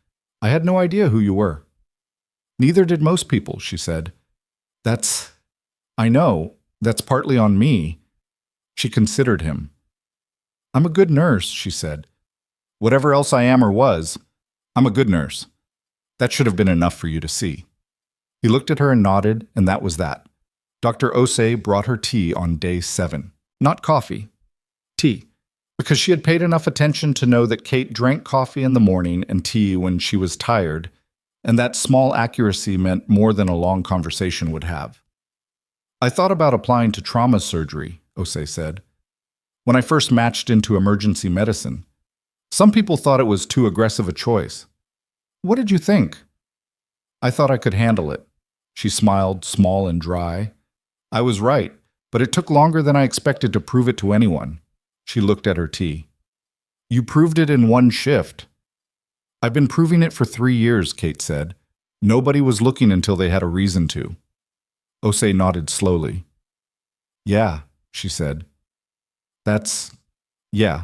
A: "I had no idea who you were." "Neither did most people," she said. I know, that's partly on me." She considered him. "I'm a good nurse," she said. "Whatever else I am or was, I'm a good nurse. That should have been enough for you to see." He looked at her and nodded, and that was that. Dr. Osei brought her tea on day 7. Not coffee. Tea. Because she had paid enough attention to know that Kate drank coffee in the morning and tea when she was tired, and that small accuracy meant more than a long conversation would have. "I thought about applying to trauma surgery," Osei said. "When I first matched into emergency medicine. Some people thought it was too aggressive a choice. What did you think?" "I thought I could handle it." She smiled, small and dry. "I was right, but it took longer than I expected to prove it to anyone." She looked at her tea. You proved it in one shift. I've been proving it for 3 years, Kate said. Nobody was looking until they had a reason to. Osei nodded slowly. Yeah, she said. Yeah.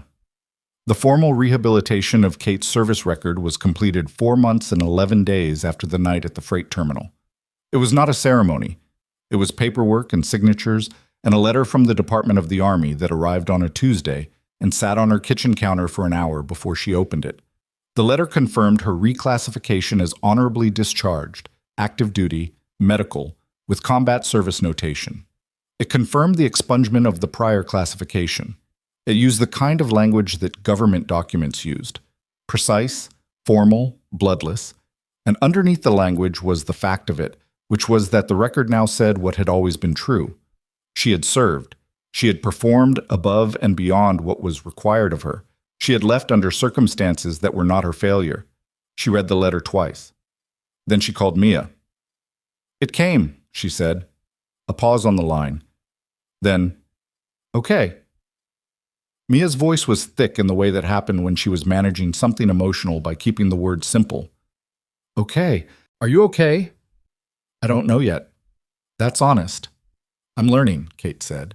A: The formal rehabilitation of Kate's service record was completed 4 months and 11 days after the night at the freight terminal. It was not a ceremony. It was paperwork and signatures and a letter from the Department of the Army that arrived on a Tuesday and sat on her kitchen counter for an hour before she opened it. The letter confirmed her reclassification as honorably discharged, active duty, medical, with combat service notation. It confirmed the expungement of the prior classification. It used the kind of language that government documents used, precise, formal, bloodless, and underneath the language was the fact of it, which was that the record now said what had always been true. She had served. She had performed above and beyond what was required of her. She had left under circumstances that were not her failure. She read the letter twice. Then she called Mia. It came, she said. A pause on the line. Then, okay. Mia's voice was thick in the way that happened when she was managing something emotional by keeping the word simple. Okay. Are you okay? I don't know yet. That's honest. I'm learning, Kate said.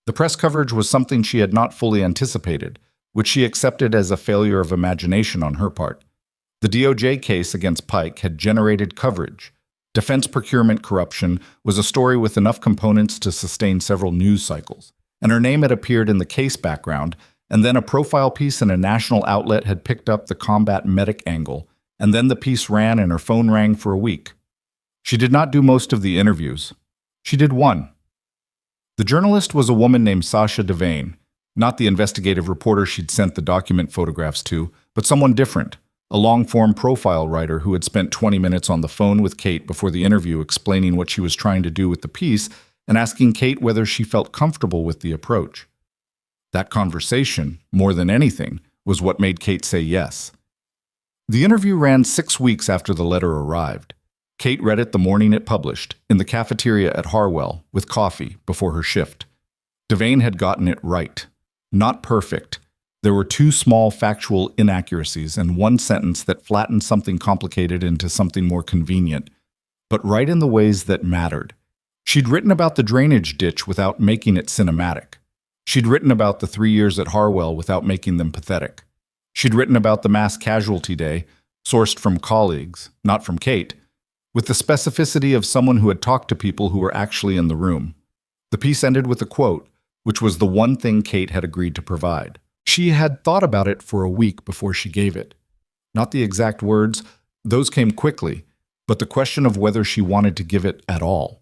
A: The press coverage was something she had not fully anticipated, which she accepted as a failure of imagination on her part. The DOJ case against Pike had generated coverage. Defense procurement corruption was a story with enough components to sustain several news cycles, and her name had appeared in the case background, and then a profile piece in a national outlet had picked up the combat medic angle, and then the piece ran and her phone rang for a week. She did not do most of the interviews. She did one. The journalist was a woman named Sasha Devane, not the investigative reporter she'd sent the document photographs to, but someone different, a long-form profile writer who had spent 20 minutes on the phone with Kate before the interview explaining what she was trying to do with the piece and asking Kate whether she felt comfortable with the approach. That conversation, more than anything, was what made Kate say yes. The interview ran 6 weeks after the letter arrived. Kate read it the morning it published, in the cafeteria at Harwell, with coffee, before her shift. Devane had gotten it right. Not perfect. There were 2 small factual inaccuracies and 1 sentence that flattened something complicated into something more convenient, but right in the ways that mattered. She'd written about the drainage ditch without making it cinematic. She'd written about the 3 years at Harwell without making them pathetic. She'd written about the mass casualty day, sourced from colleagues, not from Kate, with the specificity of someone who had talked to people who were actually in the room. The piece ended with a quote, which was the one thing Kate had agreed to provide. She had thought about it for a week before she gave it. Not the exact words, those came quickly, but the question of whether she wanted to give it at all.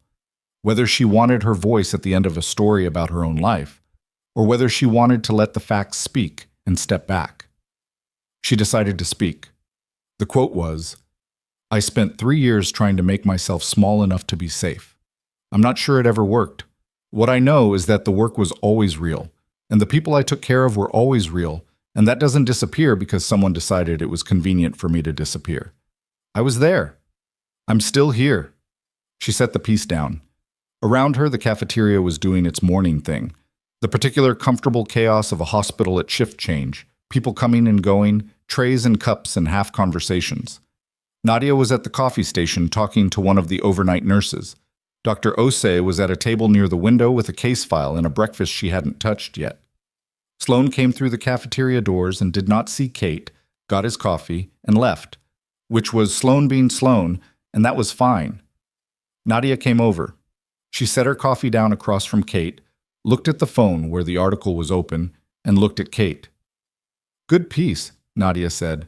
A: Whether she wanted her voice at the end of a story about her own life, or whether she wanted to let the facts speak and step back. She decided to speak. The quote was, "I spent 3 years trying to make myself small enough to be safe. I'm not sure it ever worked. What I know is that the work was always real, and the people I took care of were always real, and that doesn't disappear because someone decided it was convenient for me to disappear. I was there. I'm still here." She set the piece down. Around her, the cafeteria was doing its morning thing, the particular comfortable chaos of a hospital at shift change, people coming and going, trays and cups and half conversations. Nadia was at the coffee station talking to one of the overnight nurses. Dr. Osei was at a table near the window with a case file and a breakfast she hadn't touched yet. Sloan came through the cafeteria doors and did not see Kate, got his coffee, and left, which was Sloan being Sloan, and that was fine. Nadia came over. She set her coffee down across from Kate, looked at the phone where the article was open, and looked at Kate. "Good piece," Nadia said.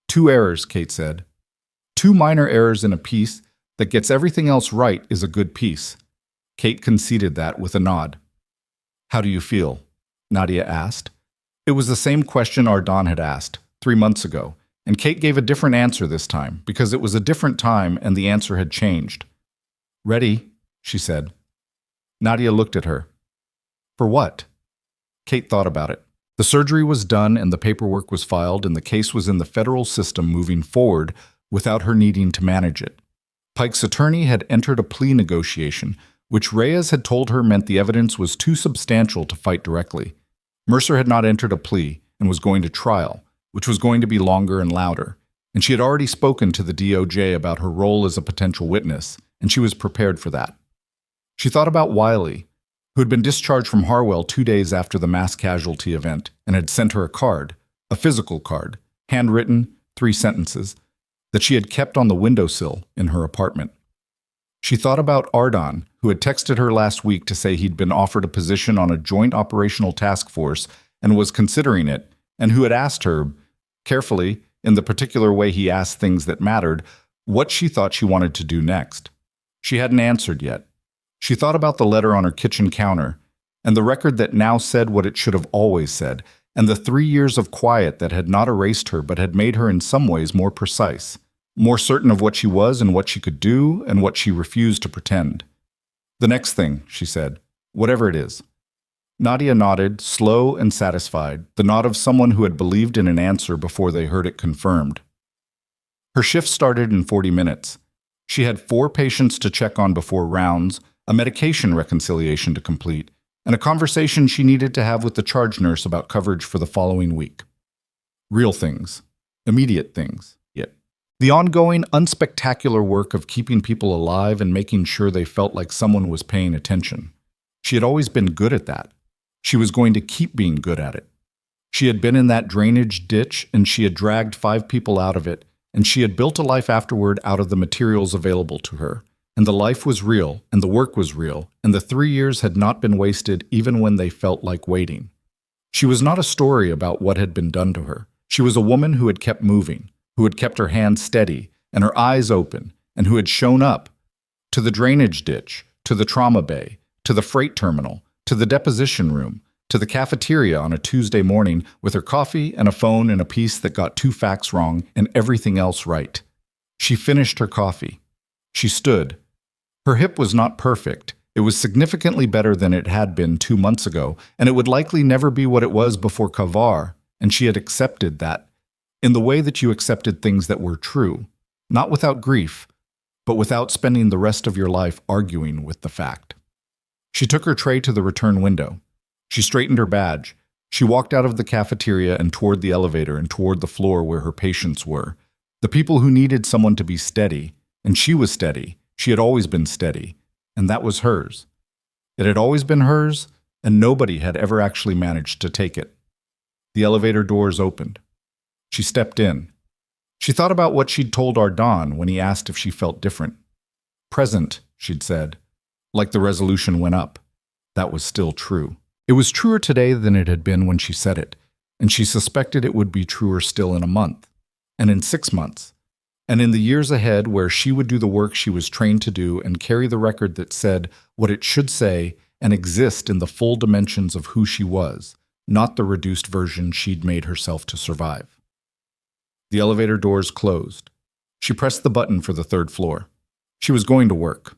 A: "2 errors," Kate said. 2 minor errors in a piece that gets everything else right is a good piece. Kate conceded that with a nod. "How do you feel?" Nadia asked. It was the same question Ardon had asked 3 months ago, and Kate gave a different answer this time because it was a different time and the answer had changed. "Ready," she said. Nadia looked at her. "For what?" Kate thought about it. The surgery was done and the paperwork was filed and the case was in the federal system moving forward without her needing to manage it. Pike's attorney had entered a plea negotiation, which Reyes had told her meant the evidence was too substantial to fight directly. Mercer had not entered a plea and was going to trial, which was going to be longer and louder, and she had already spoken to the DOJ about her role as a potential witness, and she was prepared for that. She thought about Wiley, who had been discharged from Harwell 2 days after the mass casualty event and had sent her a card, a physical card, handwritten, 3 sentences, that she had kept on the windowsill in her apartment. She thought about Ardon, who had texted her last week to say he'd been offered a position on a joint operational task force and was considering it, and who had asked her, carefully, in the particular way he asked things that mattered, what she thought she wanted to do next. She hadn't answered yet. She thought about the letter on her kitchen counter, and the record that now said what it should have always said, and the 3 years of quiet that had not erased her but had made her in some ways more precise, more certain of what she was and what she could do and what she refused to pretend. The next thing, she said, whatever it is. Nadia nodded, slow and satisfied, the nod of someone who had believed in an answer before they heard it confirmed. Her shift started in 40 minutes. She had 4 patients to check on before rounds, a medication reconciliation to complete, and a conversation she needed to have with the charge nurse about coverage for the following week. Real things. Immediate things. Yet. The ongoing, unspectacular work of keeping people alive and making sure they felt like someone was paying attention. She had always been good at that. She was going to keep being good at it. She had been in that drainage ditch and she had dragged 5 people out of it, and she had built a life afterward out of the materials available to her. And the life was real, and the work was real, and the 3 years had not been wasted even when they felt like waiting. She was not a story about what had been done to her. She was a woman who had kept moving, who had kept her hands steady and her eyes open, and who had shown up to the drainage ditch, to the trauma bay, to the freight terminal, to the deposition room, to the cafeteria on a Tuesday morning with her coffee and a phone and a piece that got 2 facts wrong and everything else right. She finished her coffee. She stood. Her hip was not perfect. It was significantly better than it had been 2 months ago, and it would likely never be what it was before Kavar, and she had accepted that, in the way that you accepted things that were true, not without grief, but without spending the rest of your life arguing with the fact. She took her tray to the return window. She straightened her badge. She walked out of the cafeteria and toward the elevator and toward the floor where her patients were, the people who needed someone to be steady, and she was steady. She had always been steady, and that was hers. It had always been hers, and nobody had ever actually managed to take it. The elevator doors opened. She stepped in. She thought about what she'd told Ardon when he asked if she felt different. Present, she'd said, like the resolution went up. That was still true. It was truer today than it had been when she said it, and she suspected it would be truer still in a month, and in 6 months. And in the years ahead where she would do the work she was trained to do and carry the record that said what it should say and exist in the full dimensions of who she was, not the reduced version she'd made herself to survive. The elevator doors closed. She pressed the button for the 3rd floor. She was going to work.